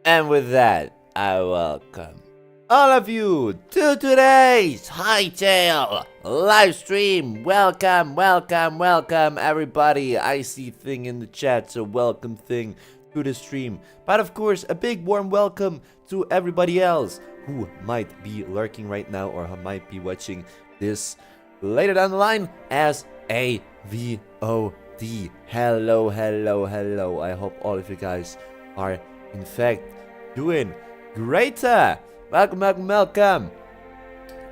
And with that, I welcome all of you to today's Hytale Livestream. Welcome, everybody. I see thing in the chat, so welcome thing to the stream. But of course, a big warm welcome to everybody else who might be lurking right now or who might be watching this later down the line as a VOD. Hello. I hope all of you guys are in fact doing greater. Welcome.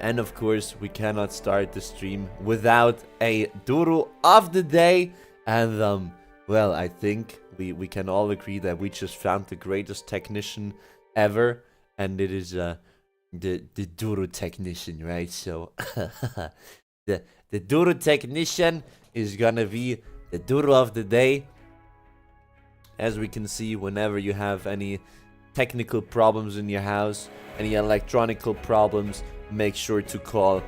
And of course, we cannot start the stream without a Duru of the day. And well, I think we can all agree that we just found the greatest technician ever, and it is the Duru technician, right? So the Duru technician is gonna be the Duru of the day. As we can see, whenever you have any technical problems in your house, any electronical problems, make sure to call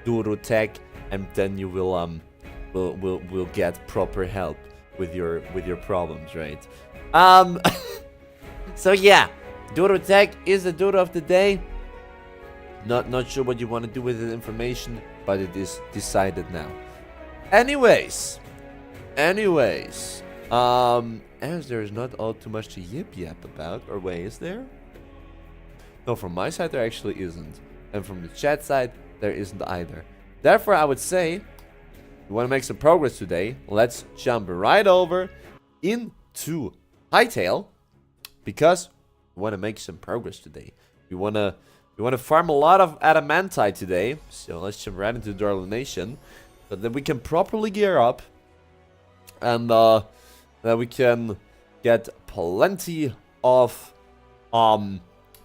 Duru Tech, and then you will get proper help with your problems, right? So yeah, Duru Tech is the Duru of the day. Not sure what you want to do with the information, but it is decided now. Anyways, as there's not all too much to yip about, or wait, is there? No, from my side there actually isn't, and from the chat side there isn't either. Therefore, I would say, we want to make some progress today. Let's jump right over into Hytale, because we want to make some progress today. We want to farm a lot of Adamantite today, so let's jump right into Darla Nation, so that we can properly gear up, and that we can get plenty of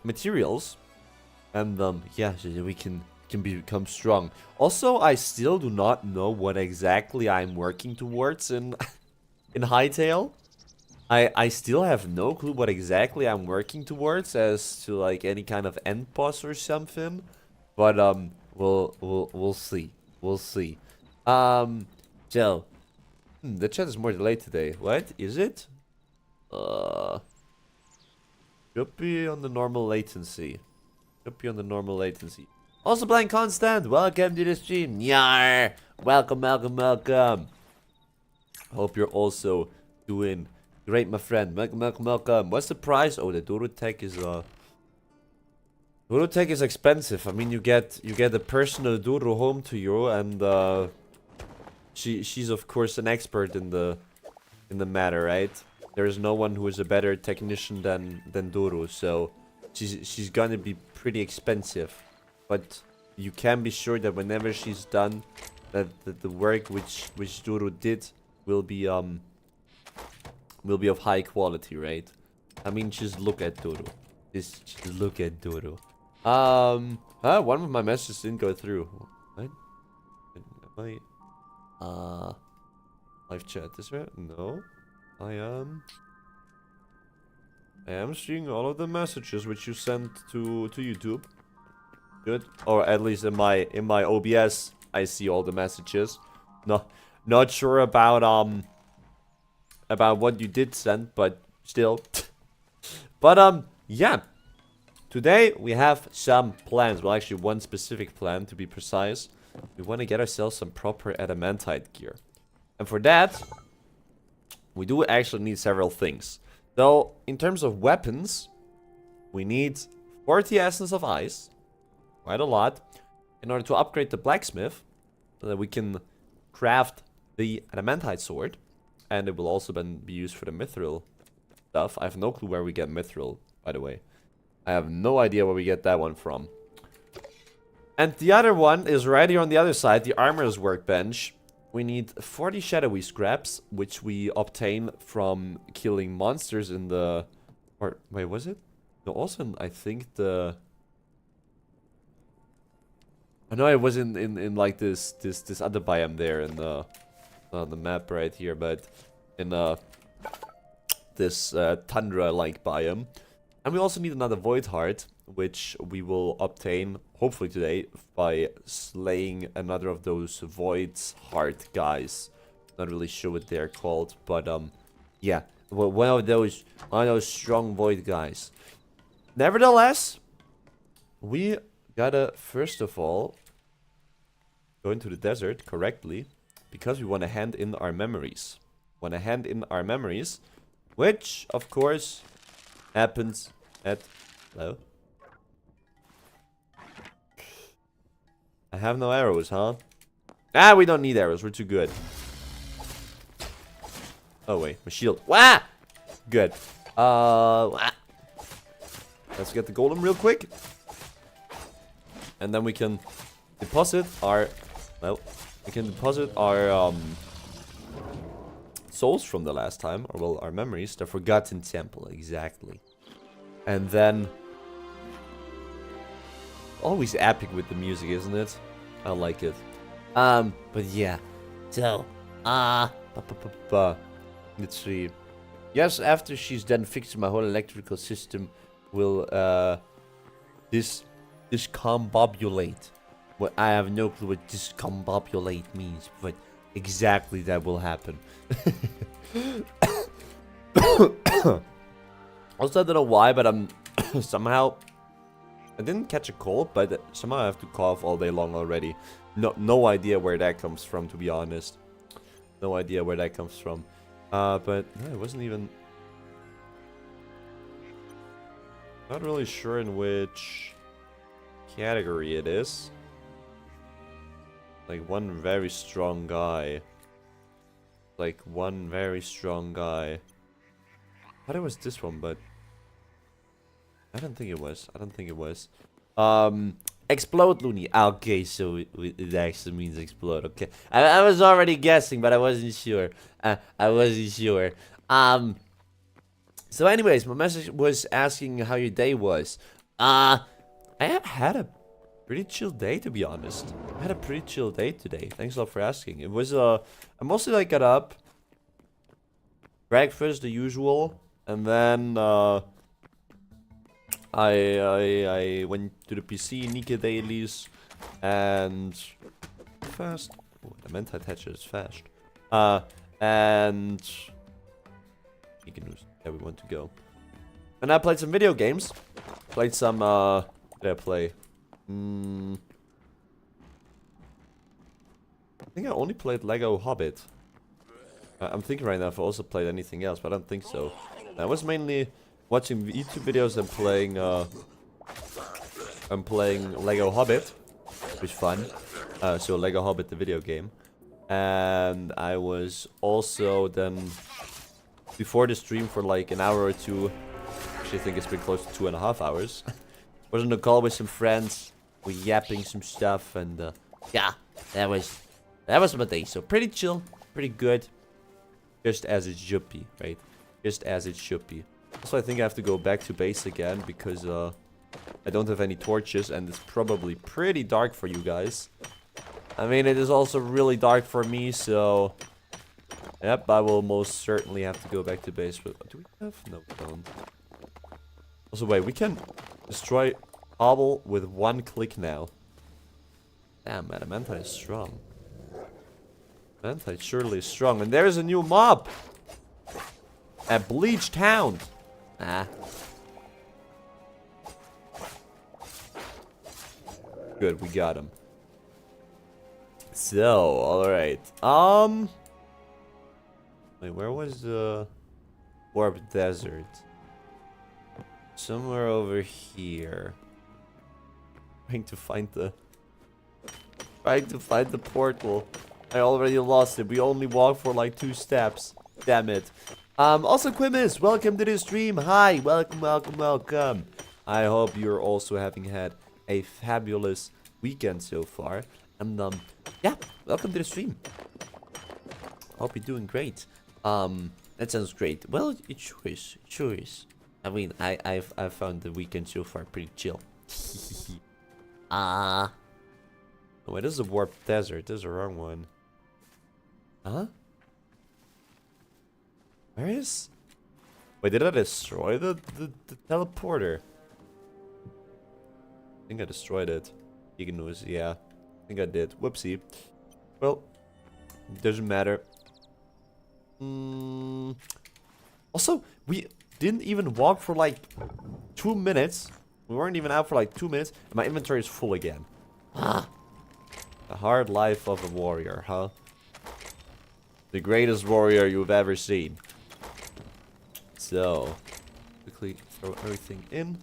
materials, and yeah, so that we can become strong. Also, I still do not know what exactly I'm working towards in in Hytale. I still have no clue what exactly I'm working towards as to like any kind of end boss or something. But we'll see. So the chat is more delayed today. What is it? Should be on the normal latency. Also playing Constant. Welcome to the stream. Nyar. Welcome. Hope you're also doing great, my friend. Welcome. What's the price? Oh, the Duru Tech is Duru Tech is expensive. I mean, you get a personal Duru home to you, and she's of course an expert in the matter, right? There is no one who is a better technician than Duru, so she's gonna be pretty expensive. But you can be sure that whenever she's done, that the work which Duru did will be of high quality, right? I mean, just look at Duru. Just look at Duru. One of my messages didn't go through. What? Am I live chat is right? No. I am seeing all of the messages which you sent to YouTube. Good. Or at least in my OBS I see all the messages. Not sure about what you did send, but still. But yeah. Today we have some plans. Well, actually one specific plan to be precise. We want to get ourselves some proper Adamantite gear. And for that, we do actually need several things. Though, in terms of weapons, we need 40 Essence of Ice, quite a lot, in order to upgrade the blacksmith, so that we can craft the Adamantite sword. And it will also then be used for the mithril stuff. I have no clue where we get mithril, by the way. I have no idea where we get that one from. And the other one is right here on the other side, the armorer's workbench. We need 40 shadowy scraps, which we obtain from killing monsters in the... Or, wait, was it? No, also, I think the... I know it was in like this other biome there in the map right here, but in this tundra-like biome. And we also need another void heart, which we will obtain, hopefully today, by slaying another of those void heart guys. Not really sure what they're called, but yeah, one of those strong void guys. Nevertheless, we gotta, first of all, go into the desert correctly. Because we want to hand in our memories. Which, of course, happens at... Hello? I have no arrows, huh? Ah, we don't need arrows. We're too good. Oh, wait. My shield. Wah! Good. Wah. Let's get the golem real quick. And then we can deposit our... Well, we can deposit our souls from the last time. Or, well, our memories. The Forgotten Temple, exactly. And then... Always epic with the music, isn't it? I like it. But yeah. So, let's see. Yes, after she's done fixing my whole electrical system, will discombobulate. Well, I have no clue what discombobulate means, but exactly that will happen. Also, I don't know why, but I'm somehow... I didn't catch a cold, but somehow I have to cough all day long already. No idea where that comes from, to be honest. No idea where that comes from. But no, it wasn't even... Not really sure in which category it is. Like one very strong guy. I thought it was this one, but... I don't think it was. Explode, Looney. Okay, so it actually means explode. Okay. I was already guessing, but I wasn't sure. So anyways, my message was asking how your day was. I have had a pretty chill day, to be honest. I had a pretty chill day today. Thanks a lot for asking. It was, I mostly like got up, breakfast, the usual, and then, I went to the PC, Nika dailies, and fast. Oh, Adamantite hatchet is fast. And you can lose. Yeah, we want to go. And I played some video games. Played some. What did I play? I think I only played Lego Hobbit. I'm thinking right now if I also played anything else, but I don't think so. I was mainly watching YouTube videos and playing I'm playing Lego Hobbit, which is fun. So Lego Hobbit, the video game. And I was also then before the stream for like an hour or two. Actually, I think it's been close to 2.5 hours. Was on a call with some friends. We're yapping some stuff, and yeah, that was my day. So pretty chill, pretty good, just as it should be, right? Just as it should be. Also, I think I have to go back to base again because I don't have any torches, and it's probably pretty dark for you guys. I mean, it is also really dark for me, so yep, I will most certainly have to go back to base. But do we have? No, we don't. Also, wait, we can destroy Hobble with one click now. Damn, man, Adamantite is strong. Adamantite surely is strong, and there's a new mob. A bleached hound. Ah. Good, we got him. So, alright. Wait, where was the Warp Desert? Somewhere over here. Trying to find the portal. I already lost it. We only walked for like 2 steps. Damn it. Also, Quimus, welcome to the stream. Hi, welcome. I hope you're also having had a fabulous weekend so far. And yeah, welcome to the stream. Hope you're doing great. That sounds great. Well, it sure is. I mean, I've found the weekend so far pretty chill. Oh, wait, this is a warped desert. This is the wrong one. Huh? Where is? Wait, did I destroy the teleporter? I think I destroyed it. Ignus, yeah. I think I did. Whoopsie. Well, doesn't matter. Also, we didn't even walk for like 2 minutes. We weren't even out for like 2 minutes. And my inventory is full again. Ah. The hard life of a warrior, huh? The greatest warrior you've ever seen. So, quickly throw everything in.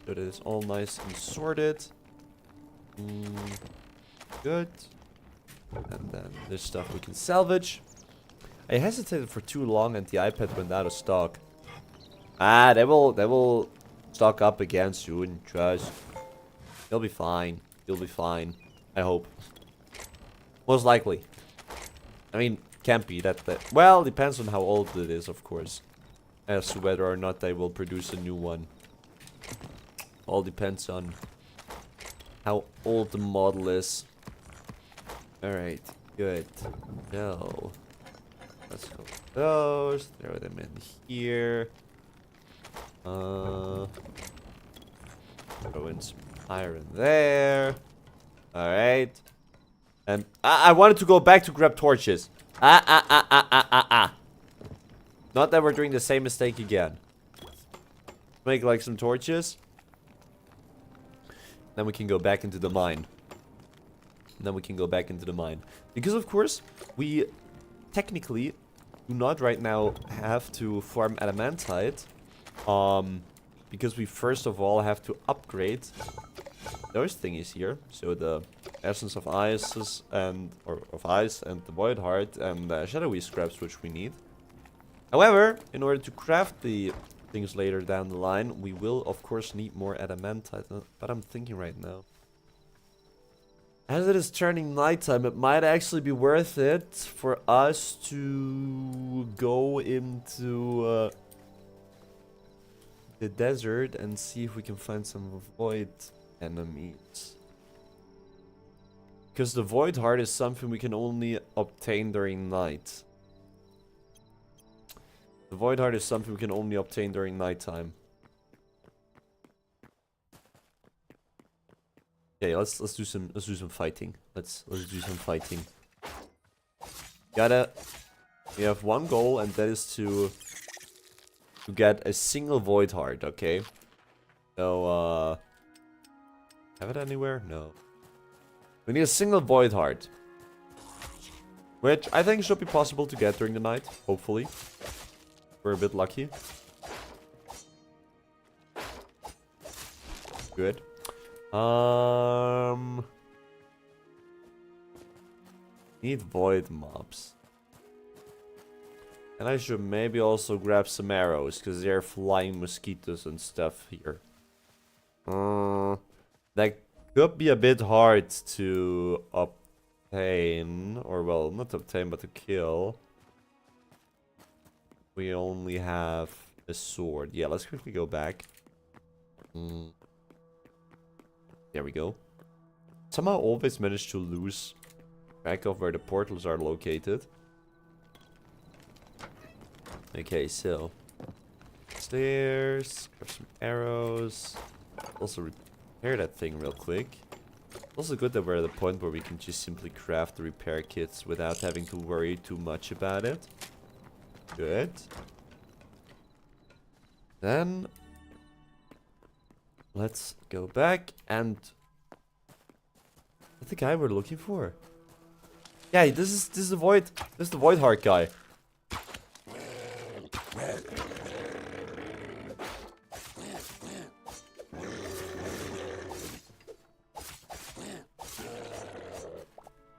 So that it's all nice and sorted. Good. And then this stuff we can salvage. I hesitated for too long and the iPad went out of stock. Ah, they will stock up again soon, trust. You'll be fine. You'll be fine. I hope. Most likely. I mean, can't be that. Well, depends on how old it is, of course. As to whether or not they will produce a new one. All depends on how old the model is. Alright, good. So, let's go with those. Throw them in here. Throw in some iron there. Alright. And I wanted to go back to grab torches. Not that we're doing the same mistake again. Make like some torches. Then we can go back into the mine. Because of course, we technically do not right now have to farm adamantite. Because we first of all have to upgrade those thingies here. So the essence of ice and the void heart and the shadowy scraps which we need. However, in order to craft the things later down the line, we will of course need more adamantite. But I'm thinking right now, as it is turning nighttime, it might actually be worth it for us to go into the desert and see if we can find some void enemies. Because the void heart is something we can only obtain during night. The void heart is something we can only obtain during nighttime. Okay, let's do some fighting. Let's do some fighting. We have one goal, and that is to get a single void heart, okay? So have it anywhere? No. We need a single void heart. Which I think should be possible to get during the night, hopefully. We're a bit lucky. Good. Need void mobs. And I should maybe also grab some arrows, because there are flying mosquitoes and stuff here. That could be a bit hard to obtain. Or, well, not to obtain, but to kill. We only have a sword. Yeah, let's quickly go back. There we go. Somehow always manage to lose track of where the portals are located. Okay, so stairs, grab some arrows. Also repair that thing real quick. It's also good that we're at a point where we can just simply craft the repair kits without having to worry too much about it. Good. Then let's go back and what's the guy we're looking for? Yeah, this is the void heart guy.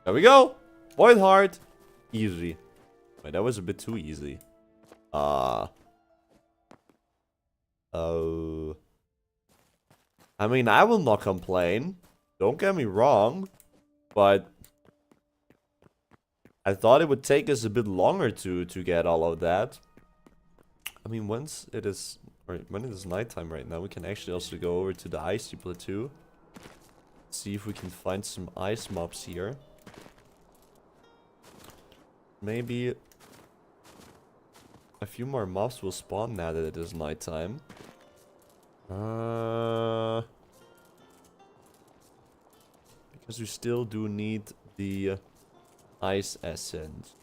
There we go. Void heart. Easy. Wait, that was a bit too easy. Oh. I mean, I will not complain. Don't get me wrong. But I thought it would take us a bit longer to get all of that. I mean, when it is nighttime right now, we can actually also go over to the icy plateau. See if we can find some ice mobs here. Maybe a few more mobs will spawn now that it is nighttime. Because we still do need the ice essence.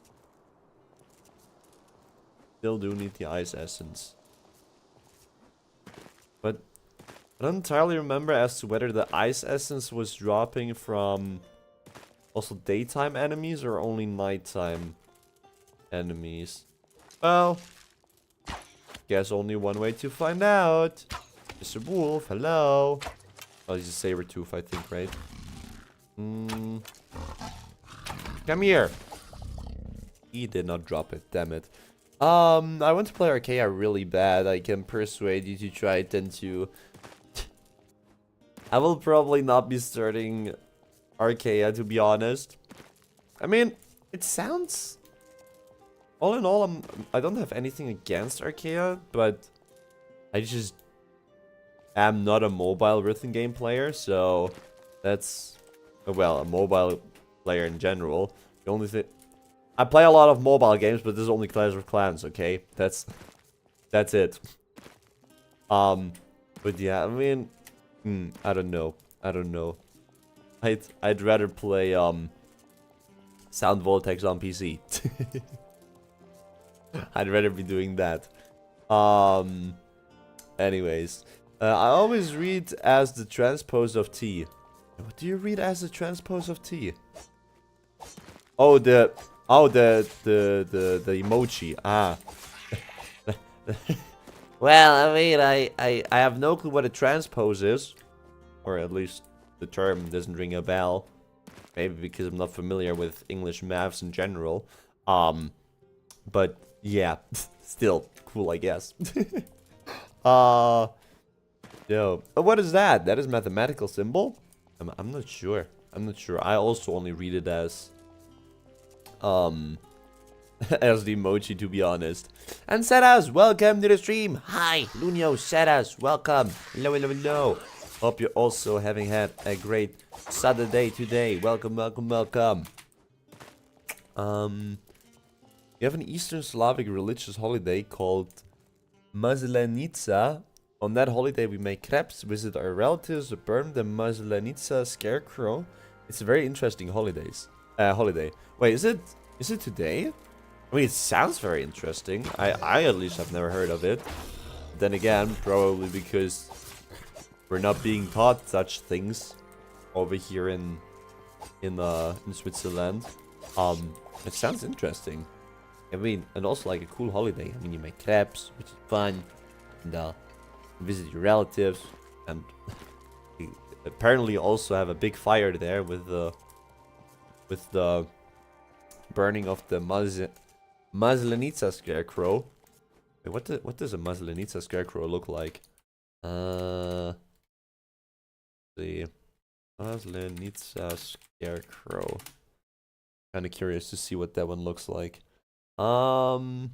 Still do need the ice essence. But I don't entirely remember as to whether the ice essence was dropping from also daytime enemies or only nighttime enemies. Well, guess only one way to find out. Mr. Wolf, hello. Oh, he's a saber tooth, I think, right? Come here. He did not drop it, damn it. I want to play Archaea really bad. I can persuade you to try it and to... I will probably not be starting Archaea, to be honest. I mean, it sounds... All in all, I don't have anything against Archaea, but I just am not a mobile rhythm game player, so that's... Well, a mobile player in general. The only thing... I play a lot of mobile games, but this is only Clash of Clans, okay? That's it. But yeah, I mean... I don't know. I don't know. I'd rather play, Sound Vortex on PC. I'd rather be doing that. Anyways. I always read as the transpose of T. What do you read as the transpose of T? Oh, the emoji. Ah. Well, I mean, I have no clue what a transpose is. Or at least the term doesn't ring a bell. Maybe because I'm not familiar with English maths in general. But yeah, still cool, I guess. Yo, what is that? That is mathematical symbol? I'm not sure. I'm not sure. I also only read it as as the emoji, to be honest. And Sedas, welcome to the stream. Hi, Lunio, Sedas, welcome. Hello, hello, hello. Hope you're also having had a great Saturday today. Welcome, welcome, welcome. You have an Eastern Slavic religious holiday called Maslenica. On that holiday, we make crepes, visit our relatives, burn the Maslenica scarecrow. It's a very interesting holiday. Wait, is it today? I mean, it sounds very interesting. I at least have never heard of it. Then again, probably because we're not being taught such things over here in Switzerland. It sounds interesting. I mean, and also like a cool holiday. I mean, you make crepes, which is fun, and visit your relatives, and you apparently also have a big fire there with the burning of the Maslenica scarecrow. Wait, what does a Maslenica scarecrow look like? The Maslenica scarecrow. Kind of curious to see what that one looks like. So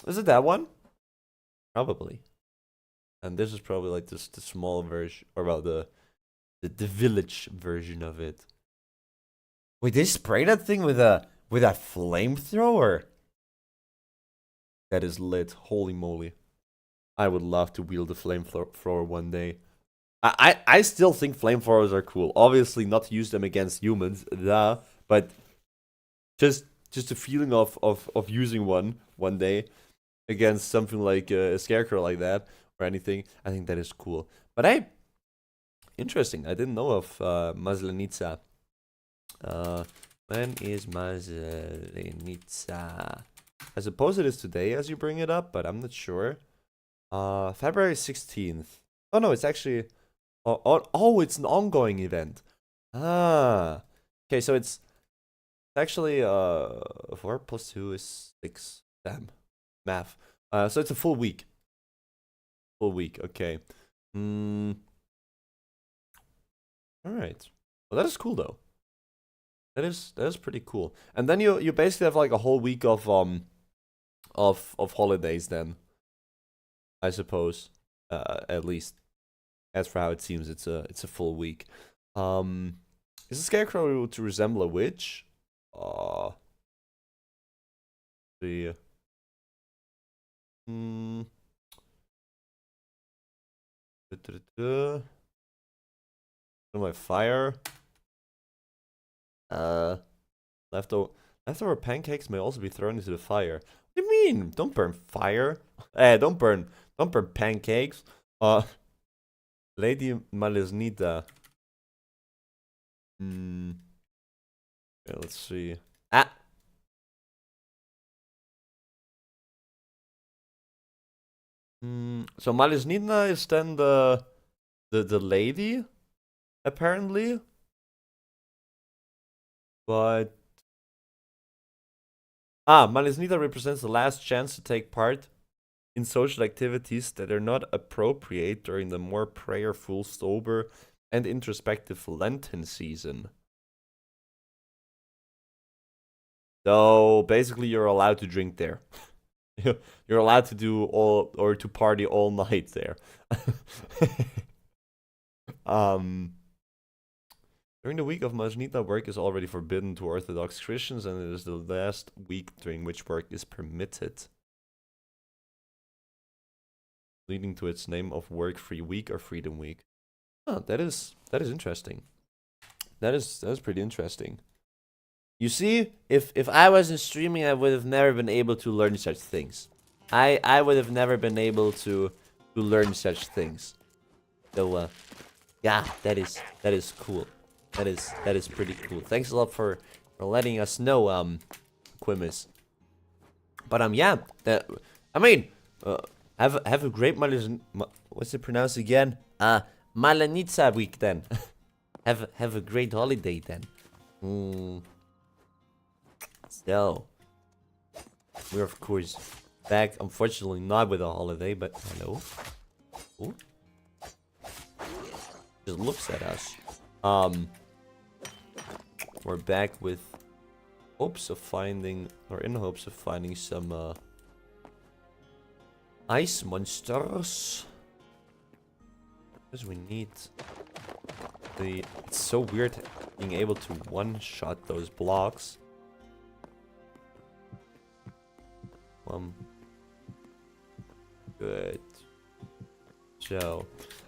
is it that one? Probably. And this is probably like the small version, or well, the village version of it. Wait, they spray that thing with a flamethrower? That is lit. Holy moly. I would love to wield a flamethrower one day. I still think flamethrowers are cool. Obviously not use them against humans, but just the feeling of using one day against something like a scarecrow like that or anything, I think that is cool. But interesting. I didn't know of Maslenica. When is Maslenica? I suppose it is today as you bring it up, but I'm not sure. February 16th. Oh no, it's actually... Oh, it's an ongoing event. Ah. Okay, so it's actually 4 plus 2 is 6. Damn. Math. So it's a full week. Full week, okay. Alright. Well, that is cool though. That is pretty cool. And then you basically have like a whole week of holidays then. I suppose. At least. As for how it seems, it's a full week. Is the scarecrow to resemble a witch? The my fire. Leftover pancakes may also be thrown into the fire. What do you mean? Don't burn fire. Don't burn pancakes. Lady Malesnita. Yeah, let's see. Ah. So Malesnita is then the lady, apparently. But Malesnita represents the last chance to take part in social activities that are not appropriate during the more prayerful, sober, and introspective Lenten season. So basically, you're allowed to drink there. You're allowed to do all or to party all night there. During the week of Majnita, work is already forbidden to Orthodox Christians, and it is the last week during which work is permitted, leading to its name of Work-Free Week or Freedom Week. Oh, that is interesting. That is pretty interesting. You see, if I wasn't streaming, I would have never been able to learn such things. I would have never been able to learn such things. So yeah, that is cool. That is pretty cool. Thanks a lot for letting us know, Quimus. But yeah, I mean, have a great what's it pronounced again? Malanitsa week then. have a great holiday then. So we're of course back. Unfortunately, not with a holiday, but hello. Ooh. Just looks at us. We're back with hopes of finding, or in hopes of finding some ice monsters. Because we need it's so weird being able to one-shot those blocks. Good. So,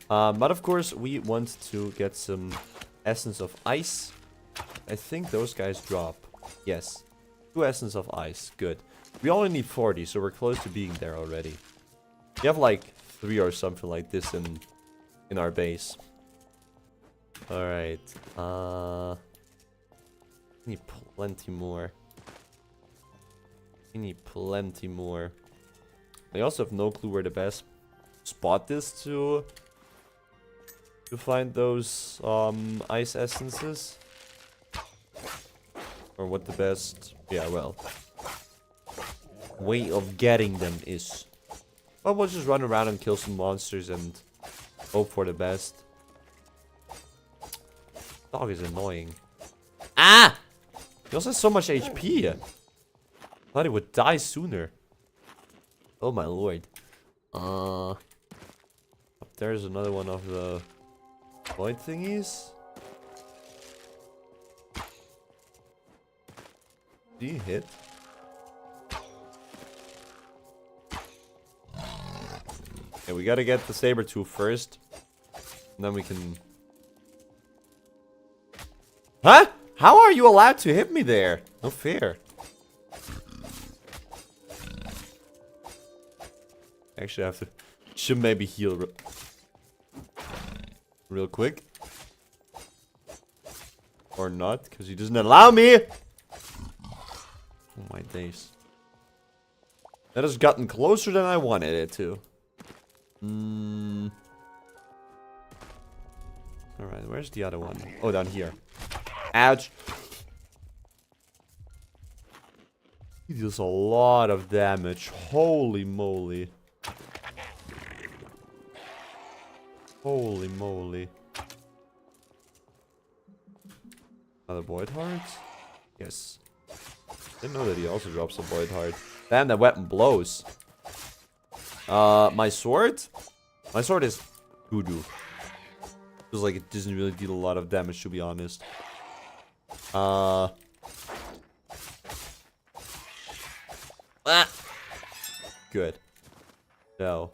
but of course we want to get some essence of ice. I think those guys drop. Yes. 2 essence of ice. Good. We only need 40, so we're close to being there already. We have like 3 or something like this in our base. Alright. Need plenty more. We need plenty more. I also have no clue where the best spot is to find those ice essences. Or what the best, way of getting them is. Well, we'll just run around and kill some monsters and hope for the best. Dog is annoying. Ah! He also has so much HP. Thought he would die sooner. Oh my lord. Up there's another one of the void thingies. Do you hit? Okay, we gotta get the Sabertooth first. And then we can... Huh? How are you allowed to hit me there? No fair. Actually, I have to... Should maybe heal real quick. Or not, because he doesn't allow me! Oh my days. That has gotten closer than I wanted it to. Alright, where's the other one? Oh, down here. Ouch! He deals a lot of damage. Holy moly. Holy moly. Another void heart? Yes. Didn't know that he also drops a void heart. Damn, that weapon blows. My sword? My sword is voodoo. Feels like it doesn't really deal a lot of damage, to be honest. Ah. Good. No.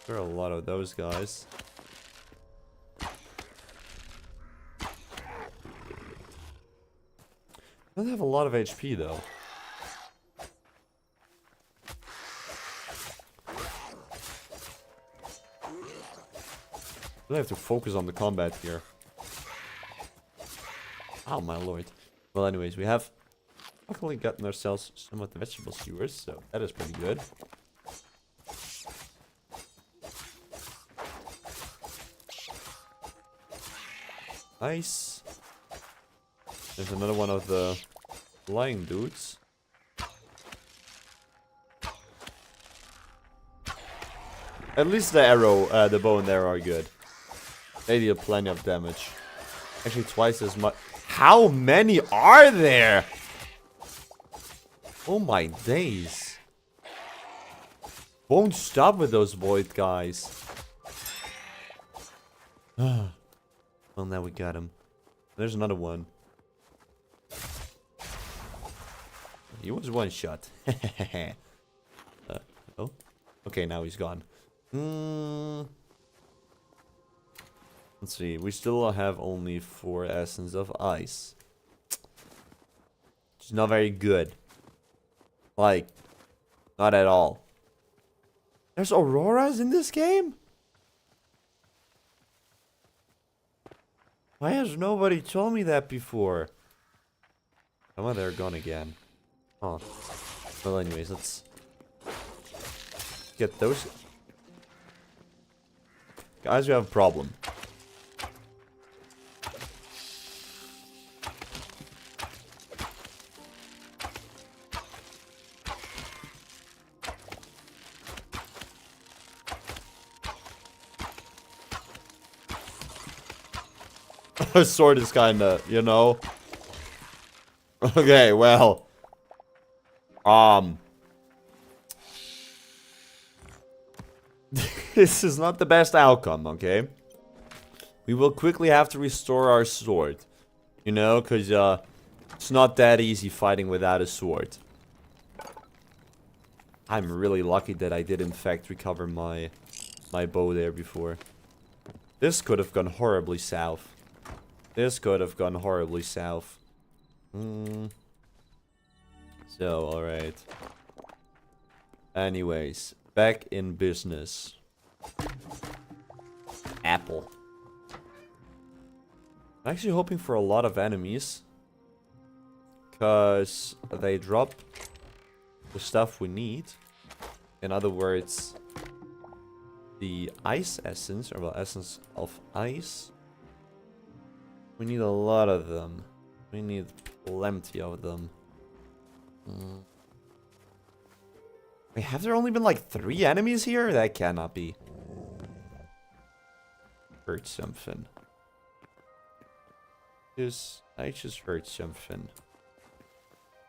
There are a lot of those guys. I don't have a lot of HP though. I have to focus on the combat here. Oh my lord. Well, anyways, we have luckily gotten ourselves some of the vegetable skewers, so that is pretty good. Nice. There's another one of the flying dudes. At least the arrow, the bow and arrow are good. They deal plenty of damage. Actually, twice as much. How many are there? Oh my days. Won't stop with those void guys. Well, now we got him. There's another one. He was one shot. Oh. Okay, now he's gone. Let's see. We still have only 4 essence of ice. It's not very good. Like, not at all. There's auroras in this game? Why has nobody told me that before? Oh, they're gone again. Oh. Well, anyways, let's get those. Guys, we have a problem. A sword is kinda, you know. Okay, well. This is not the best outcome, okay? We will quickly have to restore our sword. You know, because, it's not that easy fighting without a sword. I'm really lucky that I did, in fact, recover my bow there before. This could have gone horribly south. This could have gone horribly south. So, alright. Anyways, back in business. Apple. I'm actually hoping for a lot of enemies. Because they drop the stuff we need. In other words, the ice essence, or well, essence of ice. We need a lot of them. We need plenty of them. Wait, have there only been like 3 enemies here? That cannot be. Heard something. I just heard something.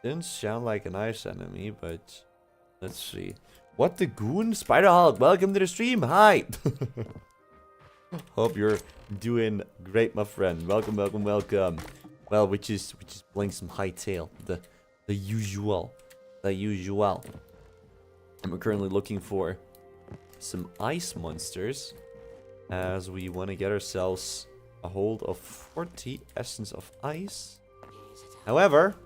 Didn't sound like a nice enemy, but let's see. What the goon? Spider Hulk, welcome to the stream. Hi. Hope you're doing great, my friend. Welcome, welcome, welcome. Well, we just playing some Hytale, the usual. And we're currently looking for some ice monsters, as we want to get ourselves a hold of 40 essence of ice. However,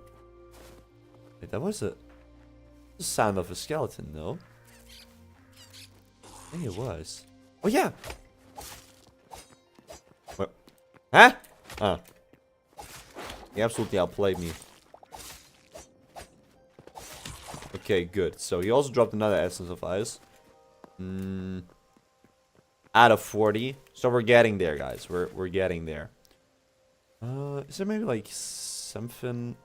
wait, that was the sound of a skeleton, though. I think it was. Oh yeah. What? Huh? Oh. He absolutely outplayed me. Okay, good. So he also dropped another essence of ice. Out of 40. So we're getting there, guys. We're getting there. Is there maybe like something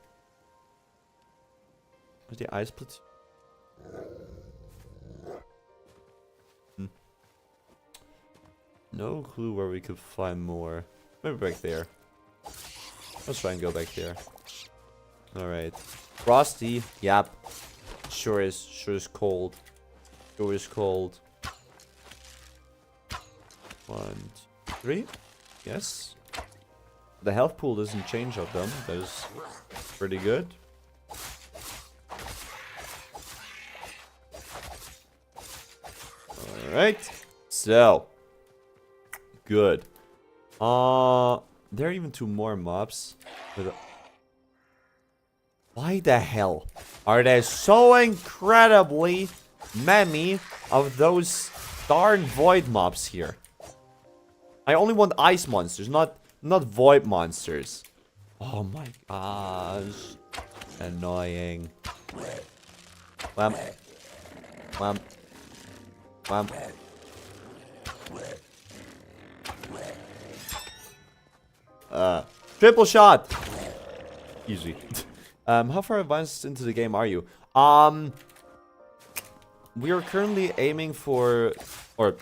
with the ice platoon? No clue where we could find more. Maybe back there. Let's try and go back there. Alright. Frosty. Yep. Sure is cold. Sure is cold. 1, 2, 3. Yes. The health pool doesn't change of them. That is pretty good. Alright. So. Good. There are even 2 more mobs. Why the hell are there so incredibly many of those darn void mobs here? I only want ice monsters, not void monsters. Oh my gosh. Annoying. Wham. Wham. Wham. Triple shot! Easy. How far advanced into the game are you? We are currently aiming for... Or...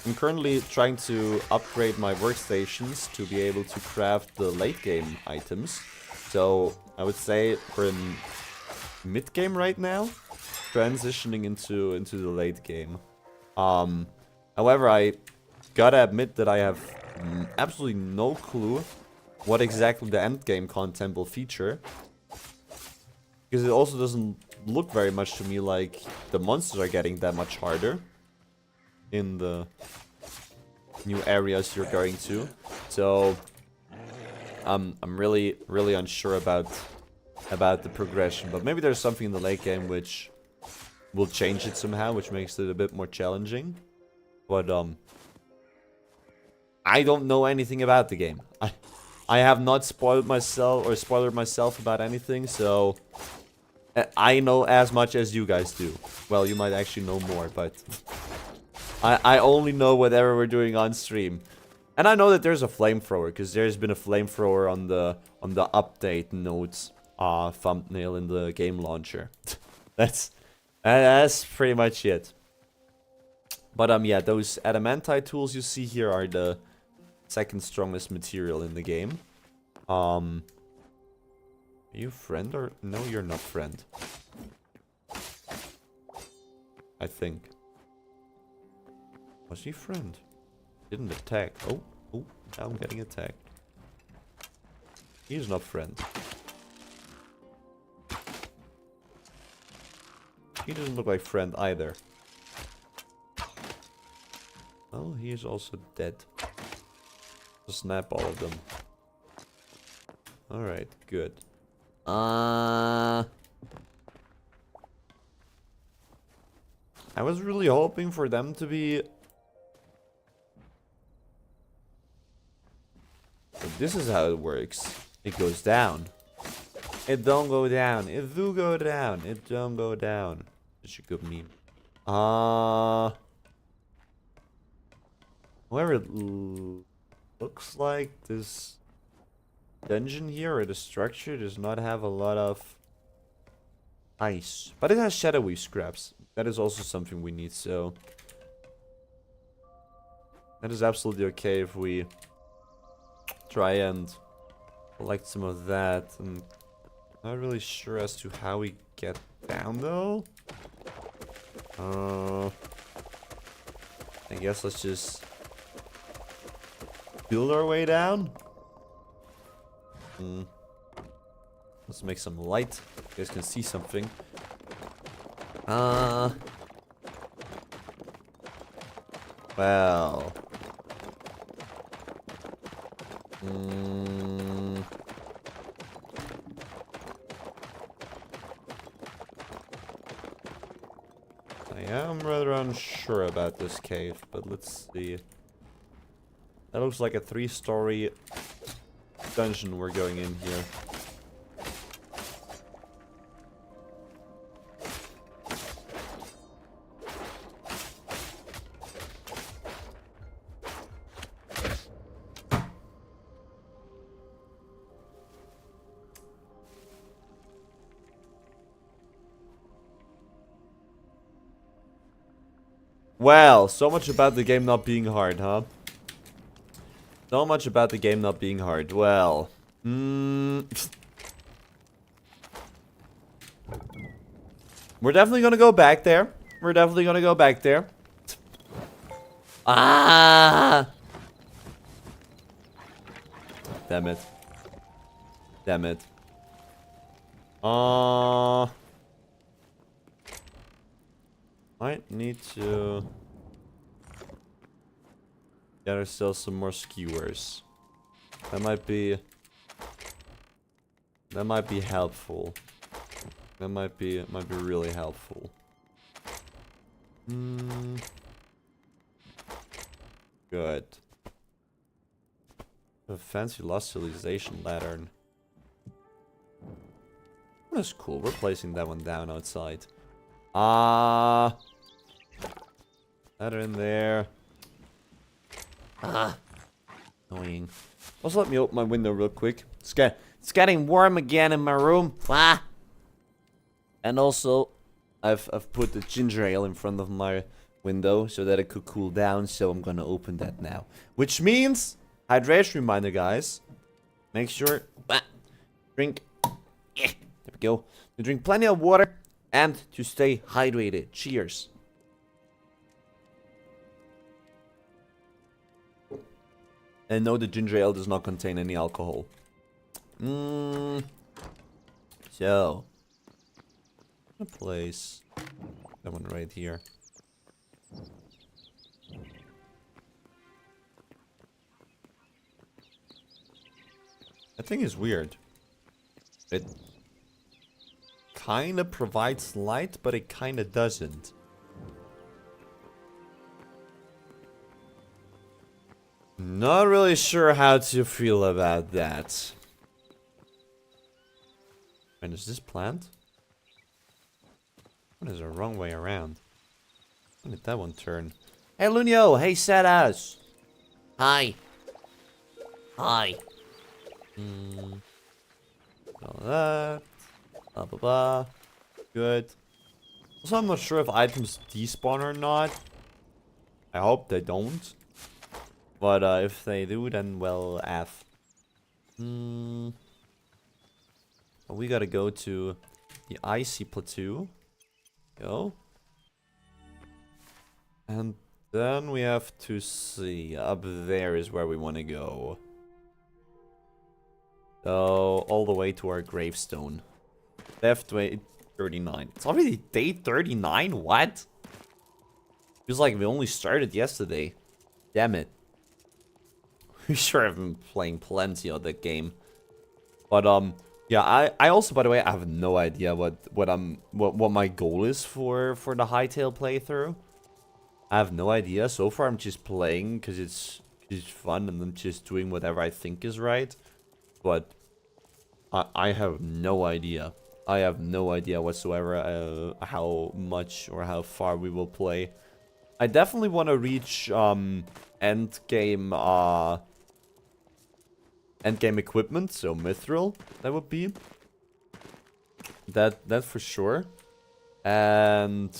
I'm currently trying to upgrade my workstations to be able to craft the late game items. So, I would say we're in mid-game right now. Transitioning into the late game. However, I gotta admit that I have absolutely no clue what exactly the end game content will feature. Because it also doesn't look very much to me like the monsters are getting that much harder in the new areas you're going to. So I'm really unsure about the progression, but maybe there's something in the late game which will change it somehow, which makes it a bit more challenging. But I don't know anything about the game. I have not spoiled myself or spoiled myself about anything, so I know as much as you guys do. Well, you might actually know more, but I only know whatever we're doing on stream. And I know that there's a flamethrower, because there's been a flamethrower on the update notes thumbnail in the game launcher. That's pretty much it. But yeah, those adamantite tools you see here are the second strongest material in the game. Are you friend or no? You're not friend. I think. Was he friend? Didn't attack. Oh, now I'm getting attacked. He's not friend. He doesn't look like friend either. Well, he is also dead. Just snap all of them. Alright, good. I was really hoping for them to be... But this is how it works. It goes down. It don't go down. It do go down. It don't go down. Such a good meme. However, it looks like this dungeon here, or the structure, does not have a lot of ice. But it has shadowy scraps. That is also something we need, so... That is absolutely okay if we try and collect some of that. And not really sure as to how we get down, though. I guess let's just build our way down. Let's make some light. You guys can see something. Well. I am rather unsure about this cave, but let's see. That looks like a 3-story dungeon we're going in here. Well, so much about the game not being hard, huh? So much about the game not being hard. Well, we're definitely gonna go back there. We're definitely gonna go back there. Ah! Damn it. Damn it. Might need to get ourselves some more skewers. That might be helpful. That might be really helpful. Good. A fancy Lost Civilization lantern. That's cool. We're placing that one down outside. Ladder in there. Annoying. Also, let me open my window real quick. It's getting warm again in my room. And also, I've put the ginger ale in front of my window so that it could cool down. So I'm gonna open that now. Which means hydration reminder, guys. Make sure drink. There we go. To drink plenty of water and to stay hydrated. Cheers. And no, the ginger ale does not contain any alcohol. So, a place. That one right here. That thing is weird. It kind of provides light, but it kind of doesn't. Not really sure how to feel about that. And is this plant? What is the wrong way around? When did that one turn? Hey Lunio! Hey Sadass! Hi. Hi. All that. Blah blah blah. Good. Also, I'm not sure if items despawn or not. I hope they don't. But if they do, then well, F. We gotta go to the icy plateau. Go. And then we have to see. Up there is where we want to go. So, all the way to our gravestone. Left way 39. It's already day 39? What? Feels like we only started yesterday. Damn it. We sure have been playing plenty of that game. But yeah, I also, by the way, I have no idea what my goal is for the Hytale playthrough. I have no idea. So far I'm just playing because it's fun and I'm just doing whatever I think is right. But I have no idea. I have no idea whatsoever how much or how far we will play. I definitely want to reach end game equipment, so mithril, that would be. That for sure. And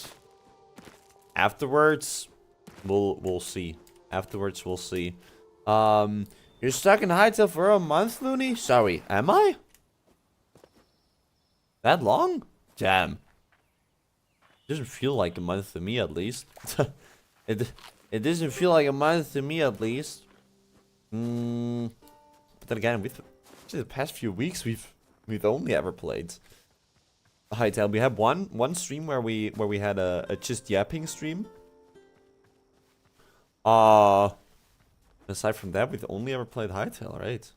afterwards we'll see. Afterwards we'll see. You're stuck in Hytale for a month, Looney? Sorry, am I? That long? Damn. Doesn't feel like a month to me, at least. It doesn't feel like a month to me, at least. But then again, actually the past few weeks we've only ever played Hytale. We had one stream where we had a just yapping stream. Aside from that, we've only ever played Hytale, right?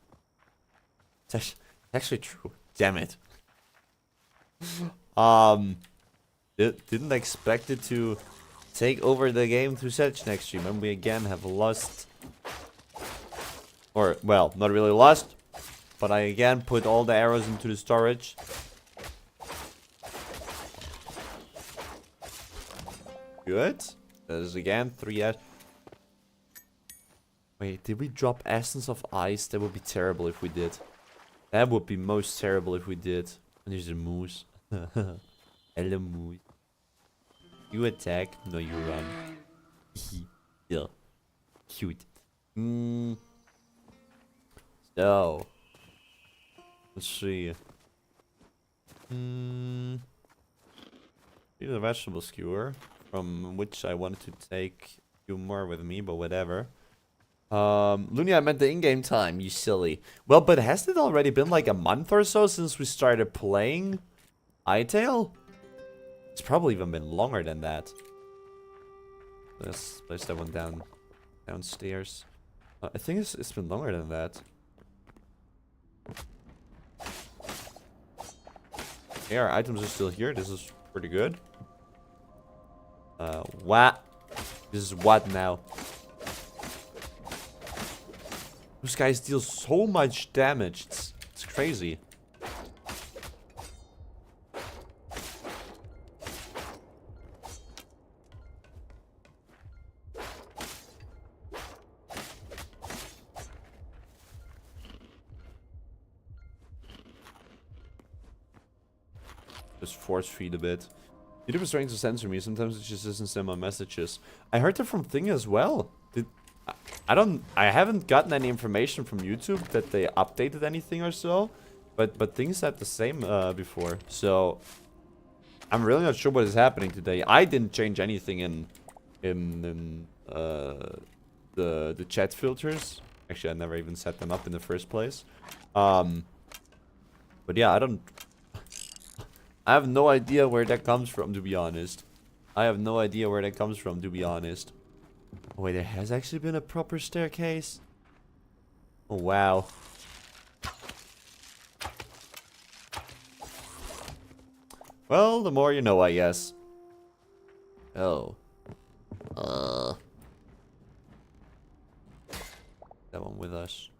It's actually true. Damn it. Didn't expect it to take over the game to such next stream, and we again have lost. Or, well, not really lost, but I again put all the arrows into the storage. Good. That is again 3 at. Wait, did we drop Essence of Ice? That would be terrible if we did. That would be most terrible if we did. And there's a moose. Hello, moose. You attack? No, you run. Yeah. Cute. So. Let's see. Here's a vegetable skewer. From which I wanted to take a few more with me, but whatever. Looney, I meant the in-game time, you silly. Well, but hasn't it already been like a month or so since we started playing Hytale? It's probably even been longer than that. Let's place that one downstairs. I think it's been longer than that. Yeah, our items are still here. This is pretty good. What? This is what now? Those guys deal so much damage. It's crazy. Just force feed a bit. YouTube is trying to censor me. Sometimes it just doesn't send my messages. I heard that from Thing as well. I haven't gotten any information from YouTube that they updated anything or so. But Thing said the same before. So I'm really not sure what is happening today. I didn't change anything in the chat filters. Actually, I never even set them up in the first place. But yeah, I have no idea where that comes from, to be honest. Oh, wait, there has actually been a proper staircase? Oh, wow. Well, the more you know, I guess. Oh. That one with us.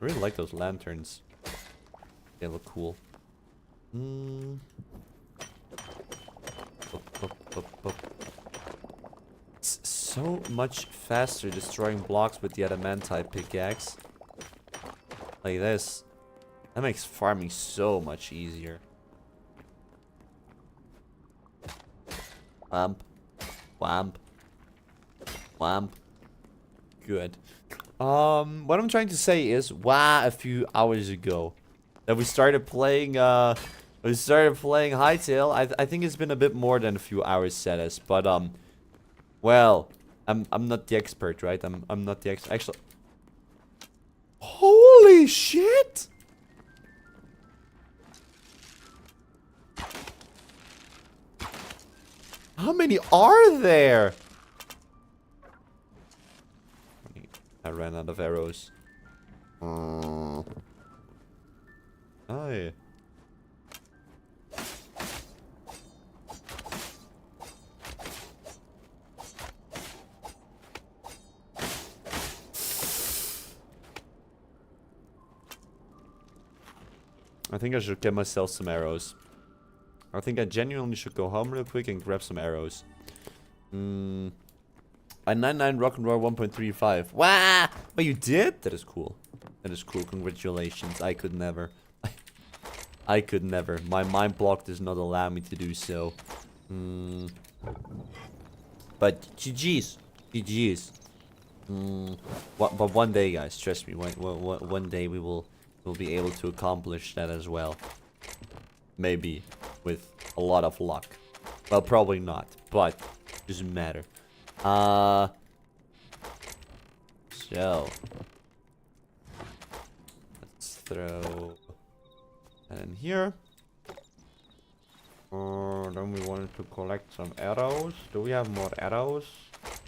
I really like those lanterns. They look cool. It's so much faster destroying blocks with the Adamantite pickaxe. Like this. That makes farming so much easier. Whamp. Whamp. Whamp. Good. What I'm trying to say is, a few hours ago that we started playing, Hytale. I think it's been a bit more than a few hours, Cetus, but, well, I'm not the expert, right? I'm not the expert. Actually, holy shit! How many are there? I ran out of arrows. Hi. I think I should get myself some arrows. I think I genuinely should go home real quick and grab some arrows. A 99 rock and roll 1.35. Wow! Oh, you did? That is cool. That is cool. Congratulations. I could never. I could never. My mind block does not allow me to do so. But GG's. GG's. But one day, guys, trust me. One day we'll be able to accomplish that as well. Maybe with a lot of luck. Well, probably not. But doesn't matter. So let's throw that in here. Then we wanted to collect some arrows. Do we have more arrows?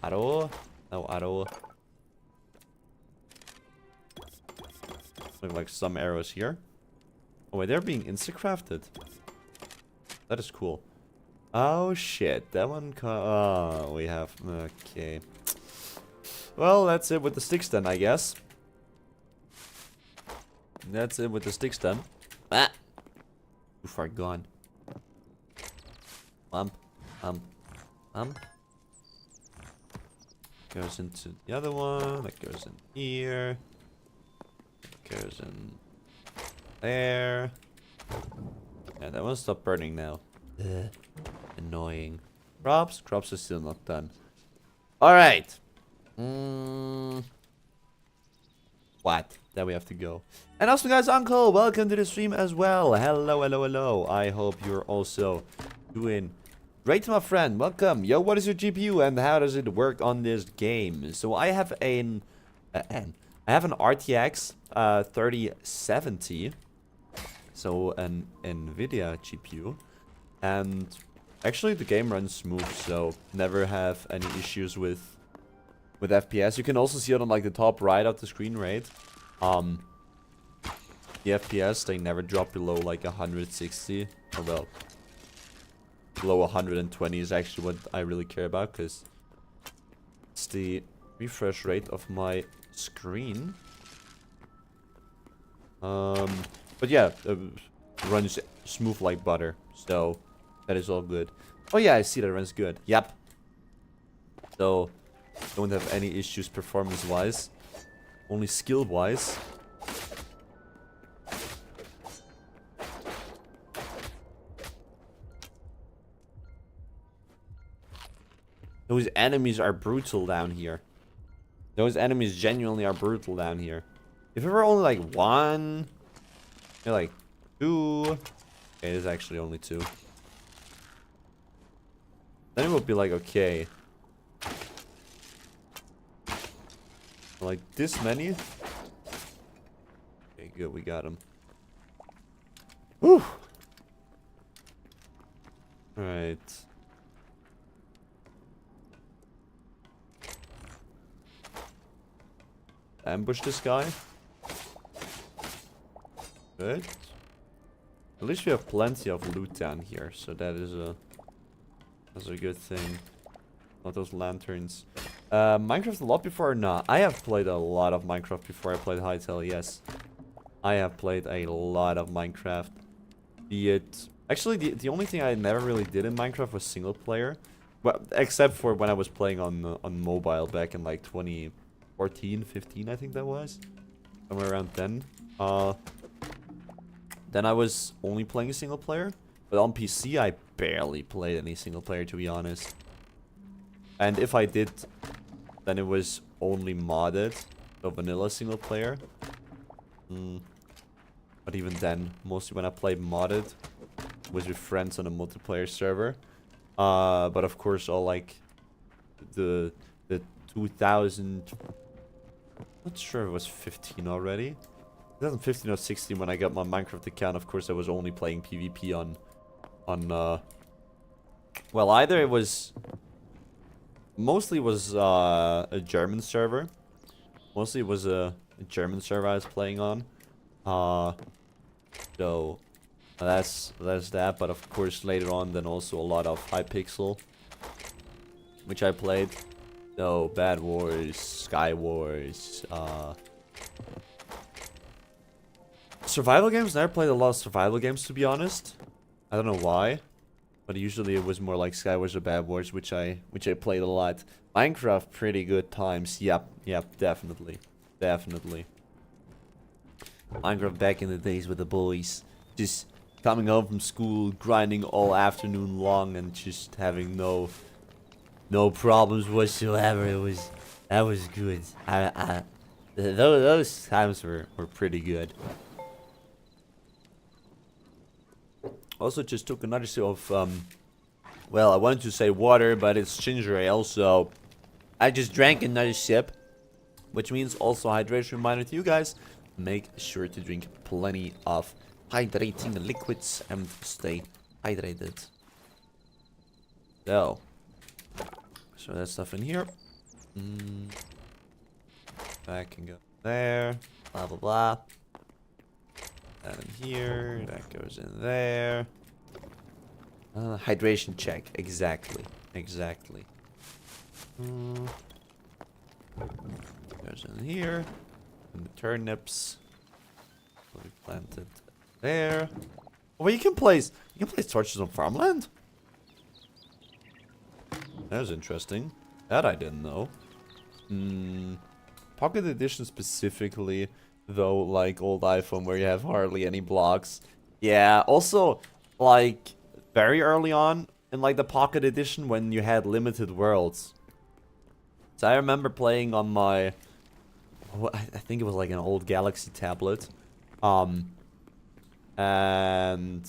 Arrow? No arrow. Look like some arrows here. Oh wait, they're being insta-crafted. That is cool. Oh shit, that one oh, we have, okay. Well, that's it with the sticks then, I guess. That's it with the sticks then. Ah! Too far gone. Goes into the other one, that goes in here. That goes in there. Yeah, that one stopped burning now. Ugh. Annoying. Crops are still not done. Alright. What? There we have to go. And also, guys, Uncle, welcome to the stream as well. Hello, hello, hello. I hope you're also doing great, my friend. Welcome. Yo, what is your GPU and how does it work on this game? So I have an RTX 3070. So an NVIDIA GPU. And actually the game runs smooth, so never have any issues with FPS. You can also see it on like the top right of the screen, right? The FPS, they never drop below like 160. Or well, below 120 is actually what I really care about, because it's the refresh rate of my screen. But yeah, runs smooth like butter. So that is all good. Oh yeah, I see that runs good. Yep. So don't have any issues performance-wise. Only skill-wise. Those enemies are brutal down here. Those enemies genuinely are brutal down here. If it were only like one, or like two, okay, it is actually only two. Then it would be like okay, like this many. Okay, good, we got him. Whew. All right. Ambush this guy. Good. At least we have plenty of loot down here, so that's a good thing. Not those lanterns. Minecraft a lot before or not? I have played a lot of Minecraft before I played Hytale, yes. I have played a lot of Minecraft. Be it... Actually, the only thing I never really did in Minecraft was single player. Well, except for when I was playing on mobile back in like 2014, 15, I think that was. Somewhere around then. Then I was only playing single player. But on PC, I barely played any single player, to be honest. And if I did, then it was only modded. So vanilla single player. But even then, mostly when I played modded, was with friends on a multiplayer server. But of course, all like the 2000... Not sure if it was 15 already. 2015 or 16 when I got my Minecraft account. Of course, I was only playing PvP on well, either it was mostly was a German server. Mostly it was a German server I was playing on. So that's that. But of course, later on, then also a lot of Hypixel, which I played. So Bad Wars, Sky Wars, survival games. Never played a lot of survival games, to be honest. I don't know why, but usually it was more like Sky Wars or Bad Wars, which I played a lot. Minecraft, pretty good times. Yep, definitely. Minecraft back in the days with the boys, just coming home from school, grinding all afternoon long, and just having no problems whatsoever. That was good. Those times were pretty good. Also just took another sip of, well, I wanted to say water, but it's ginger ale, so I just drank another sip. Which means also hydration reminder to you guys. Make sure to drink plenty of hydrating liquids and stay hydrated. So that stuff in here. That can go there. Blah, blah, blah. That in here. That goes in there. Hydration check. Exactly. Goes in here. And the turnips. Will be planted there. Oh, well, you can place torches on farmland? That was interesting. That I didn't know. Pocket Edition specifically, though, like old iPhone where you have hardly any blocks. Yeah, also, like, very early on in, like, the Pocket Edition when you had limited worlds. So I remember playing on my... Oh, I think it was like an old Galaxy tablet. And...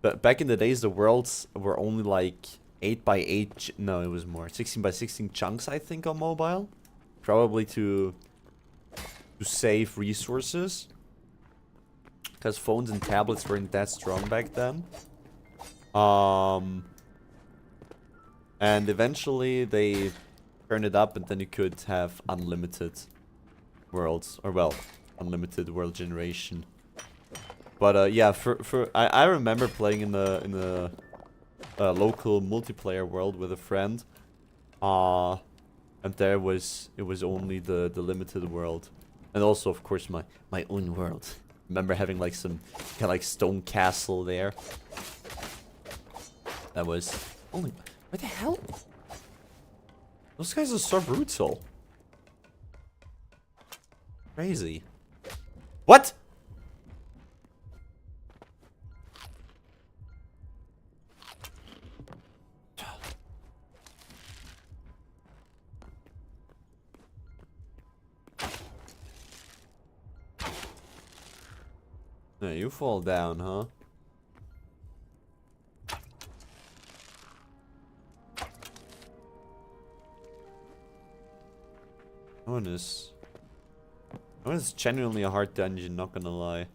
But back in the days, the worlds were only, like... 8x8, no, it was more. 16x16 chunks, I think, on mobile. Probably to save resources. Because phones and tablets weren't that strong back then. And eventually they turned it up and then you could have unlimited worlds. Or, well, unlimited world generation. But, yeah, I remember playing in the local multiplayer world with a friend, and it was only the limited world, And also, of course, my own world. Remember having like some kind of like stone castle there. That was... Holy... What the hell? Those guys are so brutal. Crazy. What? No, you fall down, huh? That one is genuinely a hard dungeon, not gonna lie.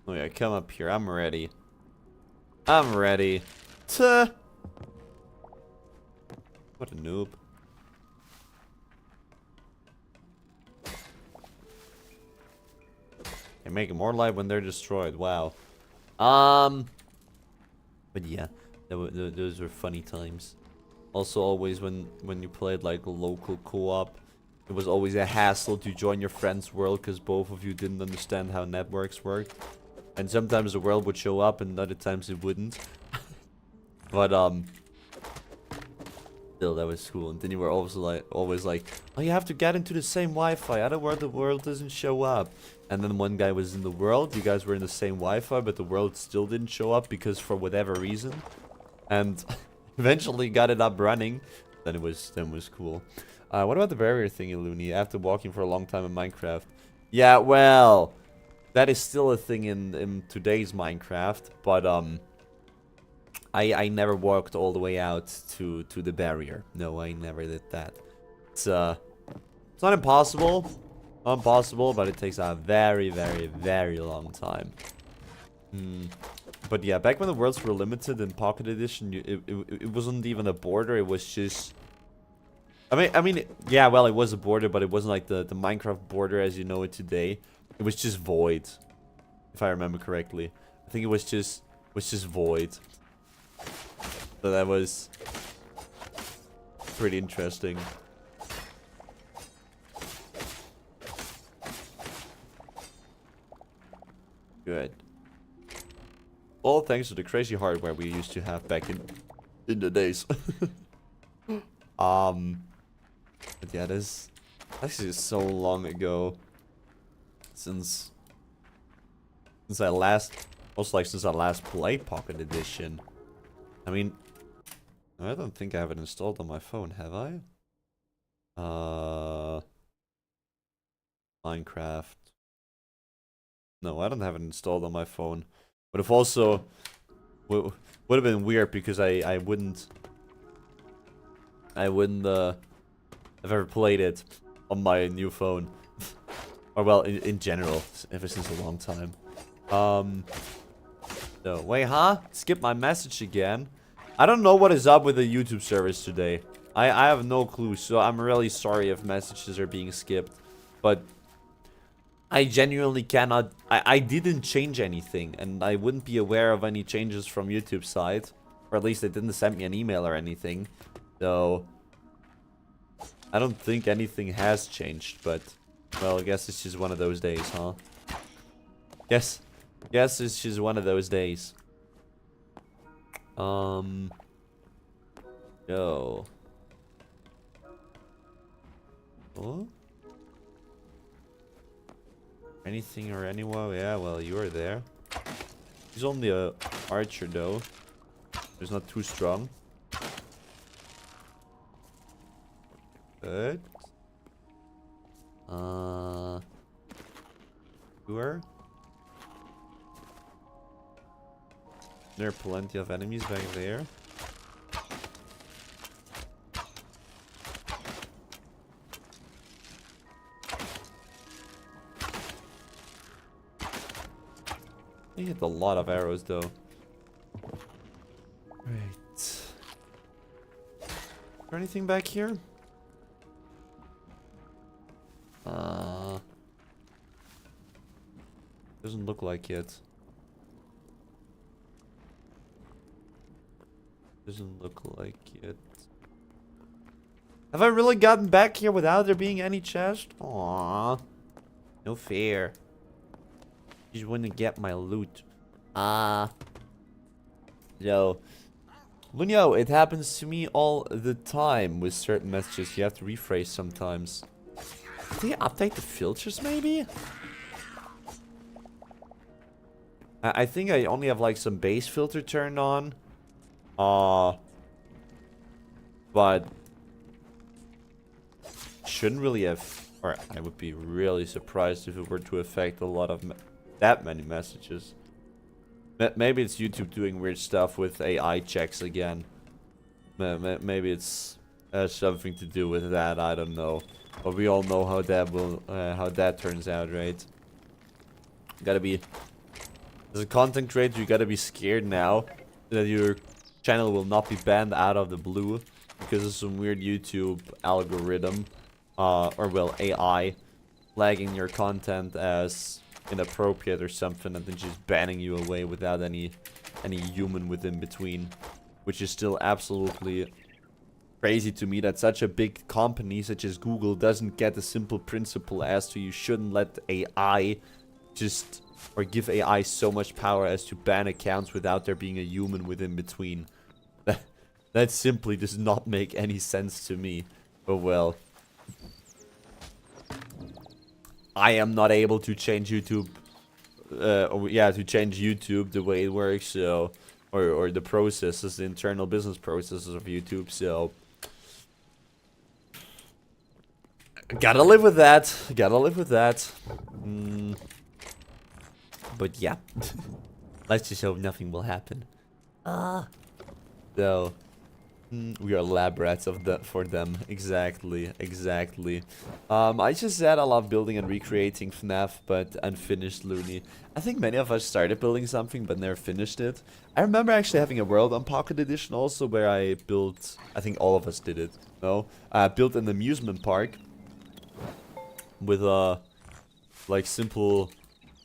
Oh yeah, come up here. I'm ready. I'm ready. Tuh. What a noob. They make more light when they're destroyed. Wow. But yeah, those were funny times. Also, always when you played like local co-op, it was always a hassle to join your friend's world because both of you didn't understand how networks worked. And sometimes the world would show up and other times it wouldn't. But still, that was cool. And then you were also always like, oh, you have to get into the same Wi-Fi, otherwise the world doesn't show up. And then one guy was in the world, you guys were in the same Wi-Fi, but the world still didn't show up because for whatever reason. And eventually got it up running. Then it was cool. What about the barrier thingy, Looney? After walking for a long time in Minecraft. Yeah, well, that is still a thing in today's Minecraft, but I never walked all the way out to the barrier. No, I never did that. It's not impossible. Not impossible, but it takes a very, very, very long time. But yeah, back when the worlds were limited in Pocket Edition, it wasn't even a border. It was just... I mean, yeah, well, it was a border, but it wasn't like the Minecraft border as you know it today. It was just void, if I remember correctly. I think it was just void. So that was pretty interesting. Good. All thanks to the crazy hardware we used to have back in the days. But yeah, this actually is so long ago since I last, most likely since I last played Pocket Edition. I mean, I don't think I have it installed on my phone, have I? Minecraft. No, I don't have it installed on my phone. But if also would have been weird because I wouldn't have ever played it on my new phone. Or well, in general, ever since a long time. So wait, huh? Skip my message again. I don't know what is up with the YouTube service today. I have no clue, so I'm really sorry if messages are being skipped. But I genuinely cannot... I didn't change anything, and I wouldn't be aware of any changes from YouTube's side. Or at least they didn't send me an email or anything. So... I don't think anything has changed, but... Well, I guess it's just one of those days, huh? Guess it's just one of those days. Yo. Oh? Anything or anyone? Yeah, well, you are there. He's only a archer, though. He's not too strong. Good. Sure. There are plenty of enemies back there. He hit a lot of arrows, though. Right. Is there anything back here? Doesn't look like it. Doesn't look like it. Have I really gotten back here without there being any chest? Aww. No fair. You just wouldn't get my loot. Yo. Lunio, it happens to me all the time with certain messages. You have to rephrase sometimes. Did they update the filters, maybe? I think I only have, like, some base filter turned on. But shouldn't really have... Or I would be really surprised if it were to affect a lot of... that many messages. Maybe it's YouTube doing weird stuff with AI checks again. Maybe it's something to do with that. I don't know. But we all know how that turns out, right? Gotta be... As a content creator, you gotta be scared now that your channel will not be banned out of the blue because of some weird YouTube algorithm, or well, AI, flagging your content as inappropriate or something and then just banning you away without any human within between, which is still absolutely crazy to me that such a big company such as Google doesn't get the simple principle as to you shouldn't let AI just, or give AI so much power as to ban accounts without there being a human within between. That simply does not make any sense to me. But well, I am not able to change YouTube, to change YouTube the way it works, so, or the processes, the internal business processes of YouTube, so, gotta live with that, but yeah, let's just hope nothing will happen. So, we are lab rats for them. Exactly. I just said I love building and recreating FNAF, but unfinished Looney. I think many of us started building something, but never finished it. I remember actually having a world on Pocket Edition also, where I built... I think all of us did it. No? I built an amusement park with, like, simple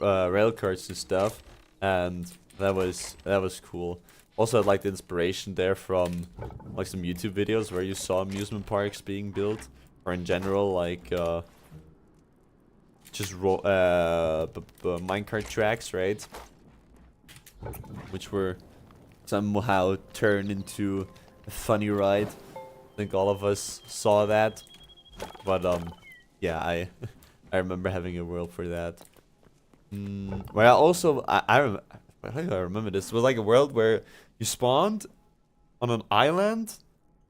rail cars and stuff, and that was cool. Also, I like the inspiration there from, like, some YouTube videos where you saw amusement parks being built. Or in general, like, just minecart tracks, right? Which were somehow turned into a funny ride. I think all of us saw that. But, yeah, I remember having a world for that. Where I also, I think I remember this. It was like a world where you spawned on an island,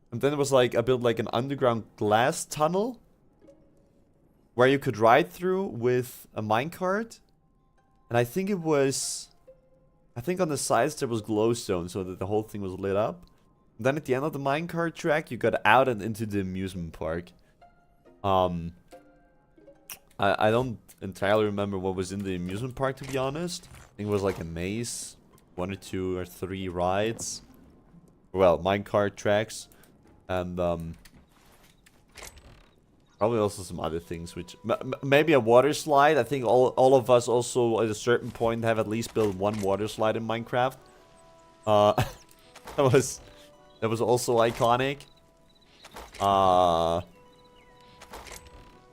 and then it was like, I built like an underground glass tunnel where you could ride through with a minecart. And I think on the sides there was glowstone so that the whole thing was lit up. And then at the end of the minecart track, you got out and into the amusement park. I don't entirely remember what was in the amusement park, to be honest. I think it was like a maze, 1 or 2 or 3 rides, well, minecart tracks, and probably also some other things, which maybe a water slide. I think all of us also at a certain point have at least built 1 water slide in Minecraft. That was also iconic.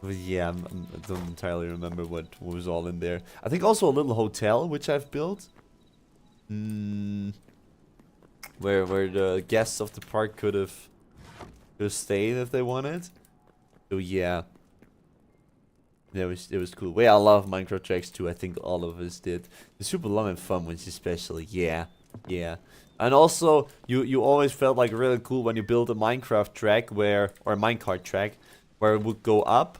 But yeah, I don't entirely remember what was all in there. I think also a little hotel, which I've built. Where the guests of the park could have stayed if they wanted. So yeah. It was cool. Well, I love Minecraft tracks too. I think all of us did. The super long and fun ones especially. Yeah. And also, you always felt like really cool when you built a Minecraft track or a minecart track where it would go up.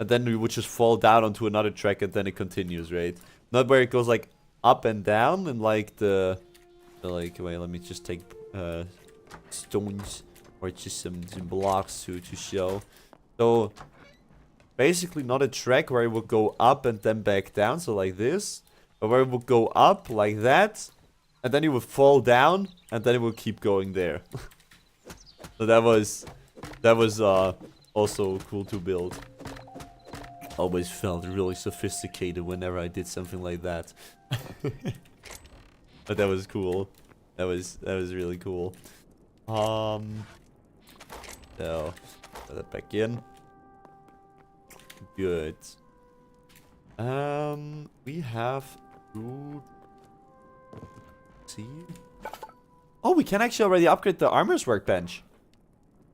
And then you would just fall down onto another track and then it continues, right? Not where it goes like up and down and like wait, let me just take stones or just some blocks to show. So basically not a track where it would go up and then back down, so like this, but where it would go up like that, and then you would fall down and then it would keep going there. So that was also cool to build. Always felt really sophisticated whenever I did something like that. But that was cool. That was really cool. So Put that back in. Good. We have to see. Oh, we can actually already upgrade the armor's workbench.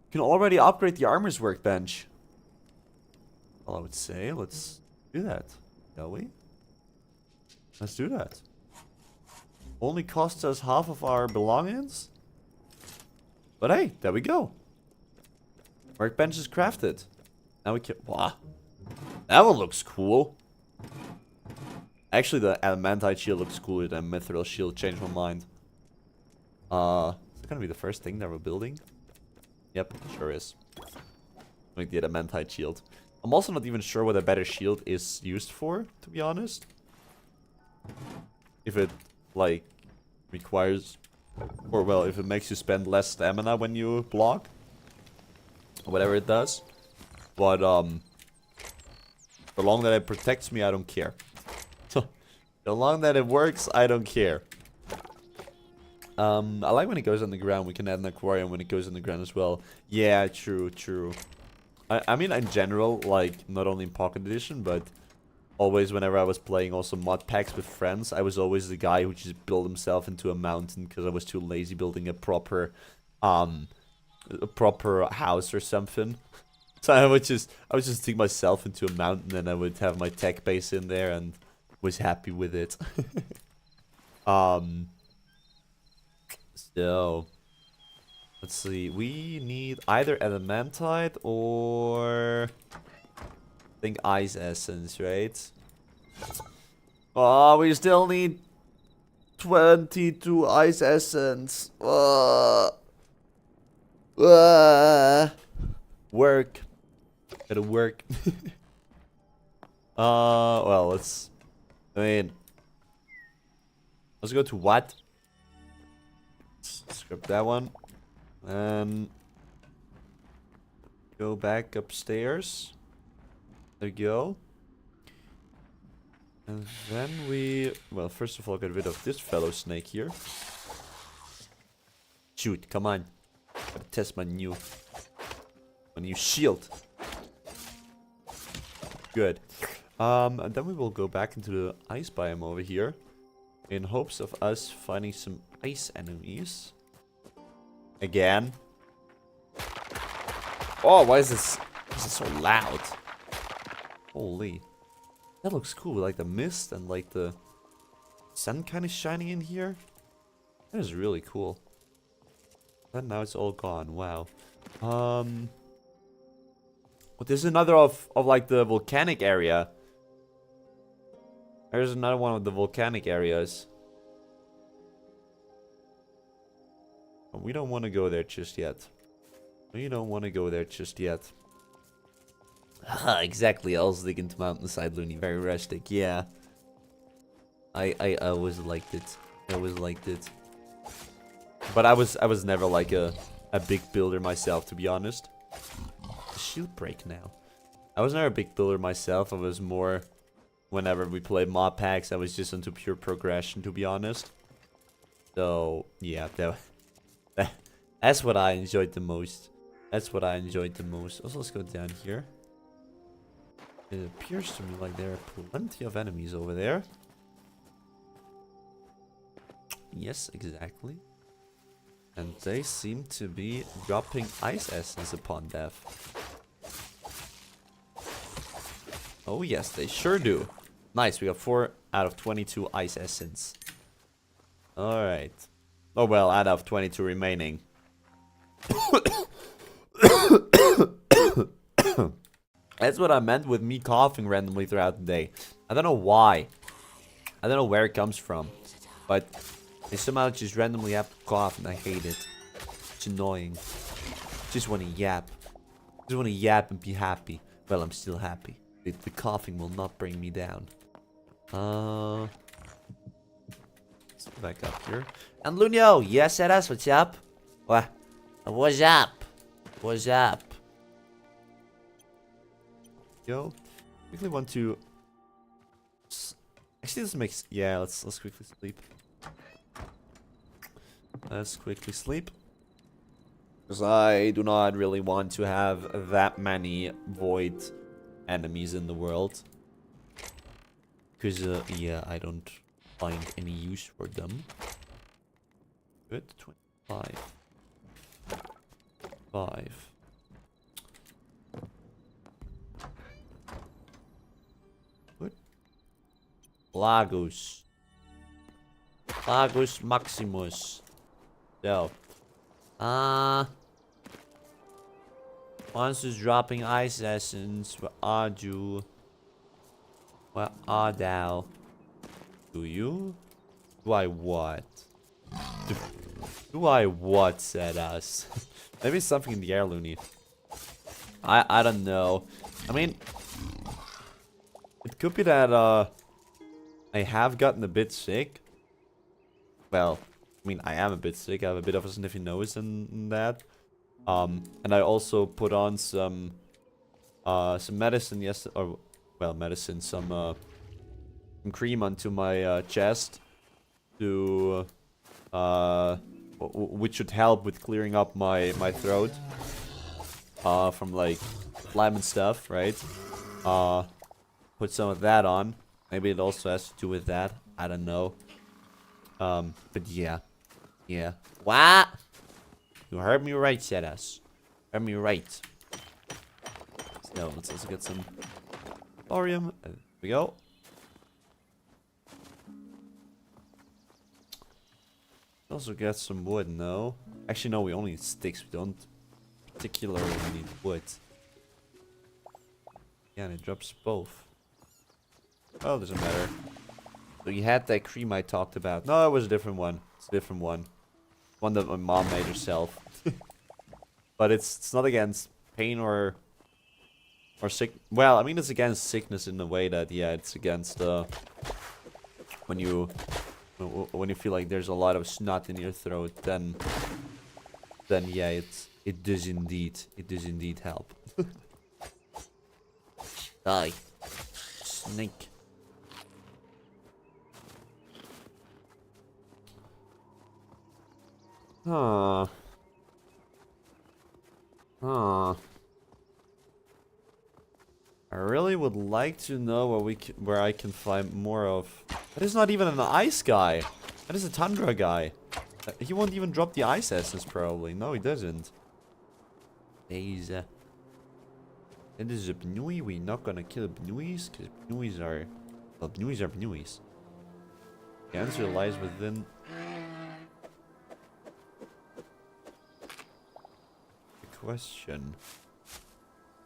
We can already upgrade the armor's workbench. Well, I would say let's do that, shall we? Let's do that. Only costs us half of our belongings. But hey, there we go. Workbench is crafted. Now we can... Wow. That one looks cool. Actually, the Adamantite shield looks cooler than Mithril shield. Changed my mind. Is it gonna be the first thing that we're building? Yep, sure is. Like the Adamantite shield. I'm also not even sure what a better shield is used for, to be honest. If it, like, requires... Or, well, if it makes you spend less stamina when you block. Or whatever it does. But, so long that it protects me, I don't care. So long that it works, I don't care. I like when it goes on the ground. We can add an aquarium when it goes on the ground as well. Yeah, true, true. I mean, in general, like, not only in Pocket Edition, but always whenever I was playing also mod packs with friends, I was always the guy who just built himself into a mountain because I was too lazy building a proper house or something. So I would just dig myself into a mountain and I would have my tech base in there and was happy with it. So let's see. We need either Adamantite or I think Ice Essence, right? Oh, we still need 22 Ice Essence. Work. Gotta work. Well, let's go to what? Scrap that one. And go back upstairs. There you go. And then well, first of all, get rid of this fellow snake here. Shoot, come on. Gotta test my new shield. Good. And then we will go back into the ice biome over here. In hopes of us finding some ice enemies. Again. Oh, why is this so loud? Holy. That looks cool, like the mist and like the sun kind of shining in here. That is really cool. And now it's all gone, wow. But there's another of like the volcanic area. There's another one of the volcanic areas. But we don't want to go there just yet. We don't want to go there just yet. Exactly, I was digging to mountainside loony, very rustic, yeah. I always liked it. I always liked it. But I was never like a big builder myself, to be honest. The shield break now. I was never a big builder myself. I was more, whenever we played mod packs, I was just into pure progression, to be honest. So yeah, that's what I enjoyed the most. That's what I enjoyed the most. Also, let's go down here. It appears to me like there are plenty of enemies over there. Yes, exactly. And they seem to be dropping ice essence upon death. Oh yes, they sure do. Nice, we got 4 out of 22 ice essence. Alright. Oh well, out of 22 remaining. That's what I meant with me coughing randomly throughout the day. I don't know why. I don't know where it comes from. But I somehow just randomly have to cough and I hate it. It's annoying. Just want to yap. Just want to yap and be happy. Well, I'm still happy. The coughing will not bring me down. Let's go back up here. And Lunio, yes, that's what's up? What? What's up? What's up? Yo, quickly want to. Actually, this makes. Yeah, let's quickly sleep. Let's quickly sleep. Because I do not really want to have that many void enemies in the world. Because, yeah, I don't find any use for them. Good, 25. 5. Good. Lagos. Lagos Maximus. So. Monsters dropping ice essence. Where are you? Where are thou? Do you? Do I what? Do I what, said us? Maybe something in the air, Looney. I don't know. I mean, it could be that I have gotten a bit sick. Well, I mean, I am a bit sick. I have a bit of a sniffy nose and that. And I also put on some medicine yesterday, or well, medicine, some cream onto my chest to which should help with clearing up my throat from like phlegm and stuff, right? Put some of that on. Maybe it also has to do with that. I don't know. But yeah. What? You heard me right, Sedas. Heard me right. So let's also get some thorium. There we go. Also get some wood, no? Actually, no, we only need sticks. We don't particularly need wood. Yeah, and it drops both. Well, doesn't matter. So you had that cream I talked about. No, it was a different one. It's a different one. One that my mom made herself. But it's not against pain or sick. Well, I mean, it's against sickness in the way that, yeah, it's against when you feel like there's a lot of snot in your throat, then yeah, it does indeed help. Die, snake. Huh. I really would like to know where I can find more of. That is not even an ice guy. That is a tundra guy. He won't even drop the ice essence, probably. No, he doesn't. He's it is a Bnui. We're not gonna kill Bnuis, because Bnuis are... Well, Bnuis are Bnuis. The answer lies within... the question.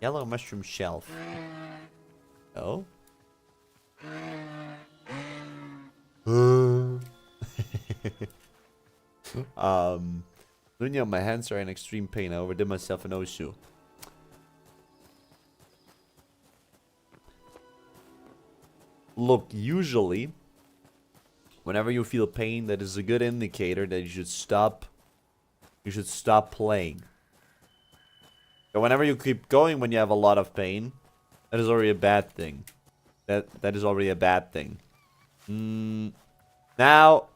Yellow mushroom shelf. Oh? Lunia, my hands are in extreme pain. I overdid myself an Oshu. Look, usually, whenever you feel pain, that is a good indicator that you should stop. You should stop playing. So whenever you keep going when you have a lot of pain, that is already a bad thing. That is already a bad thing. Now,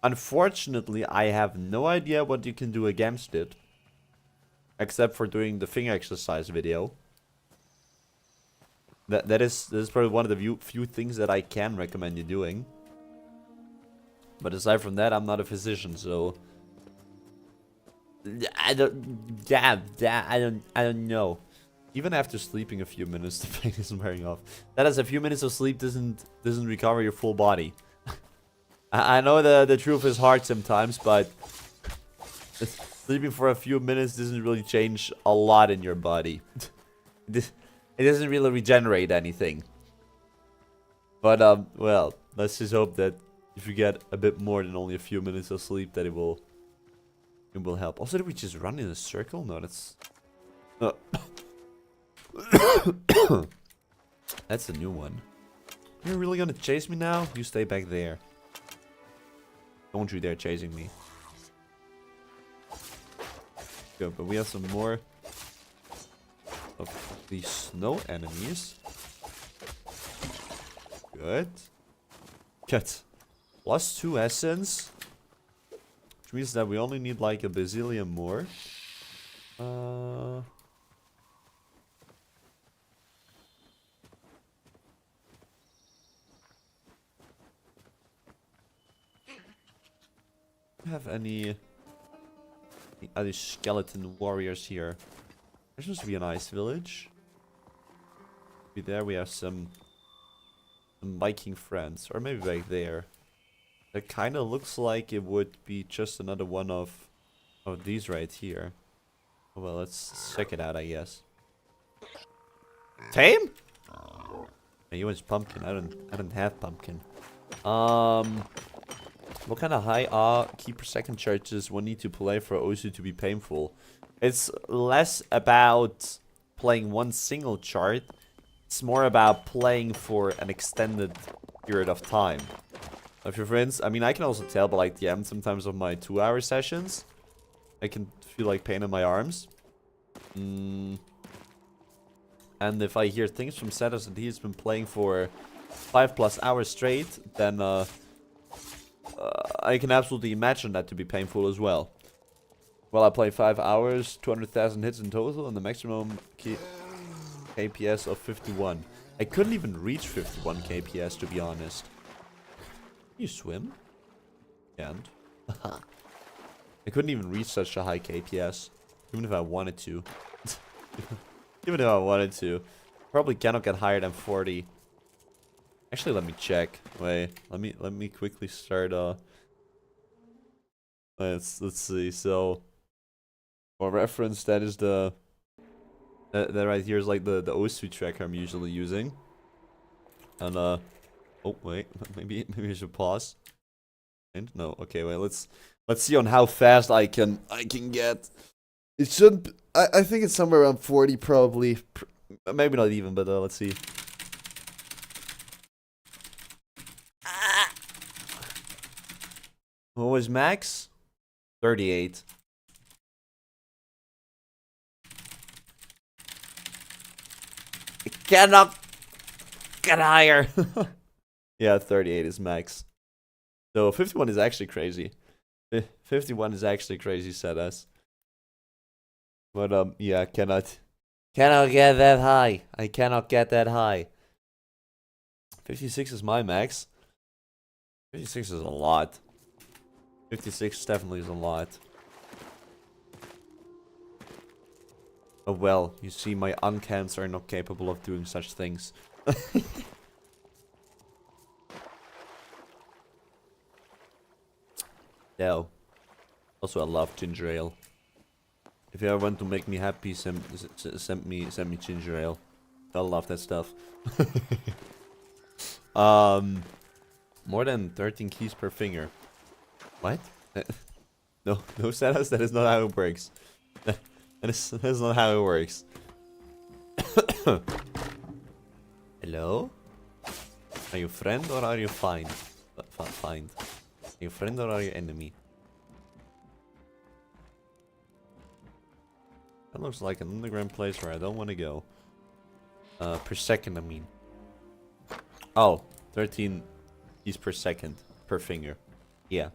unfortunately, I have no idea what you can do against it. Except for doing the finger exercise video. That is probably one of the few things that I can recommend you doing. But aside from that, I'm not a physician, so I don't know. Even after sleeping a few minutes, the pain isn't wearing off. That is, a few minutes of sleep doesn't recover your full body. I know the truth is hard sometimes, but sleeping for a few minutes doesn't really change a lot in your body. It doesn't really regenerate anything. But well, let's just hope that if you get a bit more than only a few minutes of sleep, that it will help. Also, did we just run in a circle? No, that's... That's a new one. You're really gonna chase me now? You stay back there. Don't you dare chasing me. Good, but we have some more of these snow enemies. Good. Get +2 essence. Which means that we only need like a bazillion more. Have any other skeleton warriors here? There seems to be a nice village. Maybe there we have some Viking friends, or maybe back there. That kind of looks like it would be just another one of these right here. Well, let's check it out, I guess. Tame? Hey, you want pumpkin? I don't have pumpkin. What kind of high key per second charges one need to play for Osu to be painful? It's less about playing one single chart. It's more about playing for an extended period of time. If your friends, I mean, I can also tell by like the end sometimes of my 2-hour sessions. I can feel like pain in my arms. And if I hear things from Setos that he's been playing for 5+ hours straight, then I can absolutely imagine that to be painful as well. Well, I play 5 hours, 200,000 hits in total, and the maximum KPS of 51. I couldn't even reach 51 KPS, to be honest. Can you swim? Can't. I couldn't even reach such a high KPS, even if I wanted to. Even if I wanted to. Probably cannot get higher than 40. Actually, let me check. Wait, let me quickly start. Let's see. So, for reference, that is that right here is like the Osu tracker I'm usually using. And oh wait, maybe I should pause. And no, okay, wait. Let's see on how fast I can get. It shouldn't. I think it's somewhere around 40 probably. Maybe not even, but let's see. What was max? 38. It cannot get higher. Yeah, 38 is max. So 51 is actually crazy. 51 is actually crazy, said us. But yeah, cannot get that high. I cannot get that high. 56 is my max. 56 is a lot. 56 definitely is a lot. Oh well, you see, my uncans are not capable of doing such things. No. Also, I love ginger ale. If you ever want to make me happy, send me ginger ale. I love that stuff. More than 13 keys per finger. What? No, Sanos, that is not how it works. That is not how it works. Hello? Are you friend or are you find? Find. Are you friend or are you enemy? That looks like an underground place where I don't want to go. Per second, I mean. Oh, 13 keys per second per finger. Yeah.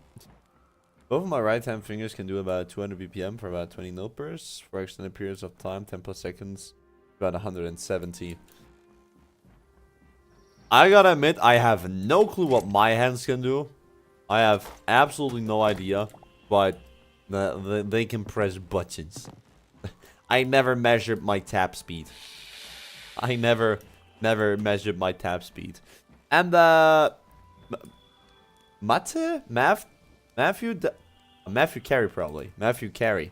Both of my right hand fingers can do about 200 BPM for about 20 note bursts. For extended periods of time, 10+ seconds, about 170. I gotta admit, I have no clue what my hands can do. I have absolutely no idea. But they can press buttons. I never measured my tap speed. I never measured my tap speed. And Matthew Carey probably. Matthew Carey.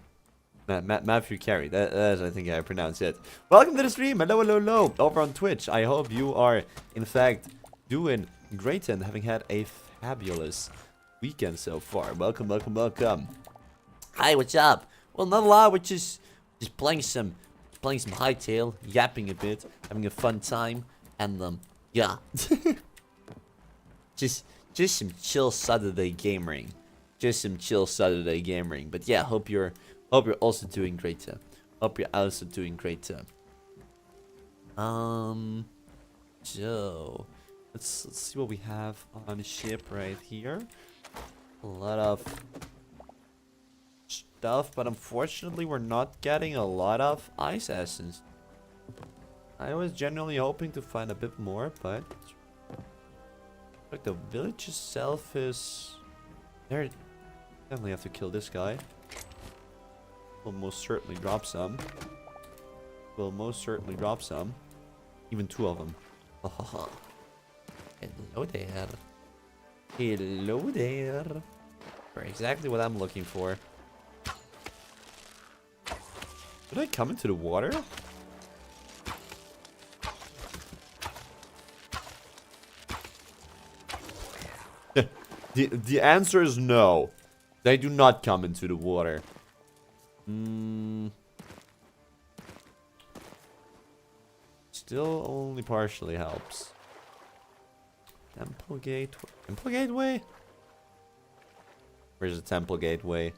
Matthew Carey. That's I think I pronounced it. Welcome to the stream. Hello. Over on Twitch. I hope you are, in fact, doing great and having had a fabulous weekend so far. Welcome. Hi, what's up? Well, not a lot. We're just playing some Hytale, yapping a bit, having a fun time, and yeah. just some chill Saturday gaming. But yeah, hope you're also doing great. So let's see what we have on the ship right here. A lot of stuff, but unfortunately we're not getting a lot of ice essence. I was genuinely hoping to find a bit more, but like the village itself is there. Definitely have to kill this guy. Will most certainly drop some. Will most certainly drop some. Even 2 of them. Hello there. Hello there. For exactly what I'm looking for. Did I come into the water? The answer is no. They do not come into the water. Still only partially helps. Temple Gateway? Where's the Temple Gateway?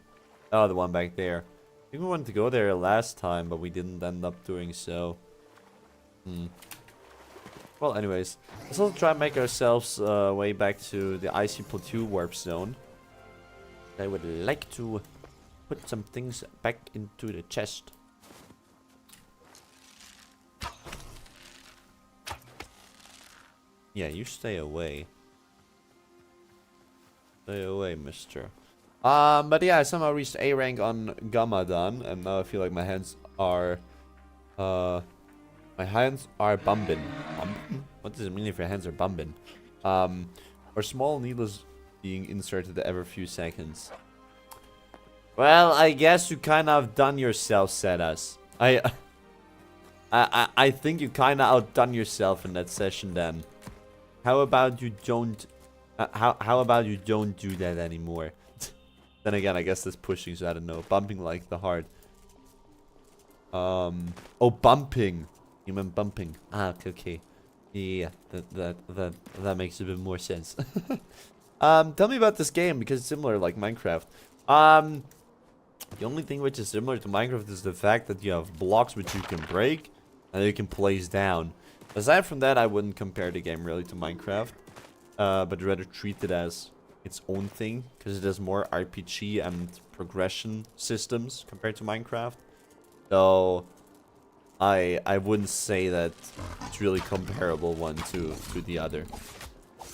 Oh, the one back there. I think we wanted to go there last time, but we didn't end up doing so. Well, anyways, let's also try and make ourselves way back to the Icy Plateau warp zone. I would like to put some things back into the chest. Yeah, you stay away. Stay away, mister. But yeah, I somehow reached A rank on Gamadan, and now I feel like my hands are bumping. What does it mean if your hands are bumping? Or small needles being inserted every few seconds. Well, I guess you kind of outdone yourself, Sedas. I think you kind of outdone yourself in that session. Then, how about you don't? How about you don't do that anymore? Then again, I guess that's pushing, so I don't know. Bumping like the heart. Oh, bumping. You meant bumping. Ah, okay. Yeah, that makes a bit more sense. Tell me about this game, because it's similar like Minecraft. The only thing which is similar to Minecraft is the fact that you have blocks which you can break and you can place down. Aside from that, I wouldn't compare the game really to Minecraft, but rather treat it as its own thing, because it has more RPG and progression systems compared to Minecraft. So I wouldn't say that it's really comparable one to the other.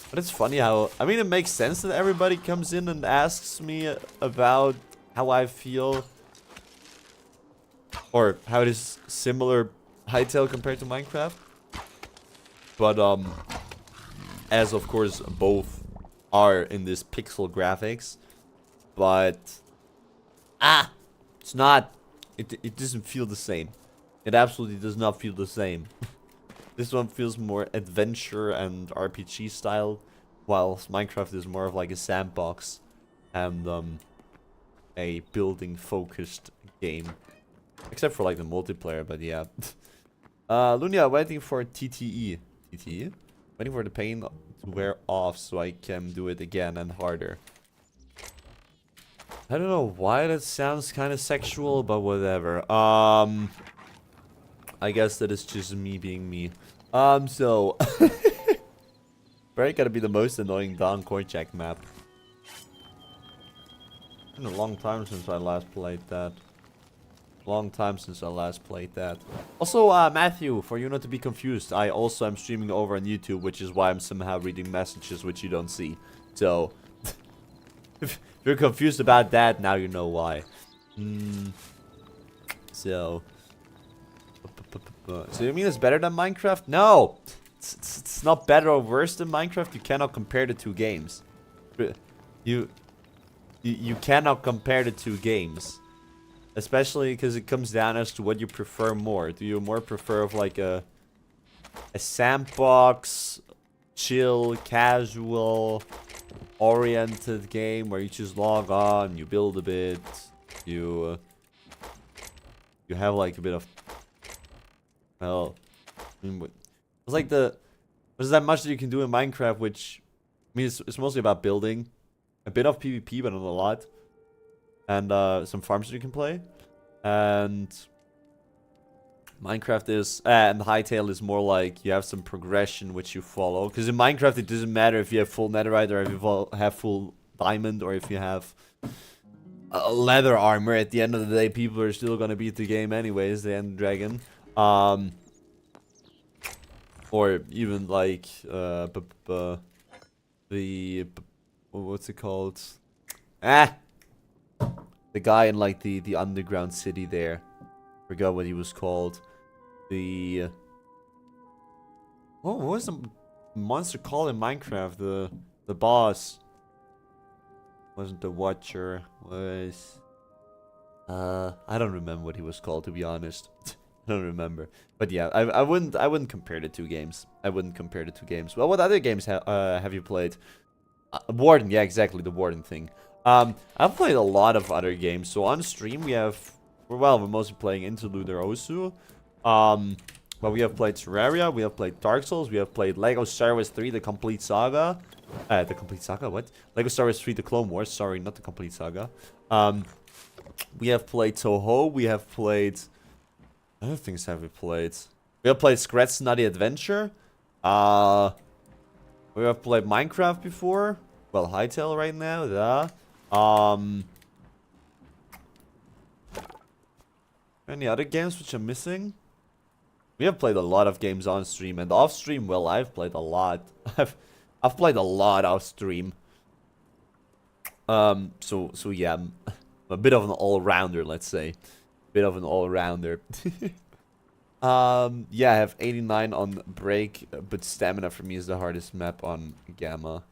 But it's funny how, I mean, it makes sense that everybody comes in and asks me about how I feel, or how it is similar Hytale compared to Minecraft. But as of course both are in this pixel graphics, but it's not. It doesn't feel the same. It absolutely does not feel the same. This one feels more adventure and RPG style, whilst Minecraft is more of like a sandbox and a building focused game. Except for like the multiplayer, but yeah. Lunia, waiting for TTE. TTE? Waiting for the pain to wear off so I can do it again and harder. I don't know why that sounds kind of sexual, but whatever. I guess that is just me being me. So very gotta be the most annoying Don Korchak map. It's been a long time since I last played that. Also, Matthew, for you not to be confused, I also am streaming over on YouTube, which is why I'm somehow reading messages which you don't see. So, if you're confused about that, now you know why. So you mean it's better than Minecraft? No! It's not better or worse than Minecraft. You cannot compare the two games. You cannot compare the two games. Especially because it comes down as to what you prefer more. Do you more prefer of like a sandbox, chill, casual, oriented game where you just log on, you build a bit, you have like a bit of, well, it's like there's that much that you can do in Minecraft, which, I mean, it's mostly about building, a bit of PvP, but not a lot. And some farms that you can play. And Minecraft is, and Hytale is more like you have some progression which you follow. Because in Minecraft it doesn't matter if you have full netherite or if you have full diamond or if you have leather armor. At the end of the day, people are still gonna beat the game anyways, the End Dragon. Or even like what's it called? Ah, the guy in like the underground city there. Forgot what he was called. The what was the monster called in Minecraft? The boss. Wasn't the Watcher? Was I don't remember what he was called, to be honest. I don't remember. But yeah, I wouldn't compare the two games. I wouldn't compare the two games. Well, what other games have you played? Warden, yeah, exactly, the Warden thing. I've played a lot of other games. So on stream we're mostly playing Interlude or Osu. But we have played Terraria, we have played Dark Souls, we have played Lego Star Wars 3, the complete saga. The complete saga, what? Lego Star Wars 3, the Clone Wars, sorry, not the complete saga. We have played Toho, we have played... Other things have we played? We have played Scratch Nutty Adventure. We have played Minecraft before. Well, Hytale right now, yeah. Any other games which I'm missing? We have played a lot of games on stream, and off stream, well, I've played a lot. I've played a lot off stream. So yeah, I'm a bit of an all-rounder, let's say. Bit of an all-rounder. Yeah, I have 89 on Break, but Stamina for me is the hardest map on Gamma.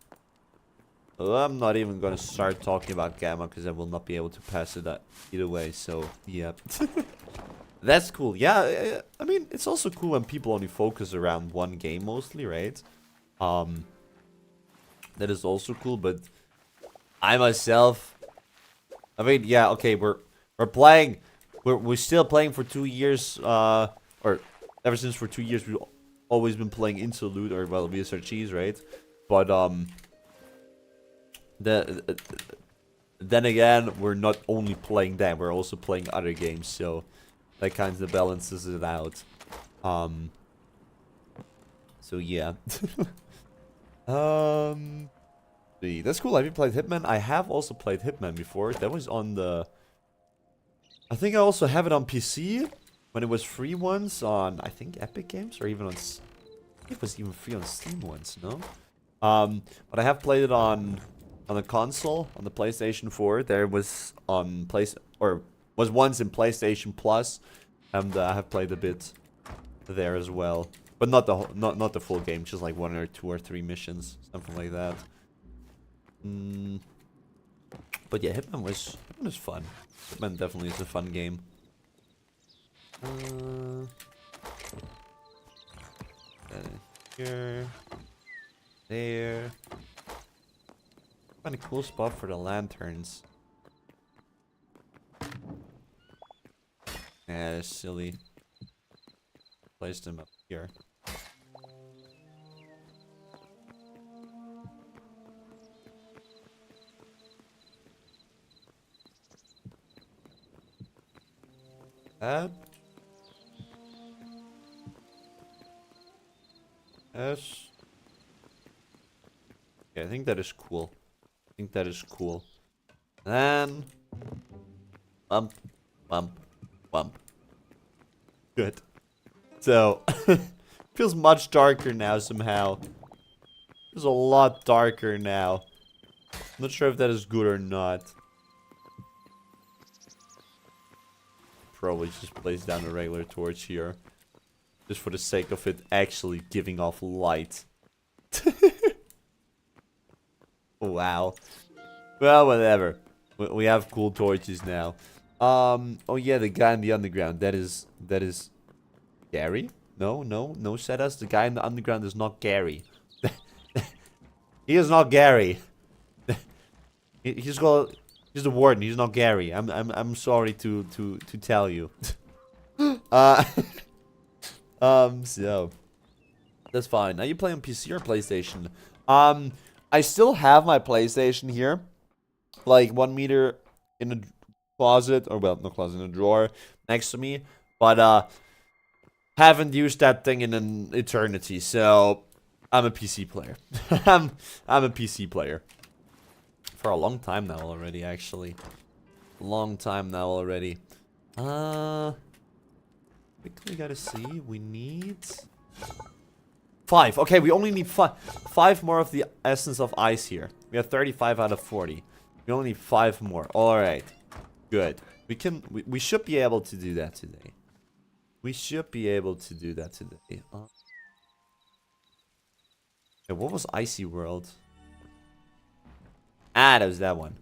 I'm not even gonna start talking about Gamma, because I will not be able to pass it either way, so, yeah. That's cool. Yeah, I mean, it's also cool when people only focus around one game mostly, right? That is also cool, but I myself... I mean, yeah, okay, we're playing... We're still playing for 2 years, or ever since for 2 years we've always been playing Interlude, or well, VSRGs, right? But then again, we're not only playing that, we're also playing other games, so that kind of balances it out. So yeah. That's cool. Have you played Hitman? I have also played Hitman before. That was on the... I think I also have it on PC when it was free once on, I think, Epic Games, or even on... It was even free on Steam once, no? But I have played it on a console, on the PlayStation 4. There was on was once in PlayStation Plus, and I have played a bit there as well. But not the full game, just like 1 or 2 or 3 missions, something like that. But yeah, Hitman was fun. Hitman definitely is a fun game. Here, there. Find a cool spot for the lanterns. Yeah, that's silly. Place them up here. Yes. Yeah, I think that is cool. I think that is cool. Then bump, bump, bump. Good. So feels much darker now somehow. Feels a lot darker now. I'm not sure if that is good or not. Probably just place down a regular torch here. Just for the sake of it actually giving off light. Wow. Well, whatever. We have cool torches now. Oh yeah, the guy in the underground. That is Gary? No, Sedas. The guy in the underground is not Gary. He is not Gary. He's the warden. He's not Gary. I'm sorry to tell you. So that's fine. Are you playing PC or PlayStation? I still have my PlayStation here, like 1 meter in a closet, or well, not closet, in a drawer next to me. But haven't used that thing in an eternity. So I'm a PC player. I'm a PC player. For a long time now already, actually. long time now already. Quickly gotta see. We need 5. Okay, we only need 5 more of the essence of ice here. We have 35 out of 40. We only need 5 more. Alright. Good. We should be able to do that today. We should be able to do that today. Yeah, what was Icy World? Ah, that was that one.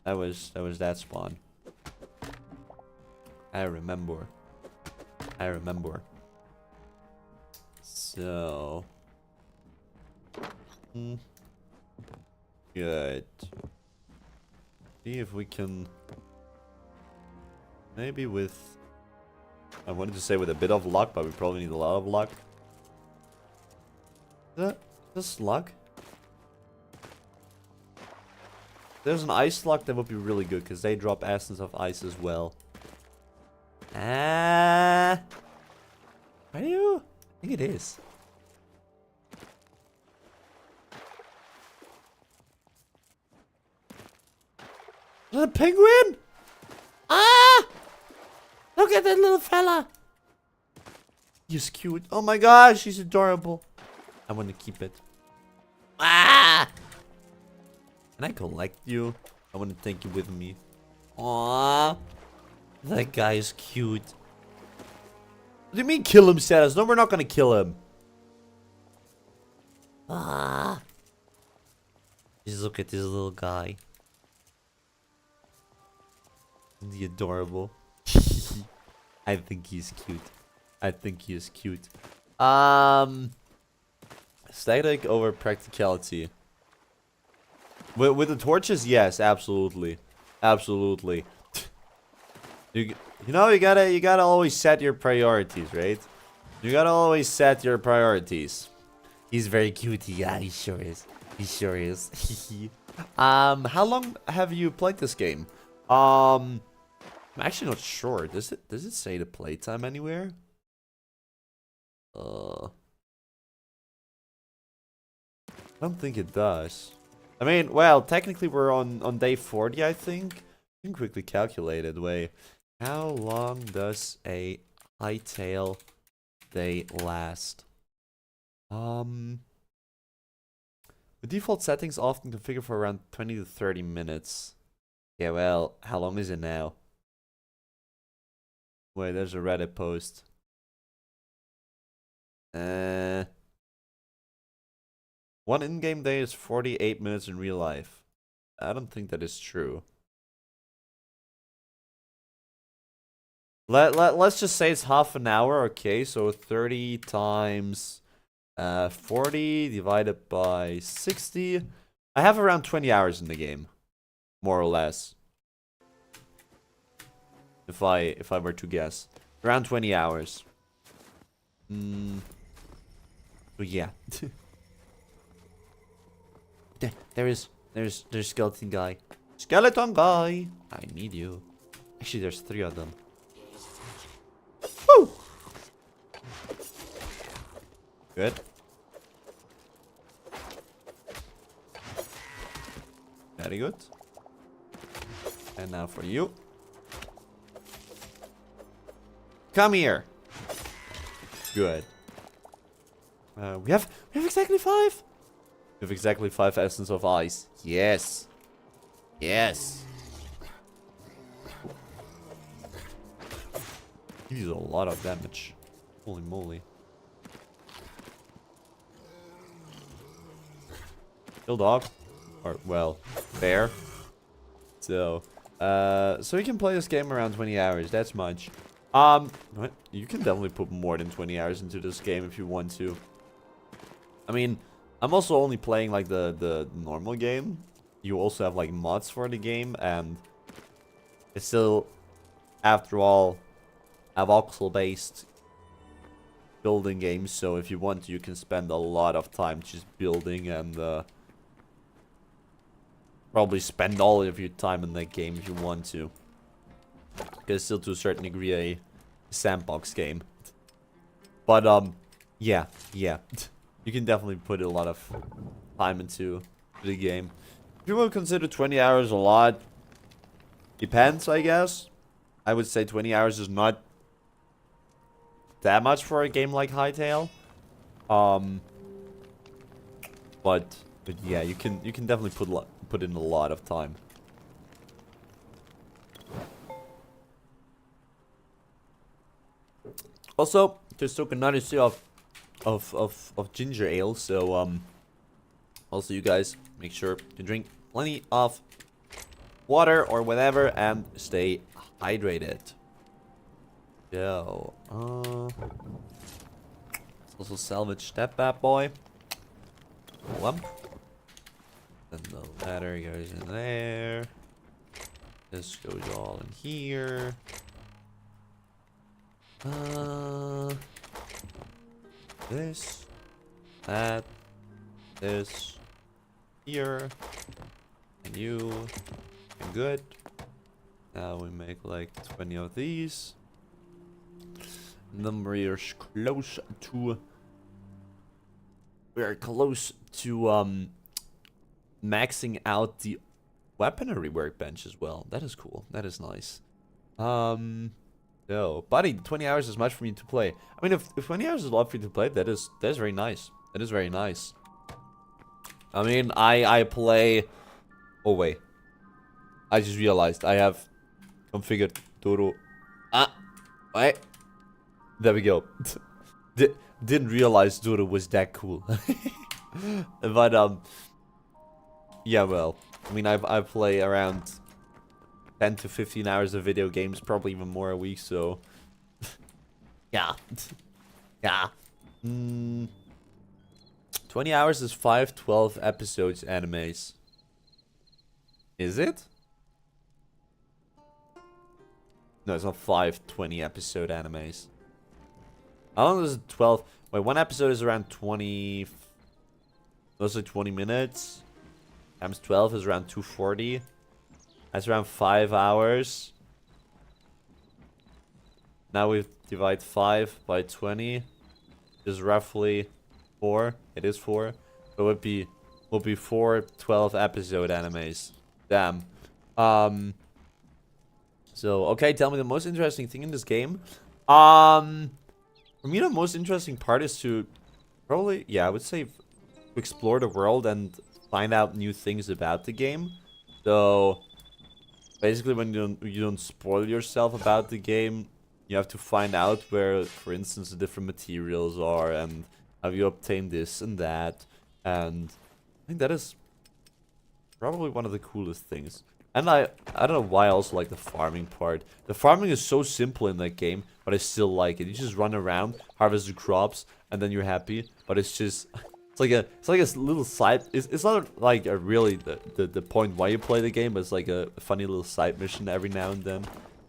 That was that spawn. I remember. So good. See if we can maybe with, I wanted to say with a bit of luck, but we probably need a lot of luck. This luck? There's an ice luck that would be really good because they drop essence of ice as well. Are you? I think it is. Is that a penguin? Ah! Look at that little fella. He's cute. Oh my gosh, he's adorable. I want to keep it. Ah! Can I collect you? I want to take you with me. Aww. That guy is cute. What do you mean kill him, Status? No, we're not gonna kill him. Ah. Just look at this little guy. Isn't he adorable? I think he's cute. I think he is cute. Static over practicality. With the torches, yes, absolutely. Absolutely. You know, you gotta always set your priorities, right? You gotta always set your priorities. He's very cute. Yeah, he sure is. He sure is. How long have you played this game? I'm actually not sure. Does it say the playtime anywhere? I don't think it does. I mean, well, technically we're on day 40, I think. You can quickly calculate it. Wait. How long does a Hytale day last? The default settings often configure for around 20 to 30 minutes. Yeah, well, how long is it now? Wait, there's a Reddit post. One in-game day is 48 minutes in real life. I don't think that is true. Let's just say it's half an hour, okay? So 30 times 40 divided by 60. I have around 20 hours in the game, more or less. If I were to guess, around 20 hours. But yeah. There's skeleton guy. Skeleton guy. I need you. Actually, there's 3 of them. Woo! Good. Very good. And now for you. Come here. Good. We have exactly 5. We have exactly 5 essence of ice. Yes. Yes. He deals a lot of damage. Holy moly. Kill dog. Or, well, bear. So you can play this game around 20 hours. That's much. You can definitely put more than 20 hours into this game if you want to. I mean, I'm also only playing like the normal game. You also have like mods for the game, and it's still, after all, a voxel-based building game. So if you want to, you can spend a lot of time just building and probably spend all of your time in that game if you want to. Because it's still to a certain degree a sandbox game. But yeah. You can definitely put a lot of time into the game. People consider 20 hours a lot. Depends, I guess. I would say 20 hours is not that much for a game like Hytale. But yeah, you can definitely put in a lot of time. Also, just took another sip of ginger ale, so also you guys make sure to drink plenty of water or whatever and stay hydrated. So, let's also salvage that bad boy. Then the ladder goes in there. This goes all in here. This, that, this, here, and you, and good. Now we make like 20 of these. And then we're close to maxing out the weaponry workbench as well. That is cool. That is nice. No, buddy, 20 hours is much for me to play. I mean, if 20 hours is a lot for you to play, that is very nice. That is very nice. I mean, I play. Oh wait, I just realized I have configured Dodo. Wait. There we go. Didn't realize Dodo was that cool. But yeah, well, I mean, I play around 10 to 15 hours of video games, probably even more a week, so yeah. Yeah. 20 hours is 5-12 episodes animes. Is it? No, it's not 5-20 episode animes. How long is it? 12? Wait, one episode is around 20. Let's say 20 minutes. Times 12 is around 240. That's around 5 hours. Now we divide 5 by 20. Is roughly 4. It is 4. So it would be 4 12 episode animes. Damn. So okay, tell me the most interesting thing in this game. For me, the most interesting part is to probably, yeah, I would say explore the world and find out new things about the game. So basically, when you don't spoil yourself about the game, you have to find out where, for instance, the different materials are and how you obtain this and that. And I think that is probably one of the coolest things. And I don't know why I also like the farming part. The farming is so simple in that game, but I still like it. You just run around, harvest the crops, and then you're happy. But it's just, it's like a little side. It's not like a really the point why you play the game, but it's like a funny little side mission every now and then.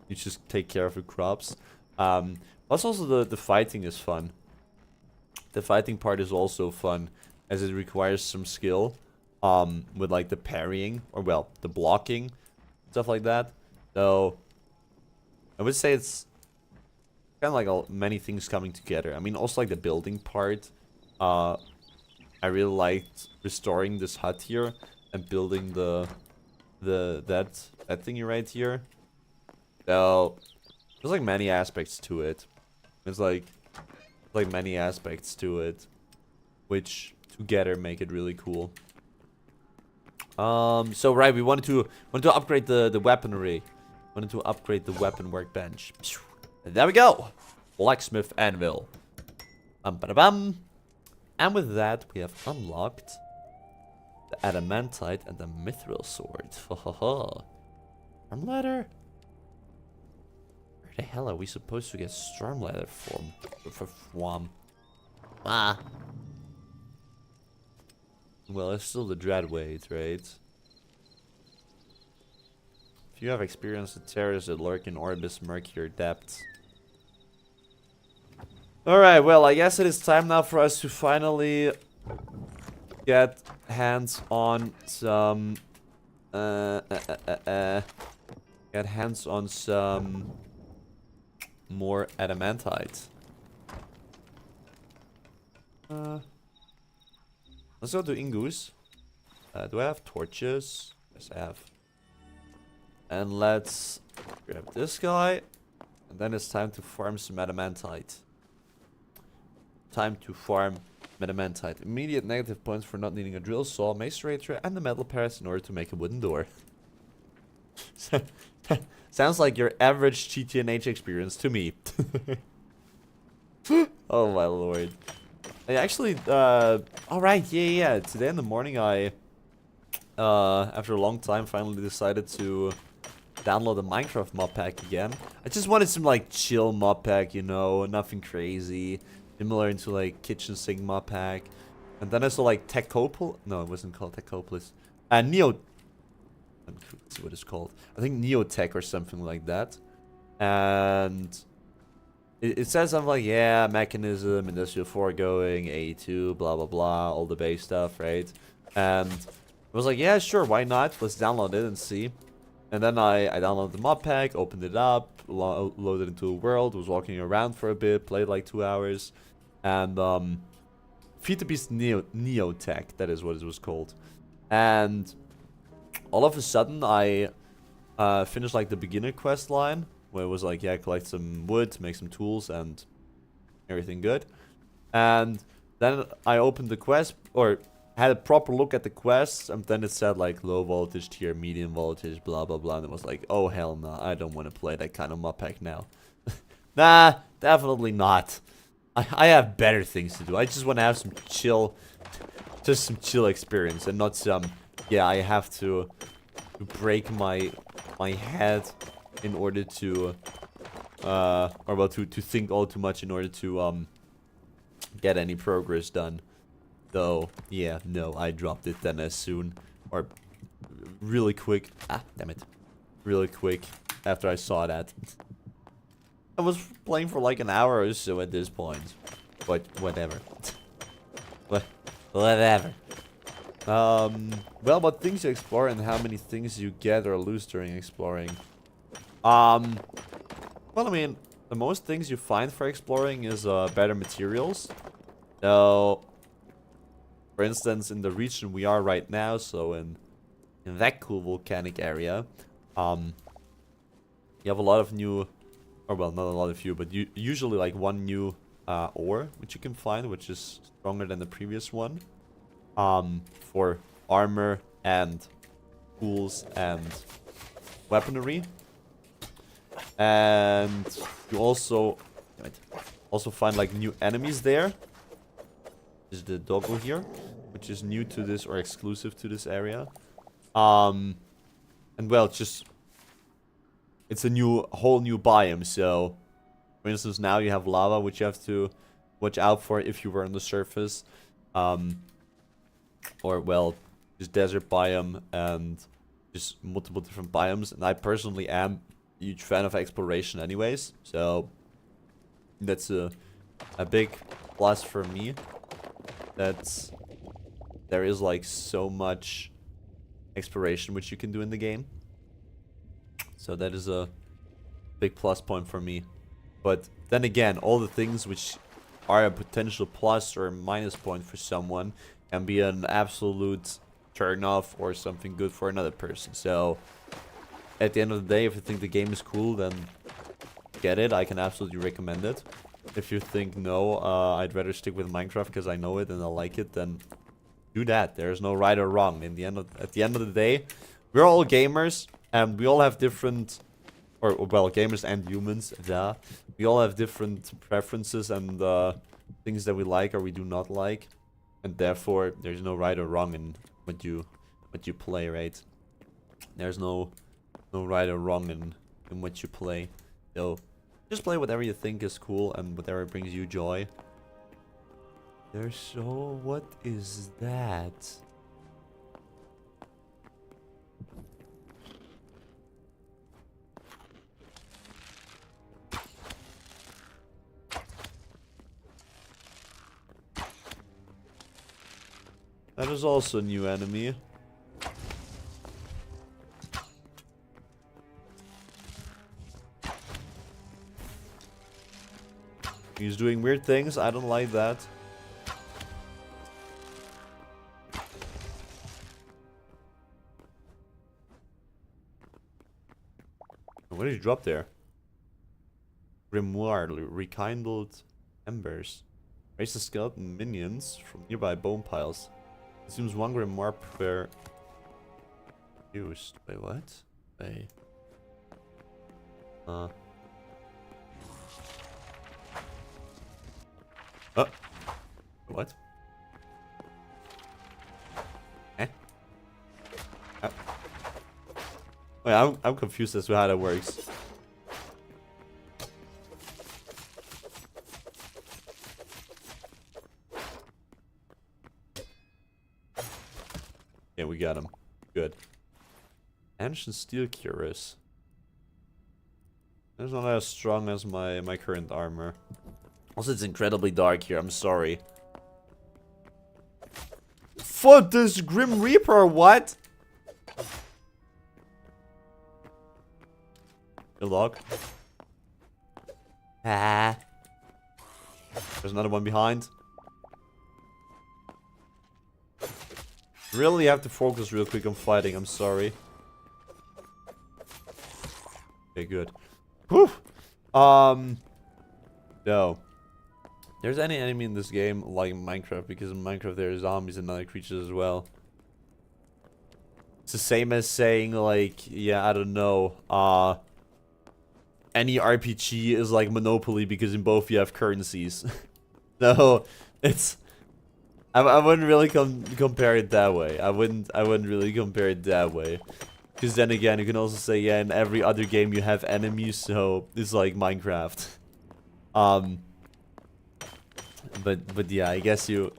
You just take care of your crops. Plus also the fighting is fun. The fighting part is also fun, as it requires some skill. With like the parrying, or well, the blocking, stuff like that. So I would say it's kind of like many things coming together. I mean, also like the building part. I really liked restoring this hut here and building that thingy right here. So there's like many aspects to it. There's like many aspects to it, which together make it really cool. So right, we wanted to upgrade the weaponry. Wanted to upgrade the weapon workbench. And there we go. Blacksmith anvil. Ba-da-bum. And with that, we have unlocked the Adamantite and the Mithril sword. Ha ha ha. Storm ladder? Where the hell are we supposed to get storm ladder from? Well, it's still the Dreadweight, right? If you have experienced the terrors that lurk in Orbis murkier depths. Alright, well, I guess it is time now for us to finally get hands on some... get hands on some more Adamantite. Let's go to Ingus. Do I have torches? Yes, I have. And let's grab this guy. And then it's time to farm some adamantite. Time to farm adamantite. Immediate negative points for not needing a drill saw, macerator, and the metal parrots in order to make a wooden door. Sounds like your average GTNH experience to me. Oh my lord. I actually, alright, yeah. Today in the morning I, after a long time, finally decided to download the Minecraft mod pack again. I just wanted some, like, chill mod pack, you know, nothing crazy. Similar into, like, kitchen sink mod pack. And then I saw, like, Techopol. No, it wasn't called Techopolis. Let's see what it's called. I think Neotech or something like that. And it says something like, yeah, mechanism, industrial foregoing, A2, blah, blah, blah, all the base stuff, right? And I was like, yeah, sure, why not? Let's download it and see. And then I downloaded the mod pack, opened it up, loaded into a world, was walking around for a bit, played like 2 hours. And, Feed the Beast Neotech, that is what it was called. And all of a sudden, I finished like the beginner quest line, where it was like, yeah, collect some wood, make some tools, and everything good. And then I opened the quest, or had a proper look at the quests, and then it said like low voltage tier, medium voltage, blah blah blah, and it was like, oh hell no, I don't want to play that kind of mod pack now. Nah, definitely not. I have better things to do. I just want to have some chill, just some chill experience, and not some, yeah, I have to break my head in order to to think all too much in order to get any progress done. Though, yeah, no, I dropped it then as soon, or really quick, damn it, really quick after I saw that. I was playing for like an hour or so at this point, but whatever. Whatever. Well, about things you explore and how many things you get or lose during exploring. Well, I mean, the most things you find for exploring is better materials. So, for instance, in the region we are right now, so in that cool volcanic area, you have a lot of new, or well, not a lot of few, but usually like one new ore which you can find, which is stronger than the previous one, for armor and tools and weaponry. And you also find like new enemies there. Is the doggo here, which is new to this or exclusive to this area. And well, it's a whole new biome. So, for instance, now you have lava, which you have to watch out for if you were on the surface. Or well, just desert biome and just multiple different biomes. And I personally am a huge fan of exploration, anyways. So that's a big plus for me. That there is like so much exploration which you can do in the game. So that is a big plus point for me. But then again, all the things which are a potential plus or minus point for someone can be an absolute turn off or something good for another person. So at the end of the day, if you think the game is cool, then get it. I can absolutely recommend it. If you think no, I'd rather stick with Minecraft because I know it and I like it, then do that. There's no right or wrong. At the end of the day, we're all gamers and we all have different, or well, gamers and humans. Yeah, we all have different preferences and things that we like or we do not like, and therefore there's no right or wrong in what you play, right? There's no right or wrong in what you play. So just play whatever you think is cool and whatever brings you joy. What is that? That is also a new enemy. He's doing weird things. I don't like that. did you drop there? Grimoire, rekindled embers. Raise the skeleton minions from nearby bone piles. Consumes 1 grimoire per used. Wait, what? Wait. What? Eh? Wait, I'm confused as to how that works. Yeah, we got him. Good. Ancient steel cuirass. That's not as strong as my current armor. Also, it's incredibly dark here. I'm sorry. Fuck this Grim Reaper, what? Good luck. Ah. There's another one behind. Really have to focus real quick on fighting, I'm sorry. Okay, good. Whew. No. There's any enemy in this game like Minecraft, because in Minecraft there are zombies and other creatures as well. It's the same as saying like, yeah, I don't know, any RPG is like Monopoly because in both you have currencies. No, it's... I wouldn't really compare it that way. I wouldn't really compare it that way. Because then again, you can also say, yeah, in every other game you have enemies, so it's like Minecraft. But yeah, I guess you,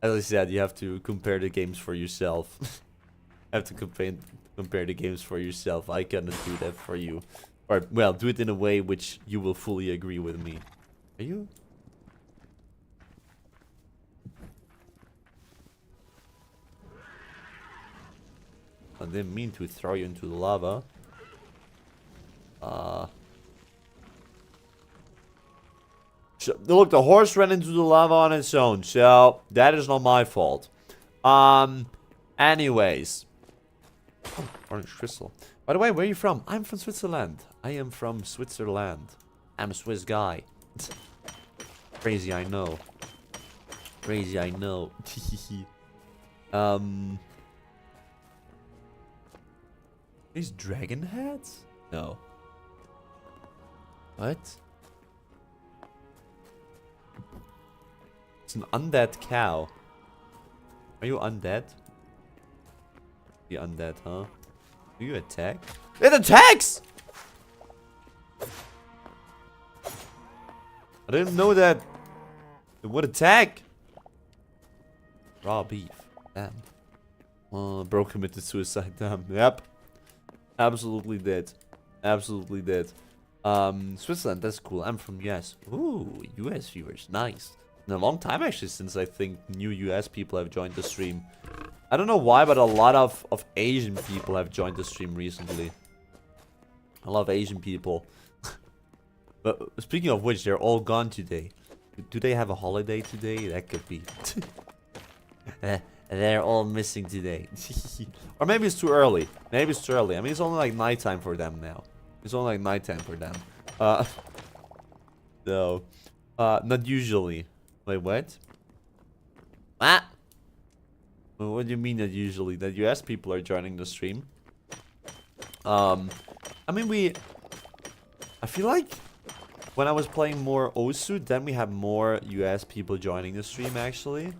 as I said, you have to compare the games for yourself. Have to compare the games for yourself. I cannot do that for you. Or, well, do it in a way which you will fully agree with me. Are you? I didn't mean to throw you into the lava. Look, the horse ran into the lava on its own, so that is not my fault. Anyways. Oh, orange crystal. By the way, where are you from? I'm from Switzerland. I am from Switzerland. I'm a Swiss guy. Crazy, I know. Crazy, I know. These dragon heads? No. What? It's an undead cow. Are you undead? You undead, huh? Do you attack? It attacks! I didn't know that it would attack. Raw beef. Damn. Bro committed suicide. Damn. Yep. Absolutely dead. Absolutely dead. Switzerland, that's cool. I'm from US. Ooh, US viewers. Nice. In a long time actually, since I think new US people have joined the stream. I don't know why, but a lot of Asian people have joined the stream recently. A lot of Asian people. But speaking of which, they're all gone today. Do they have a holiday today? That could be. They're all missing today. Or maybe it's too early. Maybe it's too early. I mean, it's only like nighttime for them now. It's only like nighttime for them. No. Not usually. Wait, what? Ah! Well, what do you mean not usually? That US people are joining the stream? I mean, I feel like when I was playing more Osu, then we had more US people joining the stream, actually.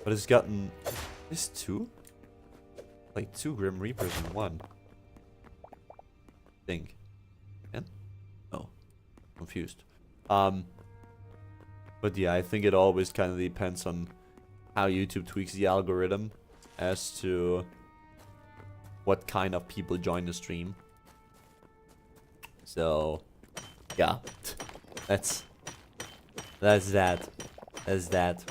But it's gotten... Is 2? Like 2 Grim Reapers in 1. I think. And? Oh. Confused. But yeah, I think it always kind of depends on how YouTube tweaks the algorithm as to what kind of people join the stream. So, yeah. That's that. That's that.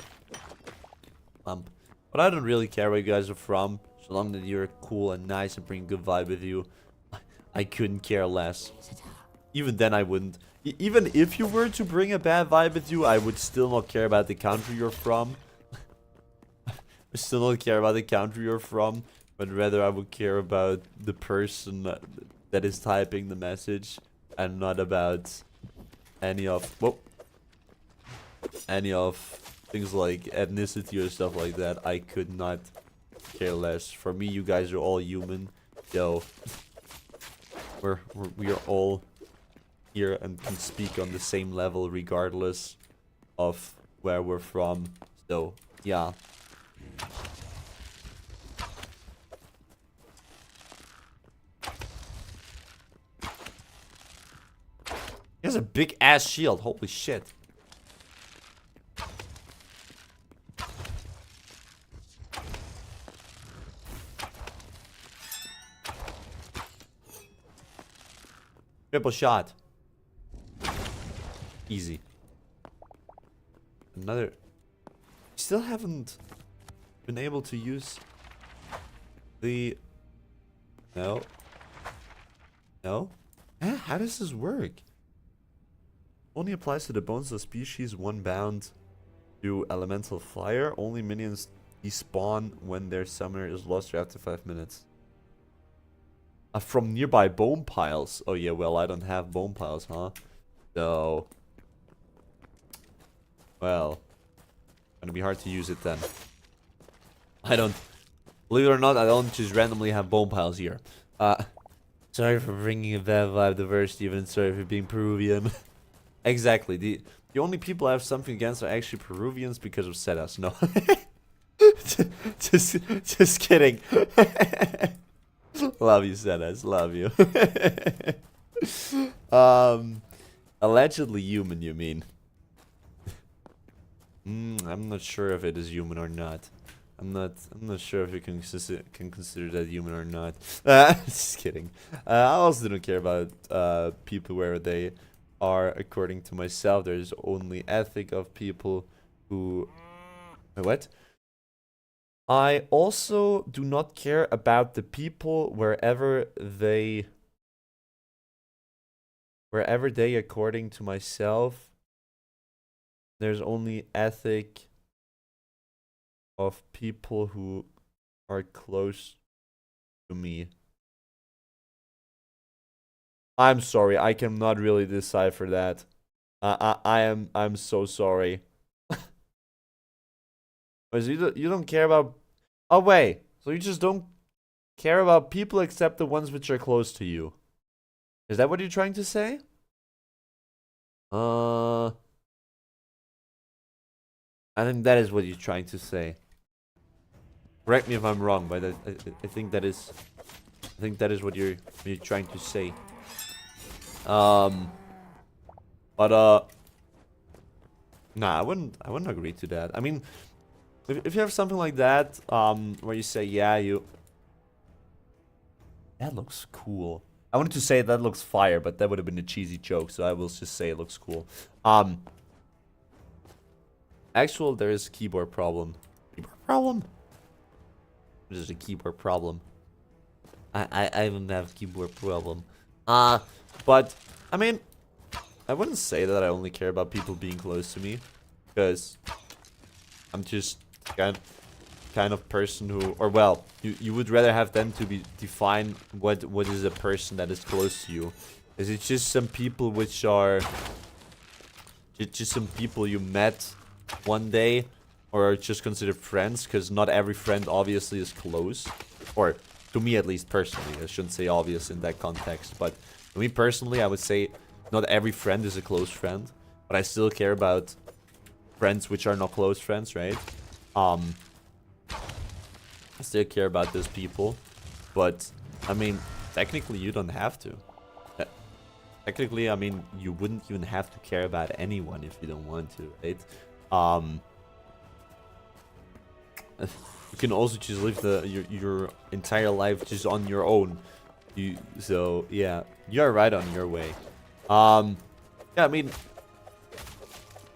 But I don't really care where you guys are from, so long that you're cool and nice and bring good vibe with you. I couldn't care less. Even then I wouldn't. Even if you were to bring a bad vibe with you, I would still not care about the country you're from. I still don't care about the country you're from, but rather I would care about the person that is typing the message, and not about any of things like ethnicity or stuff like that. I could not care less. For me, you guys are all human. Yo, we are all here and can speak on the same level regardless of where we're from. So yeah. He has a big ass shield. Holy shit. Triple shot. Easy. Another. Still haven't been able to use the. No. No? Eh, how does this work? Only applies to the bones of species one bound to elemental fire. Only minions despawn when their summoner is lost after 5 minutes. From nearby bone piles. Oh yeah, well I don't have bone piles, huh? So, well, gonna be hard to use it then. I don't, believe it or not, I don't just randomly have bone piles here. Sorry for bringing a bad vibe diversity, even sorry for being Peruvian. Exactly. The only people I have something against are actually Peruvians because of Sedas. No, just kidding. Love you, Sedas. Love you. Allegedly human, you mean? I'm not sure if it is human or not. I'm not sure if you can consider that human or not. Just kidding. I also don't care about people where they are. According to myself, there's only ethic of people who. Wait, what? I also do not care about the people wherever they, according to myself, there's only ethic of people who are close to me. I'm sorry, I cannot really decipher that. I'm so sorry. So you don't care about. Oh wait, so you just don't care about people except the ones which are close to you. Is that what you're trying to say? I think that is what you're trying to say. Correct me if I'm wrong, but I think that is what you're trying to say. But nah, I wouldn't agree to that. I mean, if you have something like that, where you say, yeah, that looks cool. I wanted to say that looks fire, but that would have been a cheesy joke, so I will just say it looks cool. There is a keyboard problem. Keyboard problem? What is a keyboard problem? I don't have a keyboard problem. But, I mean, I wouldn't say that I only care about people being close to me, because I'm just kind of person who, or well, you would rather have them to define what is a person that is close to you. Is it just some people which are just some people you met one day, or are just considered friends? Because not every friend obviously is close, or to me at least personally. I shouldn't say obvious in that context, but to me personally, I would say not every friend is a close friend, but I still care about friends which are not close friends, right? I still care about those people, but I mean, technically you don't have to. Technically, I mean, you wouldn't even have to care about anyone if you don't want to, right? You can also just live your entire life just on your own. So yeah, you're right on your way. Yeah, I mean,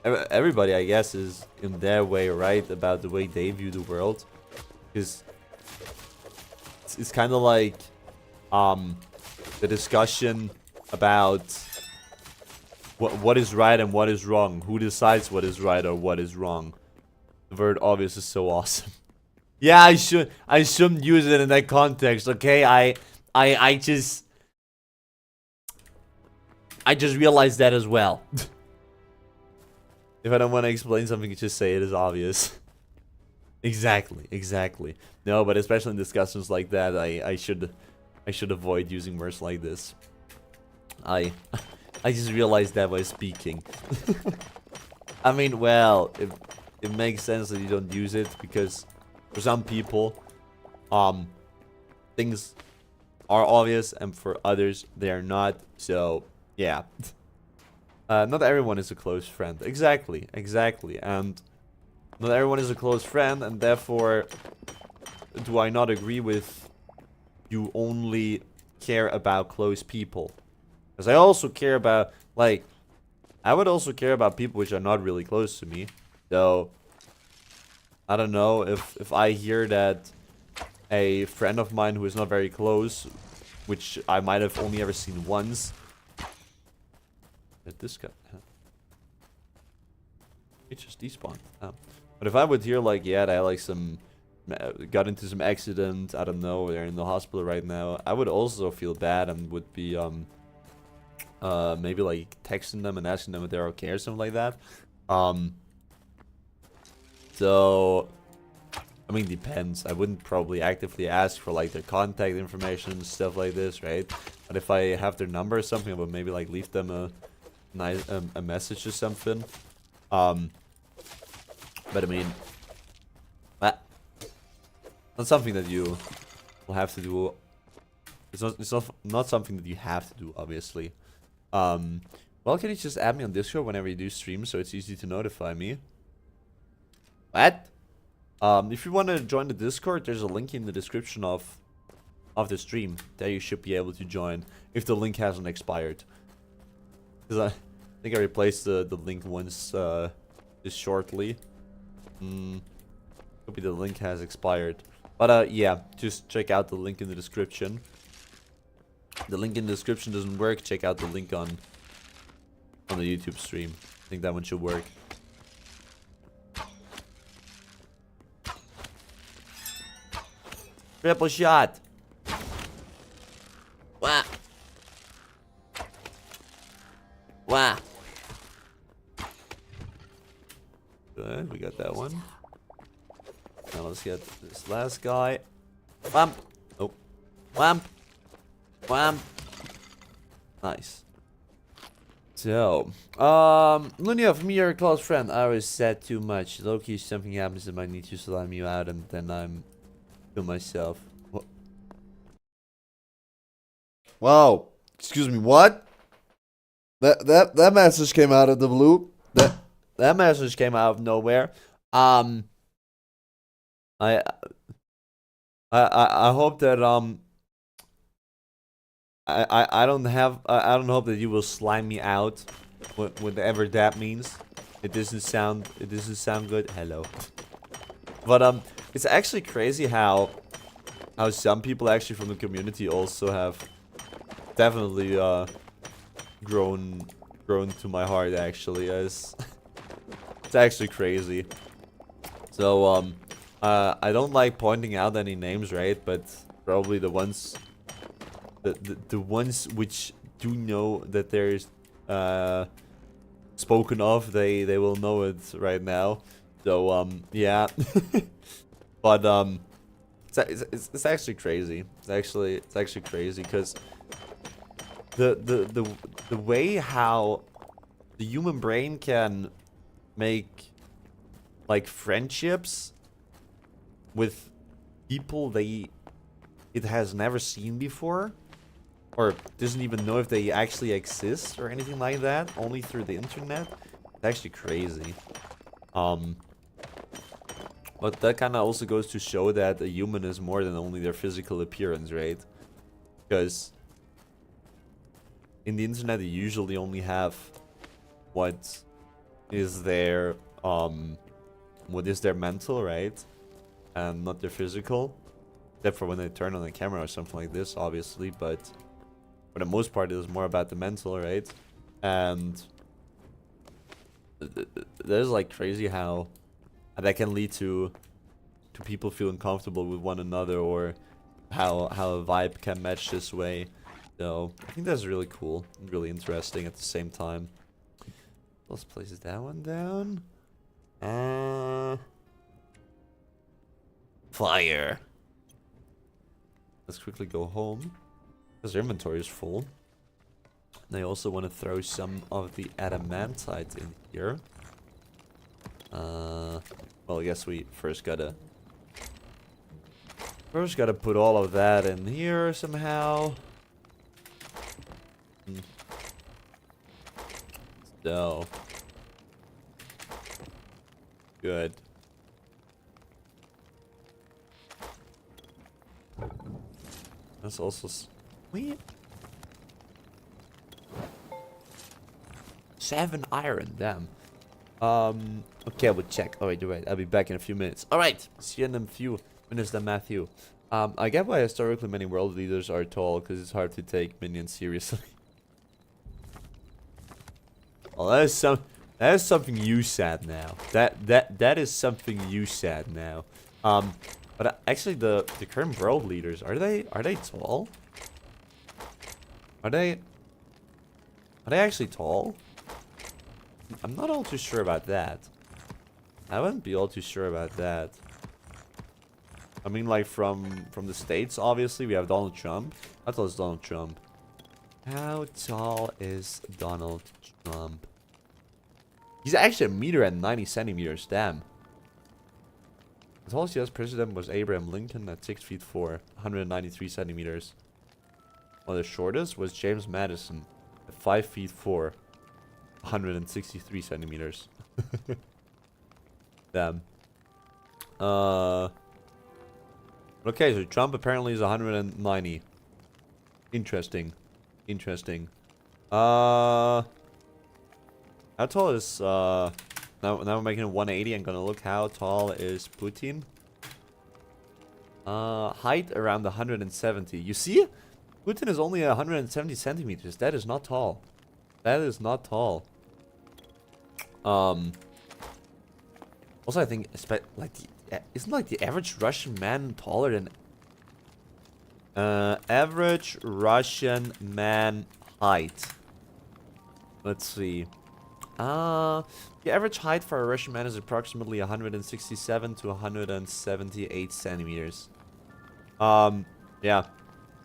everybody, I guess, is in their way right about the way they view the world, because it's kind of like the discussion about what is right and what is wrong. Who decides what is right or what is wrong? The word obvious is so awesome. Yeah, I shouldn't use it in that context. Okay, I just I just realized that as well. If I don't want to explain something, just say it is obvious. Exactly. No, but especially in discussions like that, I should avoid using words like this. I just realized that while speaking. I mean, well, it makes sense that you don't use it because for some people, things are obvious, and for others they are not. So yeah, not everyone is a close friend. Exactly, and not everyone is a close friend, and therefore, do I not agree with you only care about close people? Because I also care about, like, I would also care about people which are not really close to me. So, I don't know, if I hear that a friend of mine who is not very close, which I might have only ever seen once. This guy, it just despawned. But if I would hear like, yeah, they like got into some accident, I don't know, they're in the hospital right now, I would also feel bad and would be maybe like texting them and asking them if they're okay or something like that. So I mean, depends. I wouldn't probably actively ask for like their contact information and stuff like this, right? But if I have their number or something, I would maybe like leave them a nice a message or something. But I mean, not something that you will have to do. It's not something that you have to do, obviously. Well, can you just add me on Discord whenever you do stream, so it's easy to notify me? What? If you want to join the Discord, there's a link in the description of the stream. There you should be able to join if the link hasn't expired. Because I think I replaced the link once just shortly. Could be the link has expired. But yeah, just check out the link in the description. The link in the description doesn't work. Check out the link on the YouTube stream. I think that one should work. Triple shot. Wah. Wah. Good, we got that one. Now let's get this last guy. Wham. Oh. Wham. Wham. Nice. So, Lunia, from your close friend, I always said too much. Loki, something happens and I need to slime you out, and then I'm to myself. What? Wow. Excuse me, what? That message came out of the blue. That message came out of nowhere. I hope that I don't hope that you will slime me out, whatever that means. It doesn't sound good. Hello. But it's actually crazy how some people actually from the community also have definitely grown to my heart, actually. It's actually crazy. So I don't like pointing out any names, right? But probably the ones which do know that there's spoken of, they will know it right now. So yeah. But it's actually crazy. It's actually crazy because the way how the human brain can make like friendships with people it has never seen before, or doesn't even know if they actually exist or anything like that, only through the internet. It's actually crazy. But that kind of also goes to show that a human is more than only their physical appearance, right? Because in the internet, you usually only have what is their mental, right? And not their physical. Except for when they turn on the camera or something like this, obviously. But for the most part, it is more about the mental, right? And there's like crazy how that can lead to people feeling comfortable with one another, or how a vibe can match this way. So, I think that's really cool. And really interesting at the same time. Let's place that one down. Fire. Let's quickly go home. Because their inventory is full. And I also want to throw some of the Adamantite in here. Well, I guess we first gotta put all of that in here somehow. So good. That's also sweet. 7 iron, damn. Okay, we'll check. Alright, you're right. I'll be back in a few minutes. Alright, see you in a few minutes then, Matthew. I get why historically many world leaders are tall, because it's hard to take minions seriously. Well, that is something you said now. That is something you said now. But actually the current world leaders, are they tall? Are they actually tall? I'm not all too sure about that. I wouldn't be all too sure about that. I mean, like, from the States, obviously, we have Donald Trump. How tall is Donald Trump? How tall is Donald Trump? He's actually 1 meter and 90 centimeters, damn. The tallest US president was Abraham Lincoln at 6'4", 193 centimeters. While the shortest was James Madison at 5'4", 163 centimeters. Damn. Okay, so Trump apparently is 190. Interesting. How tall is now we're making it 180. I'm gonna look how tall is Putin. Height around 170. You see? Putin is only 170 centimeters. That is not tall. That is not tall. Also, I think like isn't like the average Russian man taller than average Russian man height? Let's see. The average height for a Russian man is approximately 167 to 178 centimeters. Yeah.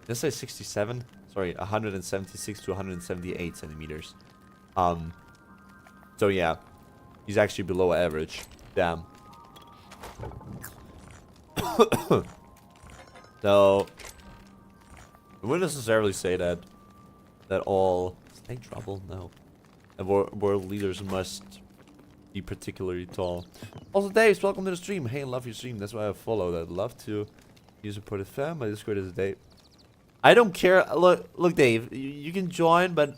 Let's say 67. Sorry, 176 to 178 centimeters. So yeah, he's actually below average. Damn. So, I wouldn't necessarily say that all snake trouble. No, and world leaders must be particularly tall. Also, Dave, welcome to the stream. Hey, I love your stream. That's why I followed. I'd love to use support fam. My Discord is Dave. I don't care. Look, Dave. You can join, but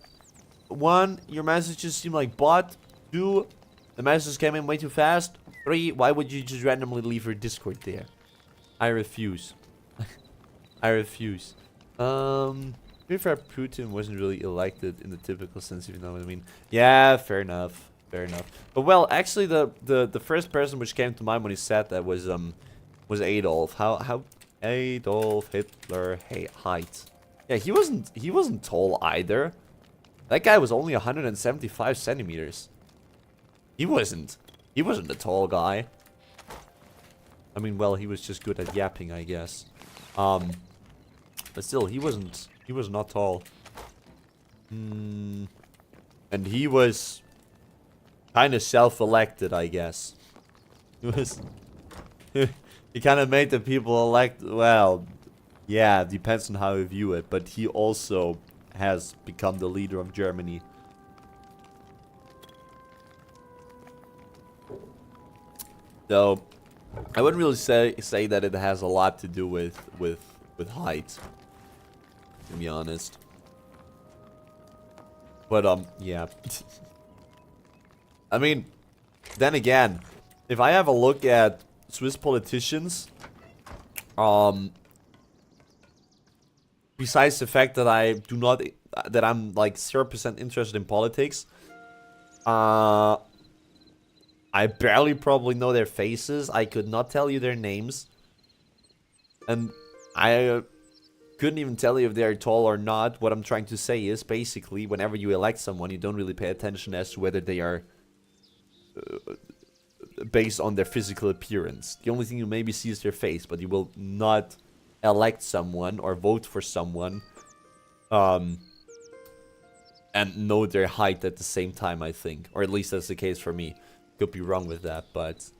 1, your messages seem like bot. 2, the messages came in way too fast. 3, why would you just randomly leave your Discord there? I refuse. I refuse. To be fair, Putin wasn't really elected in the typical sense, if you know what I mean. Yeah, fair enough. Fair enough. But well, actually, the first person which came to mind when he said that was Adolf. How Adolf Hitler height? Yeah, he wasn't tall either. That guy was only 175 centimeters. He wasn't a tall guy. I mean, well, he was just good at yapping, I guess. But still, he was not tall. And he was kind of self-elected, I guess. He was. He kind of made the people elect. Well, yeah, depends on how you view it. But he also has become the leader of Germany. So, I wouldn't really say that it has a lot to do with height, to be honest. But yeah. I mean, then again, if I have a look at Swiss politicians, besides the fact that I'm like 0% interested in politics, I barely probably know their faces. I could not tell you their names. And couldn't even tell you if they're tall or not. What I'm trying to say is, basically, whenever you elect someone, you don't really pay attention as to whether they are based on their physical appearance. The only thing you maybe see is their face, but you will not elect someone or vote for someone and know their height at the same time, I think. Or at least that's the case for me. Could be wrong with that, but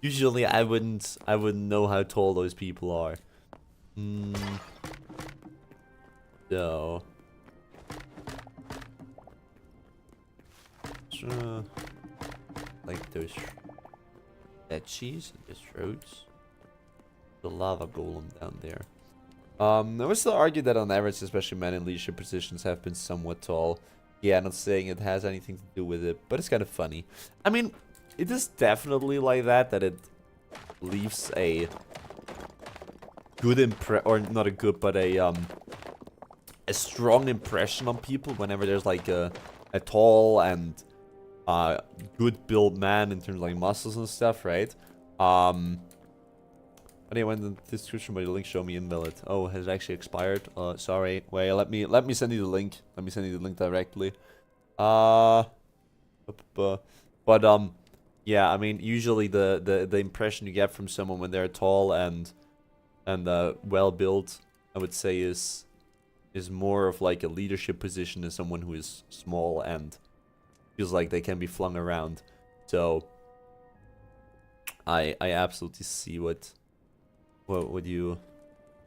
usually I wouldn't know how tall those people are. So like those cheese and those roads. The lava golem down there. I would still argue that on average, especially men in leadership positions have been somewhat tall. Yeah, not saying it has anything to do with it, but it's kind of funny. I mean, it is definitely like that it leaves a good or not a good, but a strong impression on people whenever there's like a tall and good built man in terms of like muscles and stuff, right? Anyway, in the description, but the link show me invalid. Oh, has it actually expired? Sorry. Wait, let me send you the link. Let me send you the link directly. Yeah, I mean, usually the impression you get from someone when they're tall and well built, I would say is more of like a leadership position than someone who is small and feels like they can be flung around. So I absolutely see what you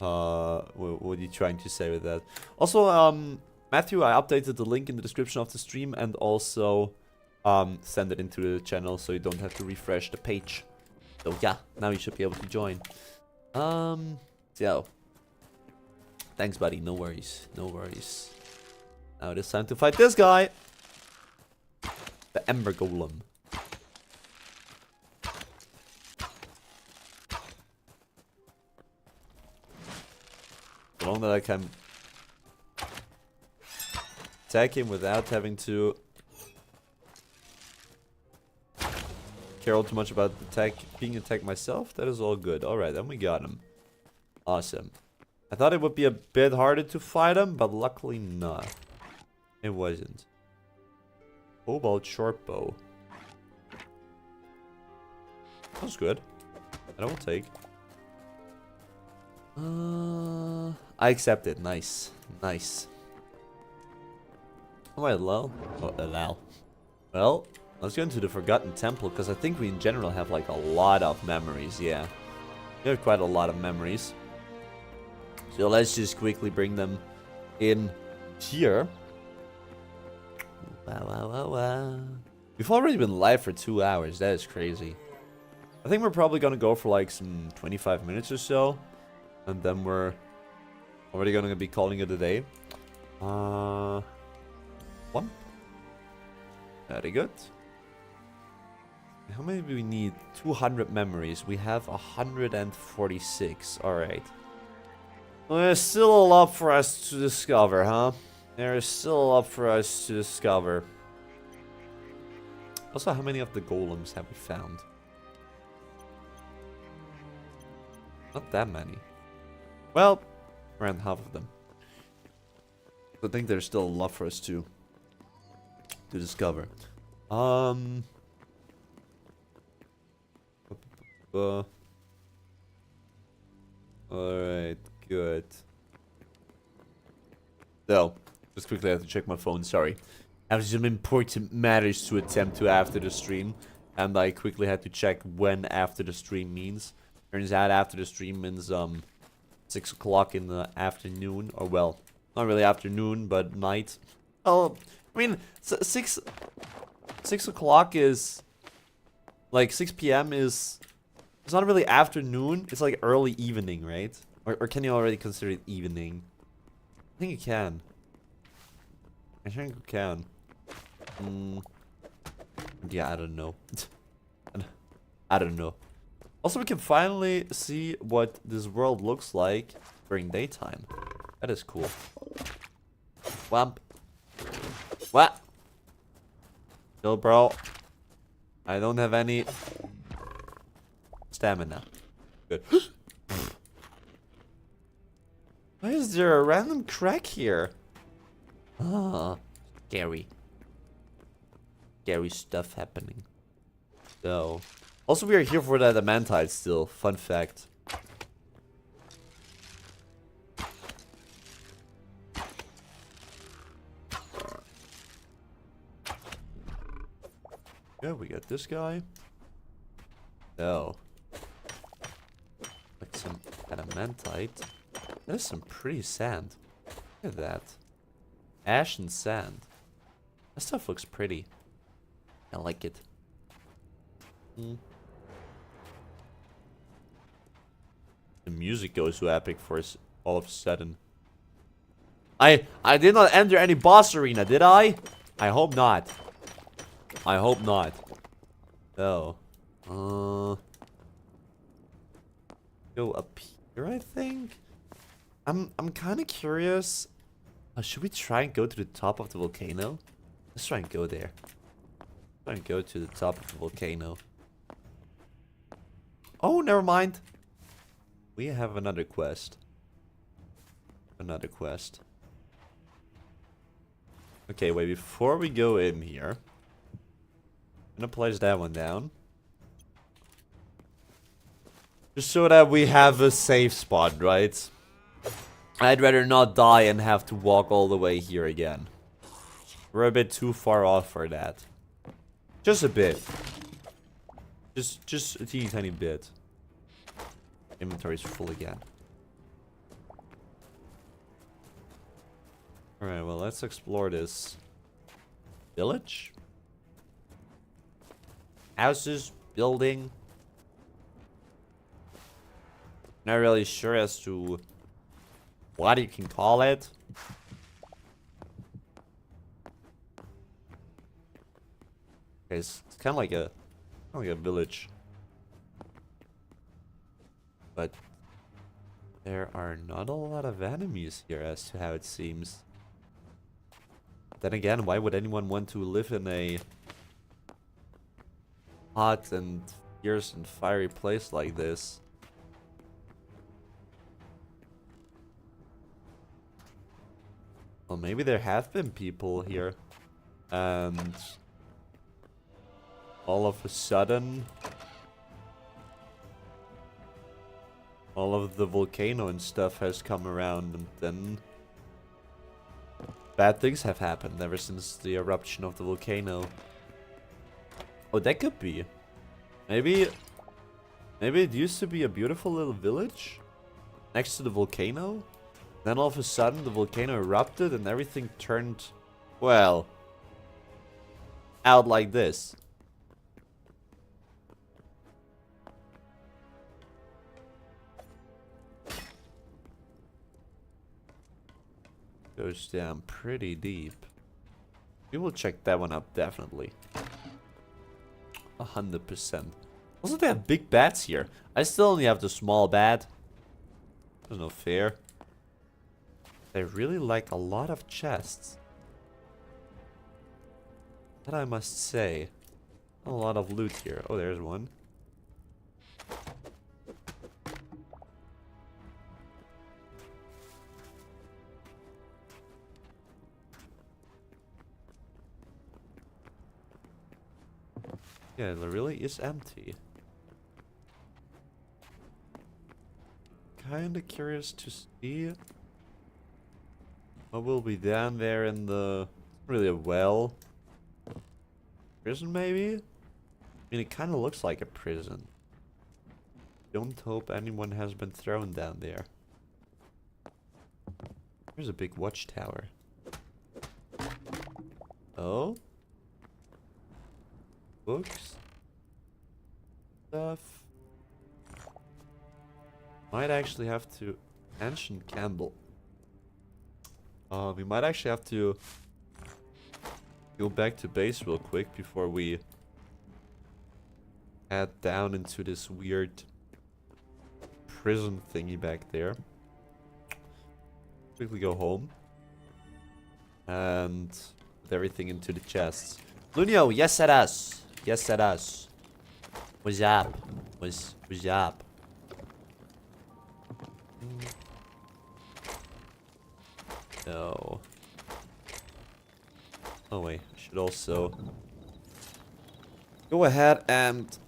trying to say with that. Also, Matthew, I updated the link in the description of the stream and also send it into the channel so you don't have to refresh the page. So yeah, now you should be able to join. So thanks, buddy. No worries. No worries. Now it is time to fight this guy. The Ember Golem. So long that I can attack him without having to care all too much about being attacked myself, that is all good. Alright, then we got him. Awesome. I thought it would be a bit harder to fight him, but luckily not. It wasn't. Cobalt shortbow. That's good. That I will take. I accept it. Nice. Nice. Alright, lol. Oh, lol. Well, let's go into the Forgotten Temple, because I think we in general have like a lot of memories, yeah. We have quite a lot of memories. So let's just quickly bring them in here. Wow, wow, wow, wow. We've already been live for 2 hours. That is crazy. I think we're probably gonna go for like some 25 minutes or so. And then we're already gonna be calling it a day. One. Very good. How many do we need? 200 memories. We have 146. Alright. Well, there's still a lot for us to discover, huh? There is still a lot for us to discover. Also, how many of the golems have we found? Not that many. Well, around half of them. I think there's still a lot for us to discover. Alright, good. So, just quickly I have to check my phone, sorry. I have some important matters to attend to after the stream. And I quickly had to check when after the stream means. Turns out after the stream means 6 o'clock in the afternoon. Or well, not really afternoon, but night. Oh, I mean, 6 o'clock is... Like, 6 p.m. is... It's not really afternoon. It's like early evening, right? Or can you already consider it evening? I think you can. I think you can. Yeah, I don't know. I don't know. Also, we can finally see what this world looks like during daytime. That is cool. Whomp. What? Chill, bro. I don't have any stamina. Good. is there a random crack here? Oh, scary. Scary stuff happening. So, also we are here for the Adamantite still. Fun fact. Yeah, we got this guy. No. Like some Adamantite. That is some pretty sand. Look at that. Ash and sand. That stuff looks pretty. I like it. The music goes so epic for us all of a sudden. I did not enter any boss arena, did I? I hope not. I hope not. Oh. Go up here, I think. I'm kind of curious. Should we try and go to the top of the volcano? Let's try and go there. Try and go to the top of the volcano. Oh, never mind. We have another quest. Another quest. Okay, wait, before we go in here, I'm gonna place that one down. Just so that we have a safe spot, right? I'd rather not die and have to walk all the way here again. We're a bit too far off for that. Just a bit. Just a teeny tiny bit. Inventory's full again. Alright, well, let's explore this village. Houses, building. Not really sure as to what you can call it. Okay, it's kind of like a village. But there are not a lot of enemies here as to how it seems. Then again, why would anyone want to live in a hot and fierce and fiery place like this? Well, maybe there have been people here. And all of a sudden, all of the volcano and stuff has come around, and then bad things have happened ever since the eruption of the volcano. Oh, that could be. Maybe it used to be a beautiful little village next to the volcano. Then all of a sudden the volcano erupted and everything turned, well, out like this. Goes down pretty deep. We will check that one up, definitely. 100%. Also, they have big bats here. I still only have the small bat. That's no fair. They really like a lot of chests. That I must say. A lot of loot here. Oh, there's one. Yeah, it really is empty. Kinda curious to see what will be down there in the... really a well. Prison, maybe? I mean, it kinda looks like a prison. Don't hope anyone has been thrown down there. There's a big watchtower. Oh? Books? Stuff? Might actually have to... Ancient Campbell. We might actually have to go back to base real quick before we head down into this weird prison thingy back there. Quickly go home. And put everything into the chests. Lunio, yes at us. Yes at us. What's up? What's up? No. Oh wait, I should also go ahead and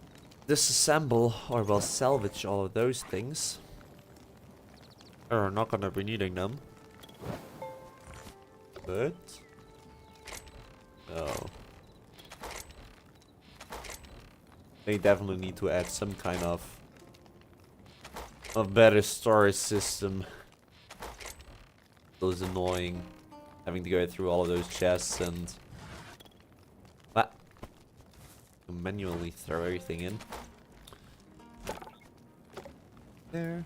disassemble, or well, salvage all of those things. We're not gonna be needing them. But no. They definitely need to add some kind of a better storage system. It was annoying having to go through all of those chests and manually throw everything in. There.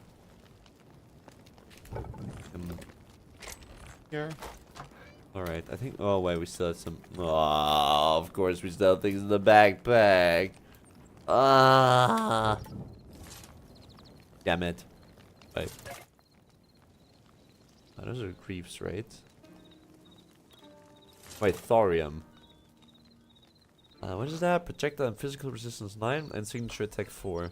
Here. Alright, I think. Oh, wait, we still have some. Oh, of course, we still have things in the backpack. Ah. Damn it. Wait. Oh, those are creeps, right? Wait, thorium. What is that? Projectile and physical resistance 9 and signature attack 4.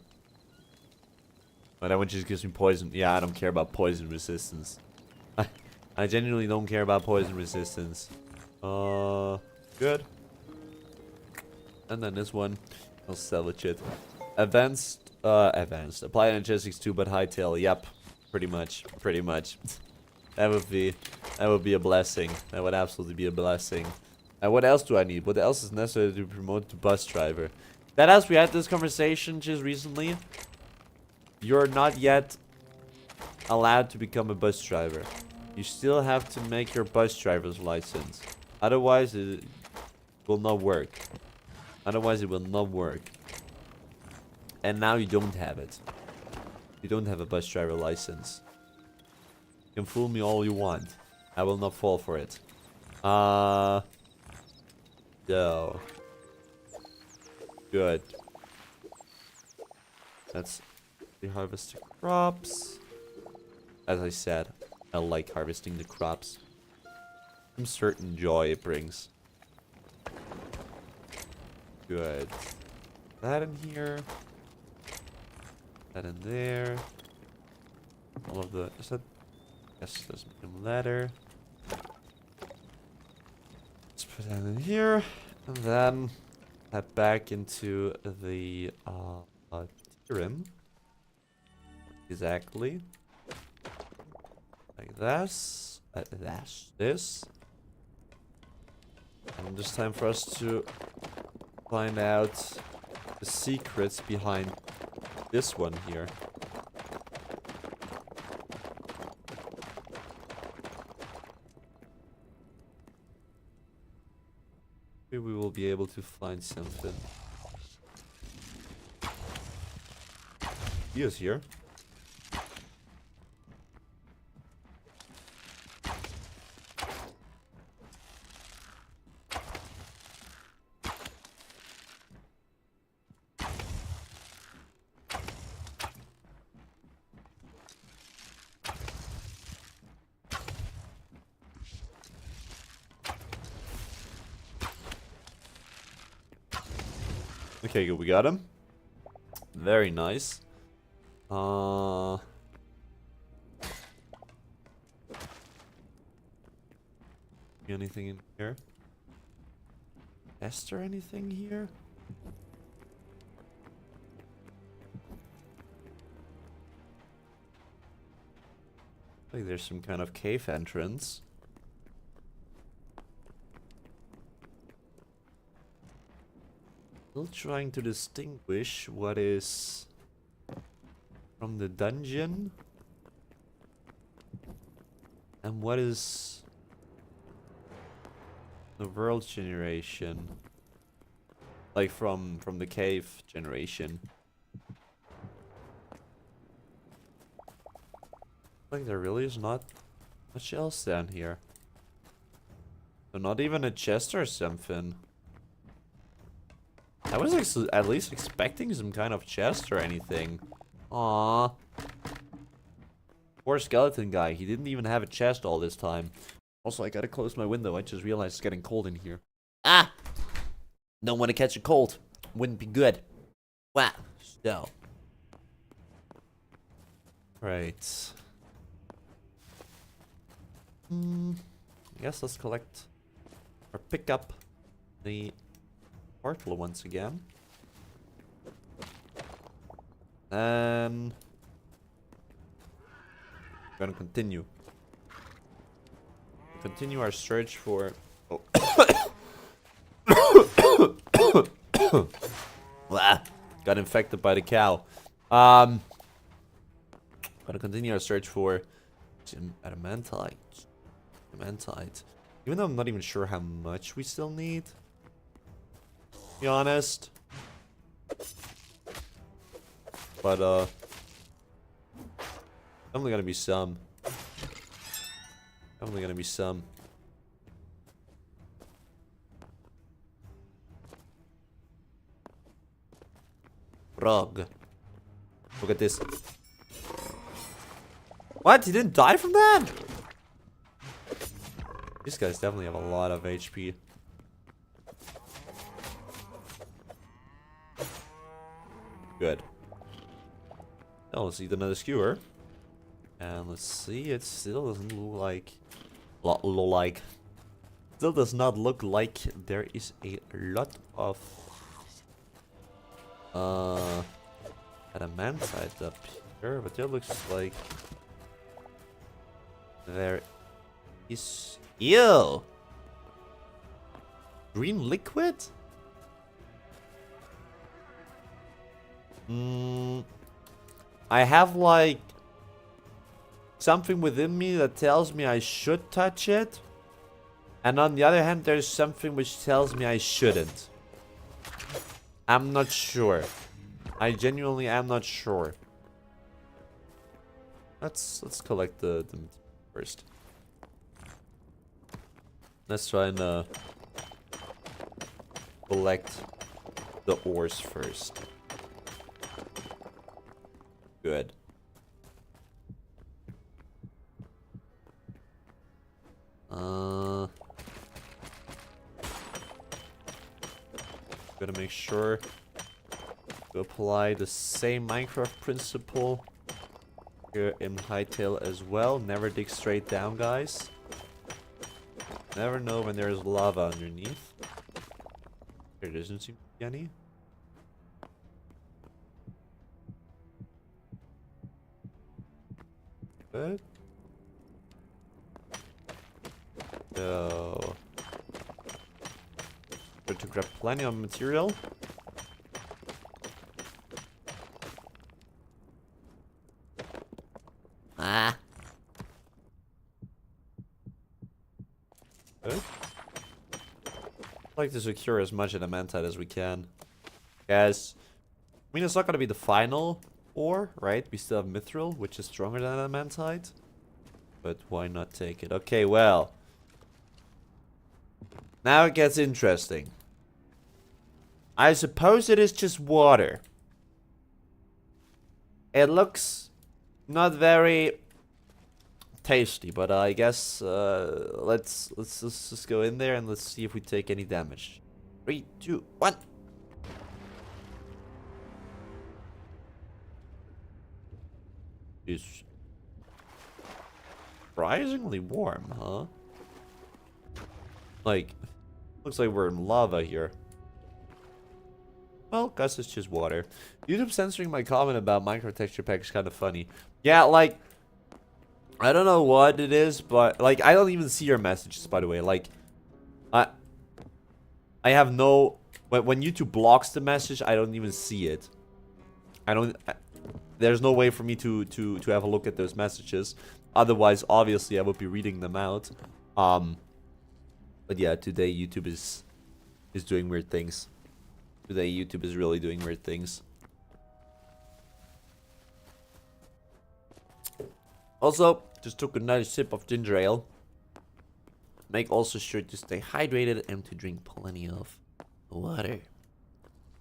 Oh, that one just gives me poison. Yeah, I don't care about poison resistance. I genuinely don't care about poison resistance. Good. And then this one, I'll salvage it. Advanced. Apply energetics 2, but Hytale. Yep, pretty much. That would be a blessing. That would absolutely be a blessing. And what else do I need? What else is necessary to promote to bus driver? That as we had this conversation just recently. You're not yet allowed to become a bus driver. You still have to make your bus driver's license. Otherwise, it will not work. And now you don't have it. You don't have a bus driver license. You can fool me all you want. I will not fall for it. No. Good. Let's harvest the crops. As I said, I like harvesting the crops. Some certain joy it brings. Good. That in here. That in there. All of the... Is that... Yes, there's a ladder. Let's put that in here. And then head back into the room. Exactly. Like this. This. And it's time for us to find out the secrets behind this one here. Maybe we will be able to find something. He is here. Okay, good. We got him. Very nice. Anything in here? Is there anything here? Like there's some kind of cave entrance. Still trying to distinguish what is from the dungeon and what is the world generation, like from the cave generation. Like there really is not much else down here. So not even a chest or something. I was at least expecting some kind of chest or anything. Aww. Poor skeleton guy. He didn't even have a chest all this time. Also, I gotta close my window. I just realized it's getting cold in here. Ah! Don't want to catch a cold. Wouldn't be good. Wow. So. Right. I guess let's collect or pick up the portal once again. And we're gonna continue. Continue our search for. Oh. Got infected by the cow. Gonna continue our search for some adamantite. Adamantite. Even though I'm not even sure how much we still need. To be honest. But definitely gonna be some. Definitely gonna be some. Frog. Look at this. What? He didn't die from that? These guys definitely have a lot of HP. Good. Now let's eat another skewer. And let's see, it still doesn't look like... Still does not look like there is a lot of... adamantite up here, but it looks like... There is... Ew! Green liquid? I have like something within me that tells me I should touch it, and on the other hand there's something which tells me I shouldn't. I'm not sure. I genuinely am not sure. Let's collect the first. Let's try and collect the ores first. Good. Gotta make sure to apply the same Minecraft principle here in Hytale as well. Never dig straight down, guys. Never know when there's lava underneath. There doesn't seem to be any. Good. So, good to grab plenty of material. Good. Like to secure as much adamantite as we can. Guys, I mean, it's not going to be the final ore, right? We still have mithril, which is stronger than adamantite. But why not take it? Okay, well. Now it gets interesting. I suppose it is just water. It looks not very tasty, but I guess let's just go in there and let's see if we take any damage. 3, 2, 1. It's surprisingly warm, huh? Like, looks like we're in lava here. Well, guess it's just water. YouTube censoring my comment about Minecraft texture pack is kind of funny. Yeah, like, I don't know what it is, but, like, I don't even see your messages, by the way. Like, I have no... When YouTube blocks the message, I don't even see it. There's no way for me to have a look at those messages. Otherwise, obviously, I would be reading them out. But yeah, today YouTube is doing weird things. Today YouTube is really doing weird things. Also, just took another sip of ginger ale. Make also sure to stay hydrated and to drink plenty of water.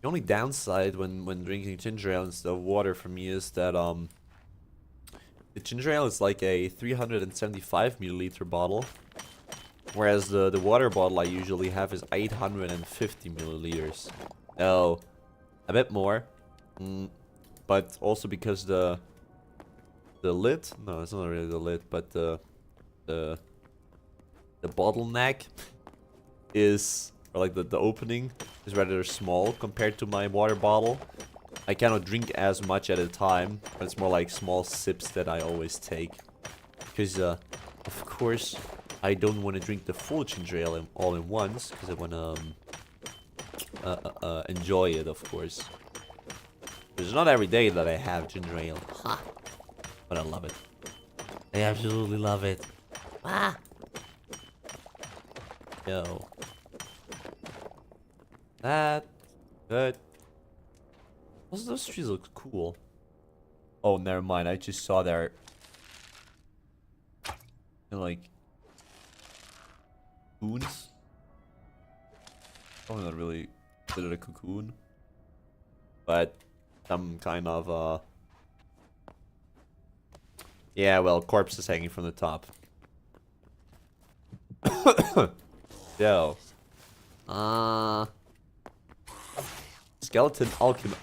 The only downside when drinking ginger ale instead of water for me is that the ginger ale is like a 375 milliliter bottle, whereas the water bottle I usually have is 850 milliliters. So a bit more, but also because the lid, no, it's not really the lid, but the the bottleneck is, or like the opening is rather small compared to my water bottle. I cannot drink as much at a time, but it's more like small sips that I always take. Because, of course, I don't want to drink the full ginger ale all in once, because I want to enjoy it, of course. It's not every day that I have ginger ale. Ha! But I love it. I absolutely love it. Ah! Yo. That. Good. Also, those trees look cool. Oh, never mind. I just saw their... like... cocoons. Probably not really considered a cocoon. But... some kind of, yeah, well, corpses hanging from the top. Yo. Skeleton alchemy.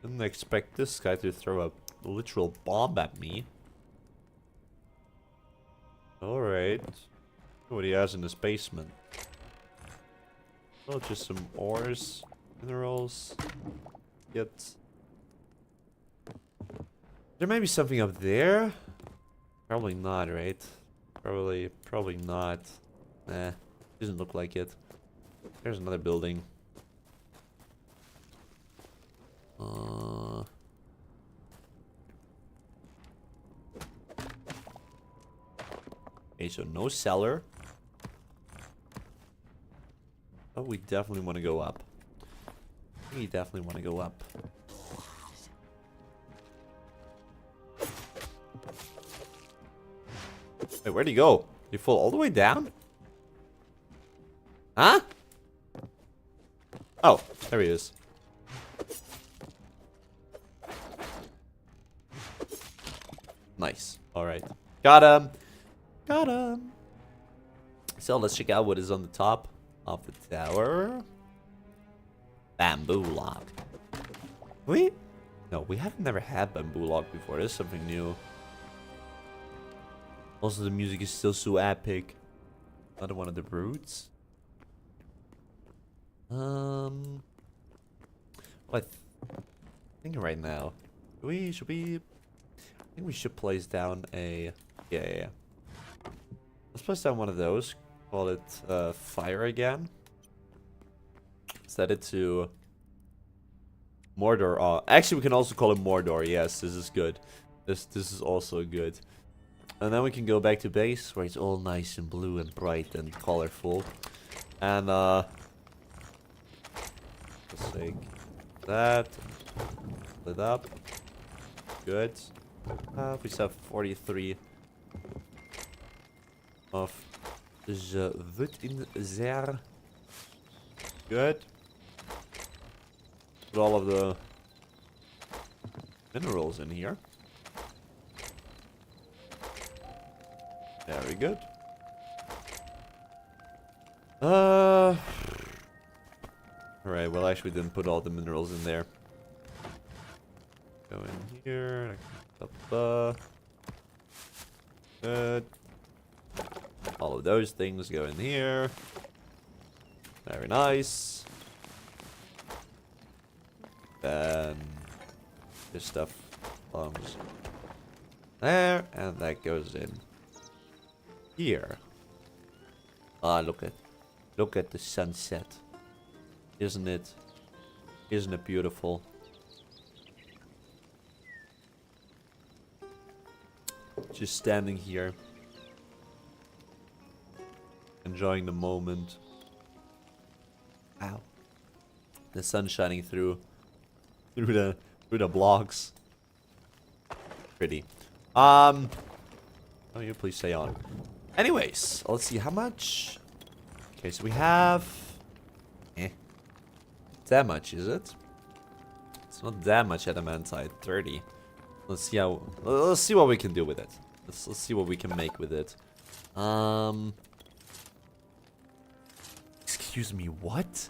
Didn't expect this guy to throw a literal bomb at me. Alright. What he has in his basement. Oh, just some ores, minerals. Get. There may be something up there. Probably not, right? Probably not. Nah, doesn't look like it. There's another building. Okay, so no cellar. Oh, we definitely want to go up. We definitely want to go up. Wait, where'd he go? Did he fall all the way down? Huh? Oh, there he is. Nice. Alright. Got him. Got him. So let's check out what is on the top of the tower. Bamboo log. We? No, we have never had bamboo log before. This is something new. Also, the music is still so epic. Another one of the brutes. What? Thinking right now. Should we? I think we should place down a. Yeah. Let's place down one of those. Call it fire again. Set it to Mordor. Actually, we can also call it Mordor. Yes, this is good. This is also good. And then we can go back to base where it's all nice and blue and bright and colorful. And let's take that. Split up. Good. We still have 43 of the wood in there. Good. Put all of the minerals in here. Very good. Alright, well, actually didn't put all the minerals in there. Go in here. Good. All of those things go in here. Very nice. Then this stuff comes there, and that goes in here. Ah, look at the sunset. Isn't it beautiful? Just standing here, enjoying the moment. Wow. The sun shining through the blocks. Pretty. Oh, you please stay on. Anyways, let's see how much. Okay, so we have that much, is it? It's not that much adamantite. 30. Let's see what we can do with it. Let's see what we can make with it. Excuse me, what?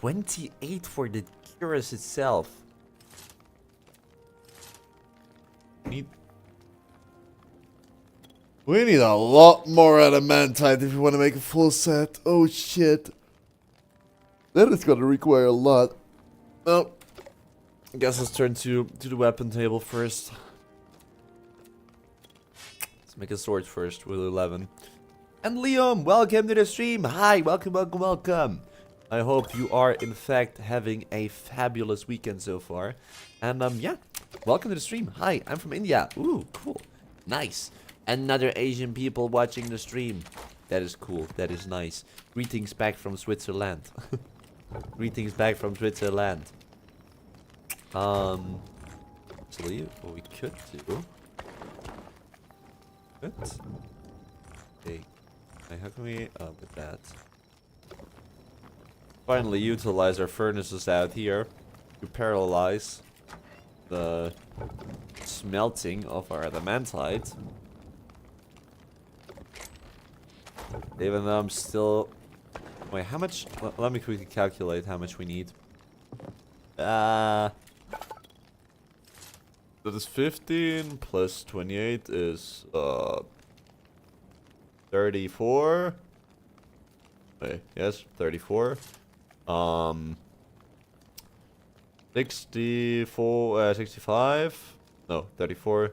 28 for the Curious itself. We need a lot more Adamantite if you want to make a full set. Oh shit. That is gonna require a lot. Oh. I guess let's turn to the weapon table first. Let's make a sword first with 11. And Liam, welcome to the stream. Hi, welcome, welcome, welcome. I hope you are, in fact, having a fabulous weekend so far. And, yeah, welcome to the stream. Hi, I'm from India. Ooh, cool. Nice. Another Asian people watching the stream. That is cool. That is nice. Greetings back from Switzerland. Greetings back from Switzerland. Actually, what we could do... Okay. How can we... Oh, with that. Finally utilize our furnaces out here to parallelize the smelting of our adamantite. Even though I'm still... Wait, how much... Let me quickly calculate how much we need. That is 15 plus 28 is 34. Wait, yes, 34. 64, 65. No, 34.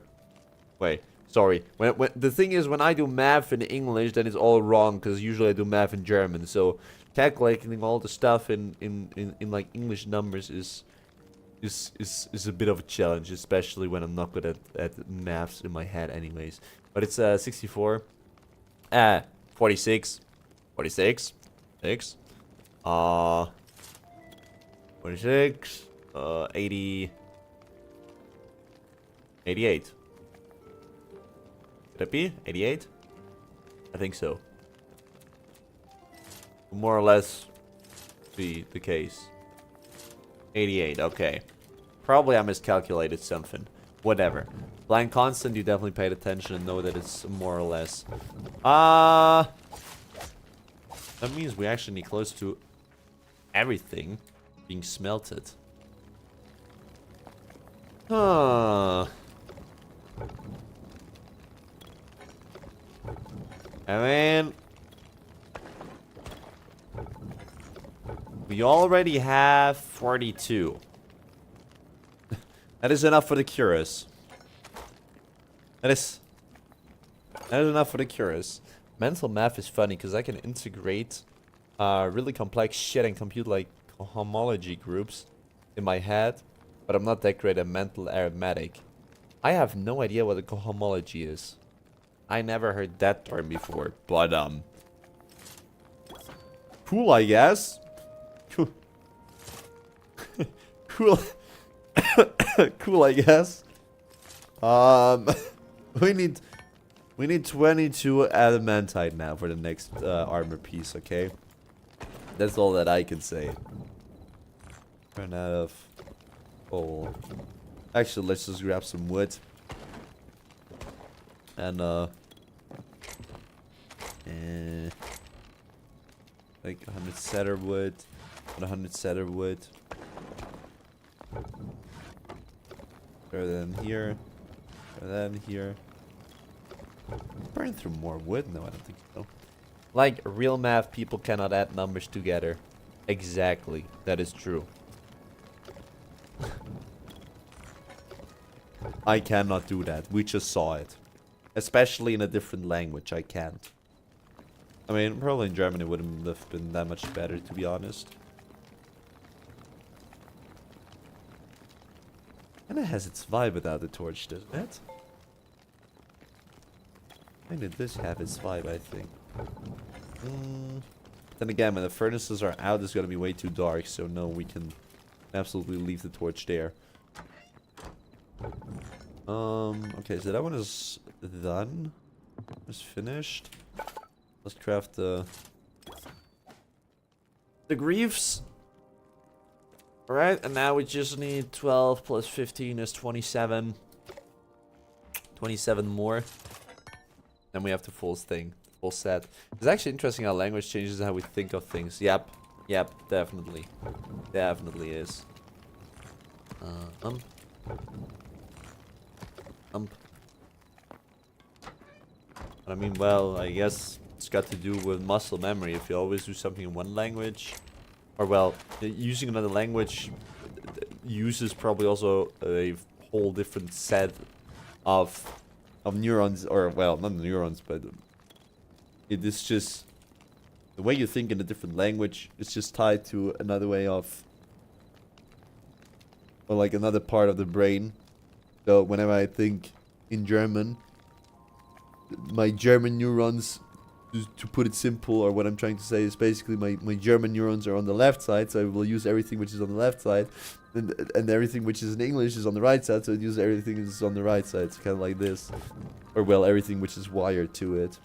Wait, sorry. When the thing is, when I do math in English, then it's all wrong because usually I do math in German. So calculating all the stuff in like English numbers is a bit of a challenge, especially when I'm not good at maths in my head, anyways. But it's 64. 46. 46. 6. 46. 80. 88. Could it be? 88? I think so. More or less be the case. 88, okay. Probably I miscalculated something. Whatever. Blind constant, you definitely paid attention and know that it's more or less. That means we actually need close to everything being smelted. Huh. I mean... We already have 42. That is enough for the curious. That is enough for the curious. Mental math is funny because I can integrate really complex shit and compute like homology groups in my head, but I'm not that great at mental arithmetic. I have no idea what a cohomology is. I never heard that term before, but cool, I guess. Cool. Cool, I guess. We need 22 adamantite now for the next armor piece, okay? That's all that I can say. Run out of coal. Actually, let's just grab some wood. And like 100 cedar wood, 100 cedar wood. Throw that in here. Throw that in here. Burn through more wood? No, I don't think so. Like real math, people cannot add numbers together. Exactly, that is true. I cannot do that. We just saw it. Especially in a different language, I can't. I mean, probably in German it wouldn't have been that much better, to be honest. And it has its vibe without the torch, doesn't it? When did this have its vibe, I think? Then again, when the furnaces are out, it's gonna be way too dark, so no, we can absolutely leave the torch there. Okay, so that one is done. It's finished. Let's craft the griefs. Alright, and now we just need 12 plus 15 is 27. 27 more. Then we have the full thing. Full set. It's actually interesting how language changes how we think of things. Yep. Yep, definitely. Definitely is. Ump. Ump. I mean, well, I guess it's got to do with muscle memory. If you always do something in one language, or well, using another language uses probably also a whole different set of neurons, or well, not neurons, but it is just the way you think in a different language is just tied to another way of, or like another part of the brain. So whenever I think in German, my German neurons, to put it simple, or what I'm trying to say is basically my German neurons are on the left side, so I will use everything which is on the left side, and everything which is in English is on the right side, so I use everything which is on the right side. It's kind of like this, or well, everything which is wired to it.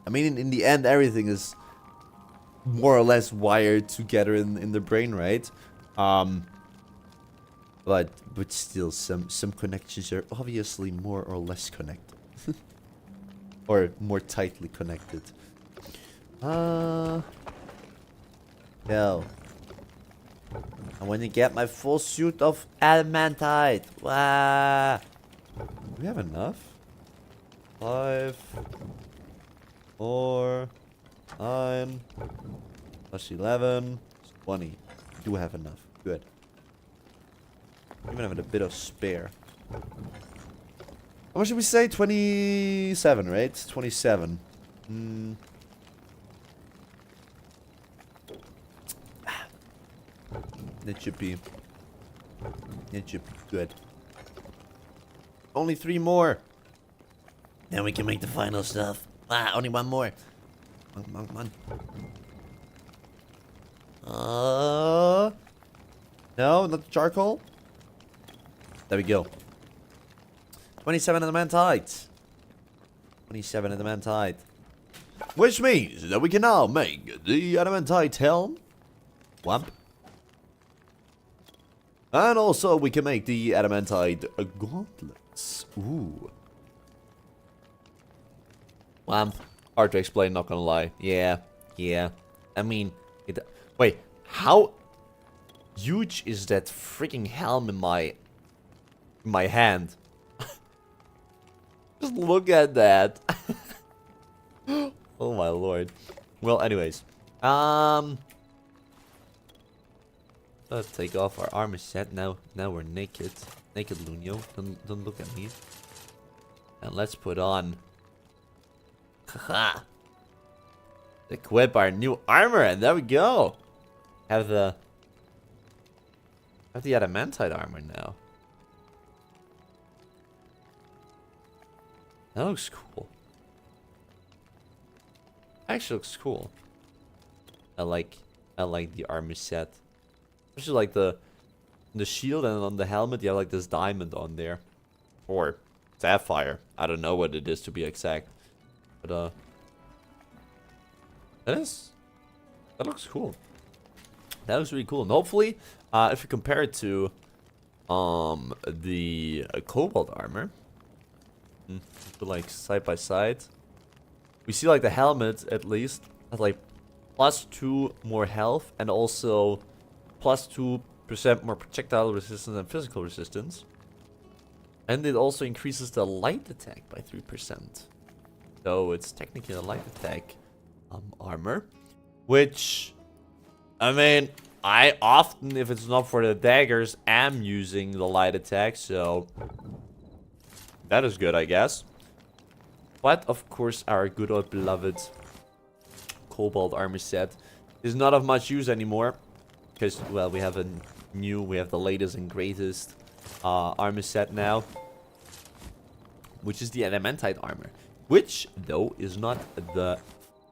I mean, in the end, everything is more or less wired together in the brain, right? But still, some connections are obviously more or less connected. Or more tightly connected. Hell. I want to get my full suit of Adamantite. Wow. Do we have enough? 5, 4, 9, plus 11, 20. We do have enough. Good. Even having a bit of spare. How much should we say? 27, right? 27. It should be good. Only 3 more. Then we can make the final stuff. Only 1 more. Come on. No, not the charcoal. There we go. 27 Adamantite. 27 Adamantite. Which means that we can now make the Adamantite helm. Whomp. And also we can make the Adamantite gauntlets. Ooh. Whomp. Hard to explain, not gonna lie. Yeah. I mean, wait, how huge is that freaking helm in my hand? Just look at that. Oh my lord. Well, anyways. Let's take off our armor set. Now we're naked. Naked Lunio. Don't look at me. And let's put on. Haha. Equip our new armor, and there we go. Have the Adamantite armor now. That looks cool. Actually looks cool. I like the armor set. Especially like the shield, and on the helmet you have like this diamond on there. Or sapphire. I don't know what it is to be exact. But that looks cool. That looks really cool. And hopefully, if you compare it to the cobalt armor, like side by side, we see like the helmet at least has like +2 more health, and also +2% more projectile resistance and physical resistance. And it also increases the light attack by 3%. So it's technically a light attack armor. Which, I mean, I often, if it's not for the daggers, am using the light attack. So that is good, I guess. But of course, our good old beloved cobalt armor set is not of much use anymore. Because, well, we have the latest and greatest armor set now. Which is the Adamantite armor. Which, though, is not the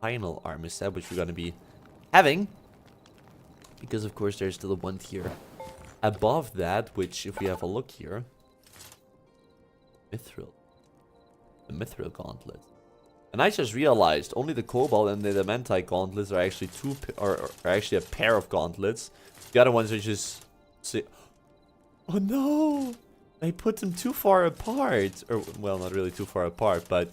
final armor set, which we're going to be having. Because, of course, there's still one tier above that, which, if we have a look here, Mithril. The Mithril gauntlet. And I just realized only the Cobalt and the Adamantite gauntlets are actually are actually a pair of gauntlets. The other ones are just... Oh no! I put them too far apart. Or, well, not really too far apart, but...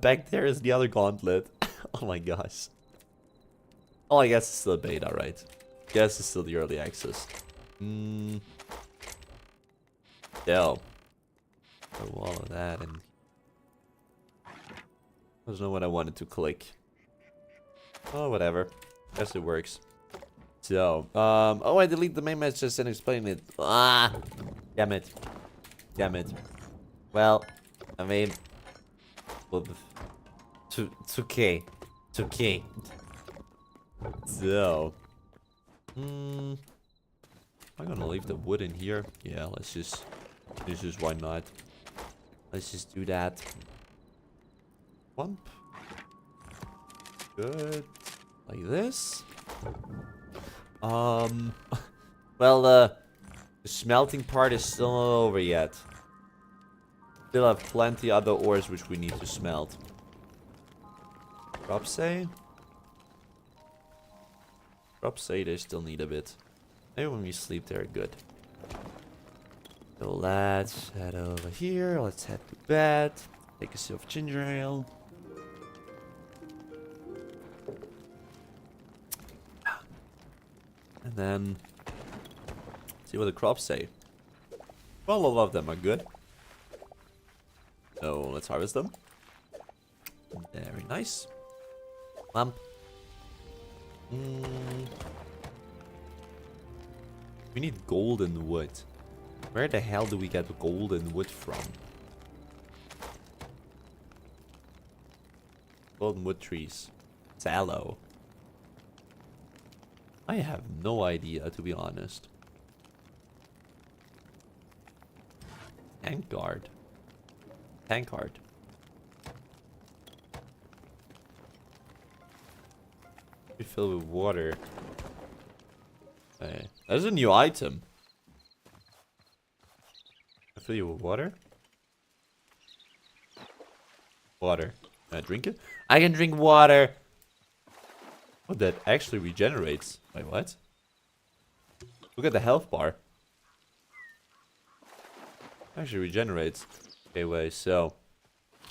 Back there is the other gauntlet. Oh my gosh. Oh, I guess it's still beta, right? Guess it's still the early access. Throw all of that and I don't know what I wanted to click. Oh, whatever. Guess it works. So, oh, I delete the main message and explain it. Ah, damn it. Damn it. Well, I mean, well, it's okay. It's okay. So, I'm gonna leave the wood in here. Yeah, let's just why not? Let's just do that. Bump. Good. Like this. Well, the smelting part is still not over yet. Still have plenty other ores which we need to smelt. Drop say? Drop say they still need a bit. Maybe when we sleep they're good. So let's head over here. Let's head to bed. Take a sip of ginger ale. And then see what the crops say. Well, a lot of them are good. So let's harvest them. Very nice. Lamp. We need golden wood. Where the hell do we get golden wood from? Golden wood trees. Tallow. I have no idea, to be honest. Tankard. Tankard. Refill with water. Hey, that's a new item. I fill you with water. Water. Can I drink it? I can drink water. Oh, that actually regenerates. Wait, what? Look at the health bar. Actually regenerates. Okay, wait, so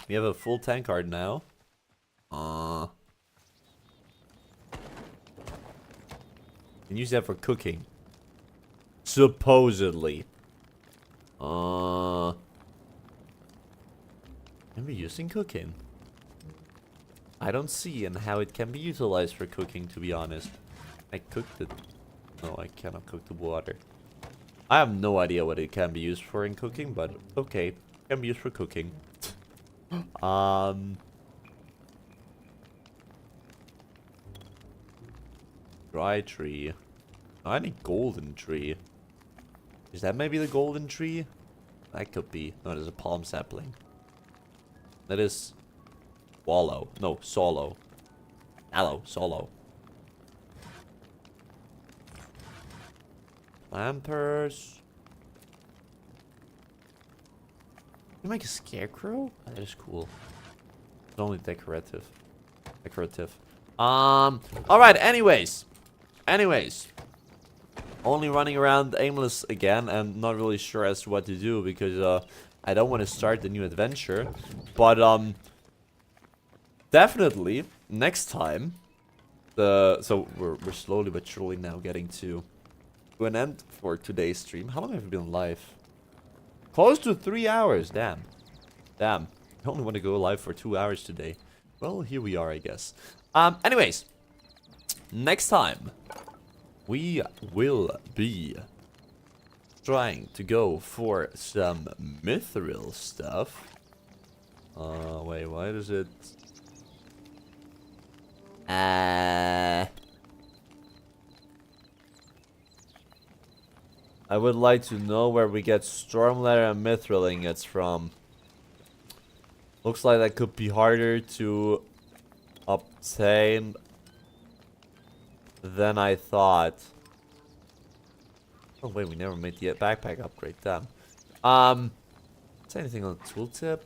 we have a full tankard now. Can use that for cooking. Supposedly. Can be used in cooking. I don't see and how it can be utilized for cooking, to be honest. I cooked it. No, I cannot cook the water. I have no idea what it can be used for in cooking, but okay. It can be used for cooking. Dry tree. Oh, I need golden tree. Is that maybe the golden tree? That could be. No, there's a palm sapling. That is wallow. No, solo. Aloe, solo. Lampers. You make a scarecrow? That is cool. It's only decorative. Decorative. Alright, anyways. Only running around aimless again and not really sure as to what to do because I don't want to start the new adventure. But definitely next time so we're slowly but surely now getting to an end for today's stream. How long have we been live? Close to 3 hours. Damn. I only want to go live for 2 hours today. Well, here we are, I guess. Anyways, next time we will be trying to go for some mithril stuff. Wait, why does it? I would like to know where we get storm ladder and mithril ingots from. Looks like that could be harder to obtain than I thought. Oh wait, we never made the backpack upgrade. Damn. Is anything on the tooltip?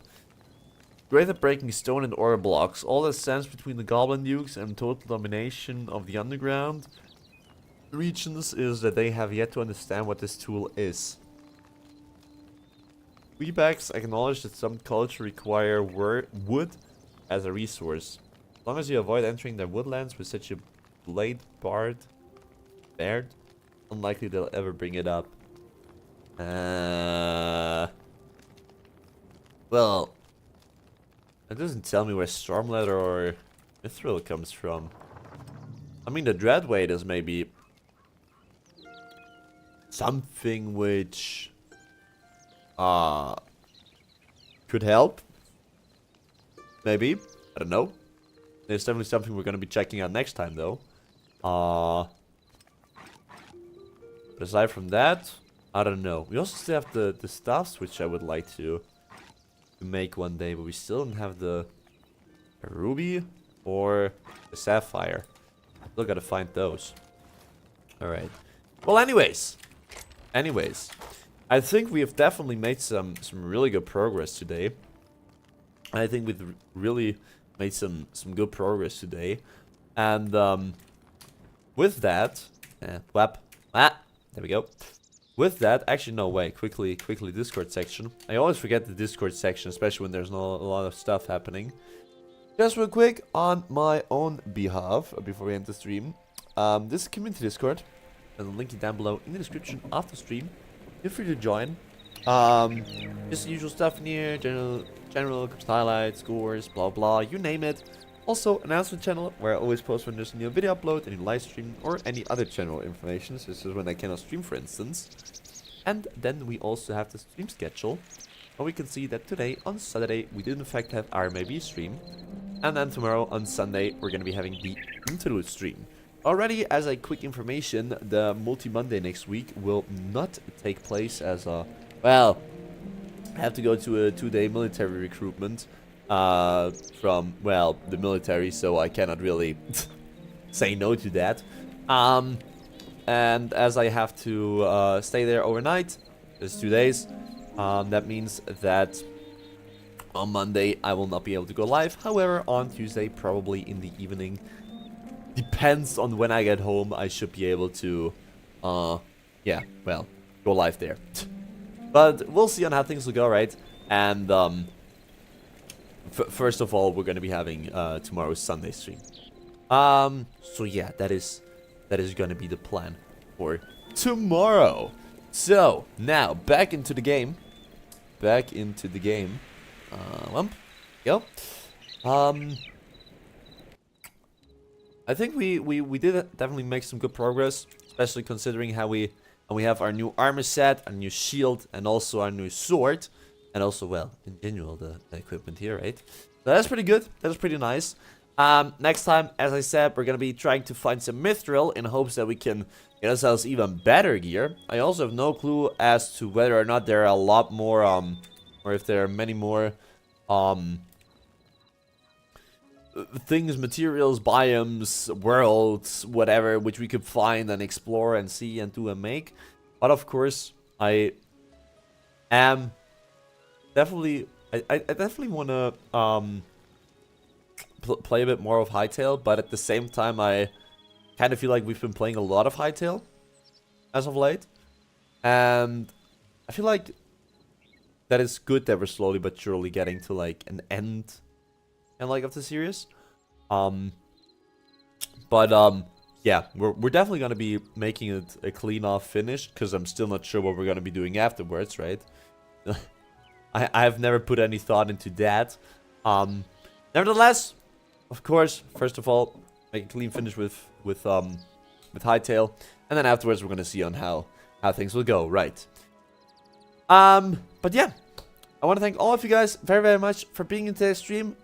Great at breaking stone and ore blocks. All that stands between the goblin dukes and total domination of the underground regions is that they have yet to understand what this tool is. Weebacks acknowledge that some cultures require wood as a resource. As long as you avoid entering their woodlands with such a Blade Bard. Baird? Unlikely they'll ever bring it up. Well, it doesn't tell me where Stormladder or Mithril comes from. I mean, the Dreadweight is maybe something which could help. Maybe. I don't know. There's definitely something we're gonna be checking out next time, though. But aside from that, I don't know. We also still have the staff switch I would like to make one day, but we still don't have the ruby or the sapphire. Still gotta find those. Alright. Well, anyways, I think we have definitely made some really good progress today. I think we've really made some good progress today. And with that, there we go. With that, actually no, wait, quickly Discord section. I always forget the Discord section, especially when there's not a lot of stuff happening. Just real quick, on my own behalf, before we end the stream, this is community Discord, and the link is down below in the description of the stream. Feel free to join. Just the usual stuff in here, general highlights, scores, blah blah, you name it. Also, announcement channel, where I always post when there's a new video upload, any live stream, or any other general information. So this is when I cannot stream, for instance. And then we also have the stream schedule, where we can see that today, on Saturday, we did in fact have our maybe stream. And then tomorrow, on Sunday, we're going to be having the interlude stream. Already, as a quick information, the Multi-Monday next week will not take place as a... Well, I have to go to a 2-day military recruitment. From, well, the military, so I cannot really say no to that. And as I have to stay there overnight, it's 2 days, that means that on Monday I will not be able to go live. However, on Tuesday, probably in the evening, depends on when I get home, I should be able to, yeah, well, go live there. But we'll see on how things will go, right? And, first of all, we're going to be having tomorrow's Sunday stream. So yeah, that is going to be the plan for tomorrow. So now back into the game. Go. I think we did definitely make some good progress, especially considering how we have our new armor set, our new shield, and also our new sword. And also, well, in general, the equipment here, right? So that's pretty good. That's pretty nice. Next time, as I said, we're going to be trying to find some mithril in hopes that we can get ourselves even better gear. I also have no clue as to whether or not there are a lot more, or if there are many more, things, materials, biomes, worlds, whatever, which we could find and explore and see and do and make. But of course, I am... Definitely, I definitely want to play a bit more of Hytale, but at the same time, I kind of feel like we've been playing a lot of Hytale as of late, and I feel like that is good that we're slowly but surely getting to like an end, and like of the series. Yeah, we're definitely gonna be making it a clean off finish because I'm still not sure what we're gonna be doing afterwards, right? I have never put any thought into that. Nevertheless, of course, first of all, make a clean finish with Hytale, and then afterwards we're gonna see on how things will go, right? But yeah, I want to thank all of you guys very, very much for being in today's stream.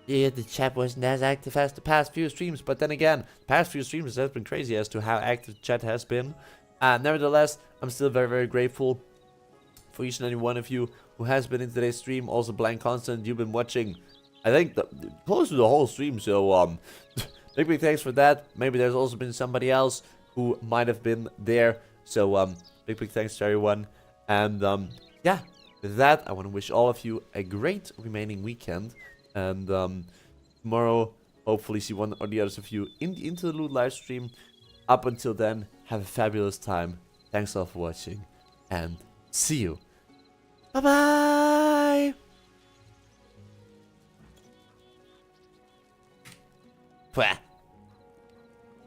Yeah, the chat wasn't as active as the past few streams, but then again, past few streams has been crazy as to how active the chat has been. Nevertheless, I'm still very, very grateful for each and every one of you who has been in today's stream. Also, Blank Constant, you've been watching, I think, close to the whole stream, so big thanks for that. Maybe there's also been somebody else who might have been there, so big thanks to everyone. And yeah, with that, I want to wish all of you a great remaining weekend, and tomorrow hopefully see one or the others of you in the interlude live stream. Up until then, have a fabulous time. Thanks all for watching, and see you. Bye bye.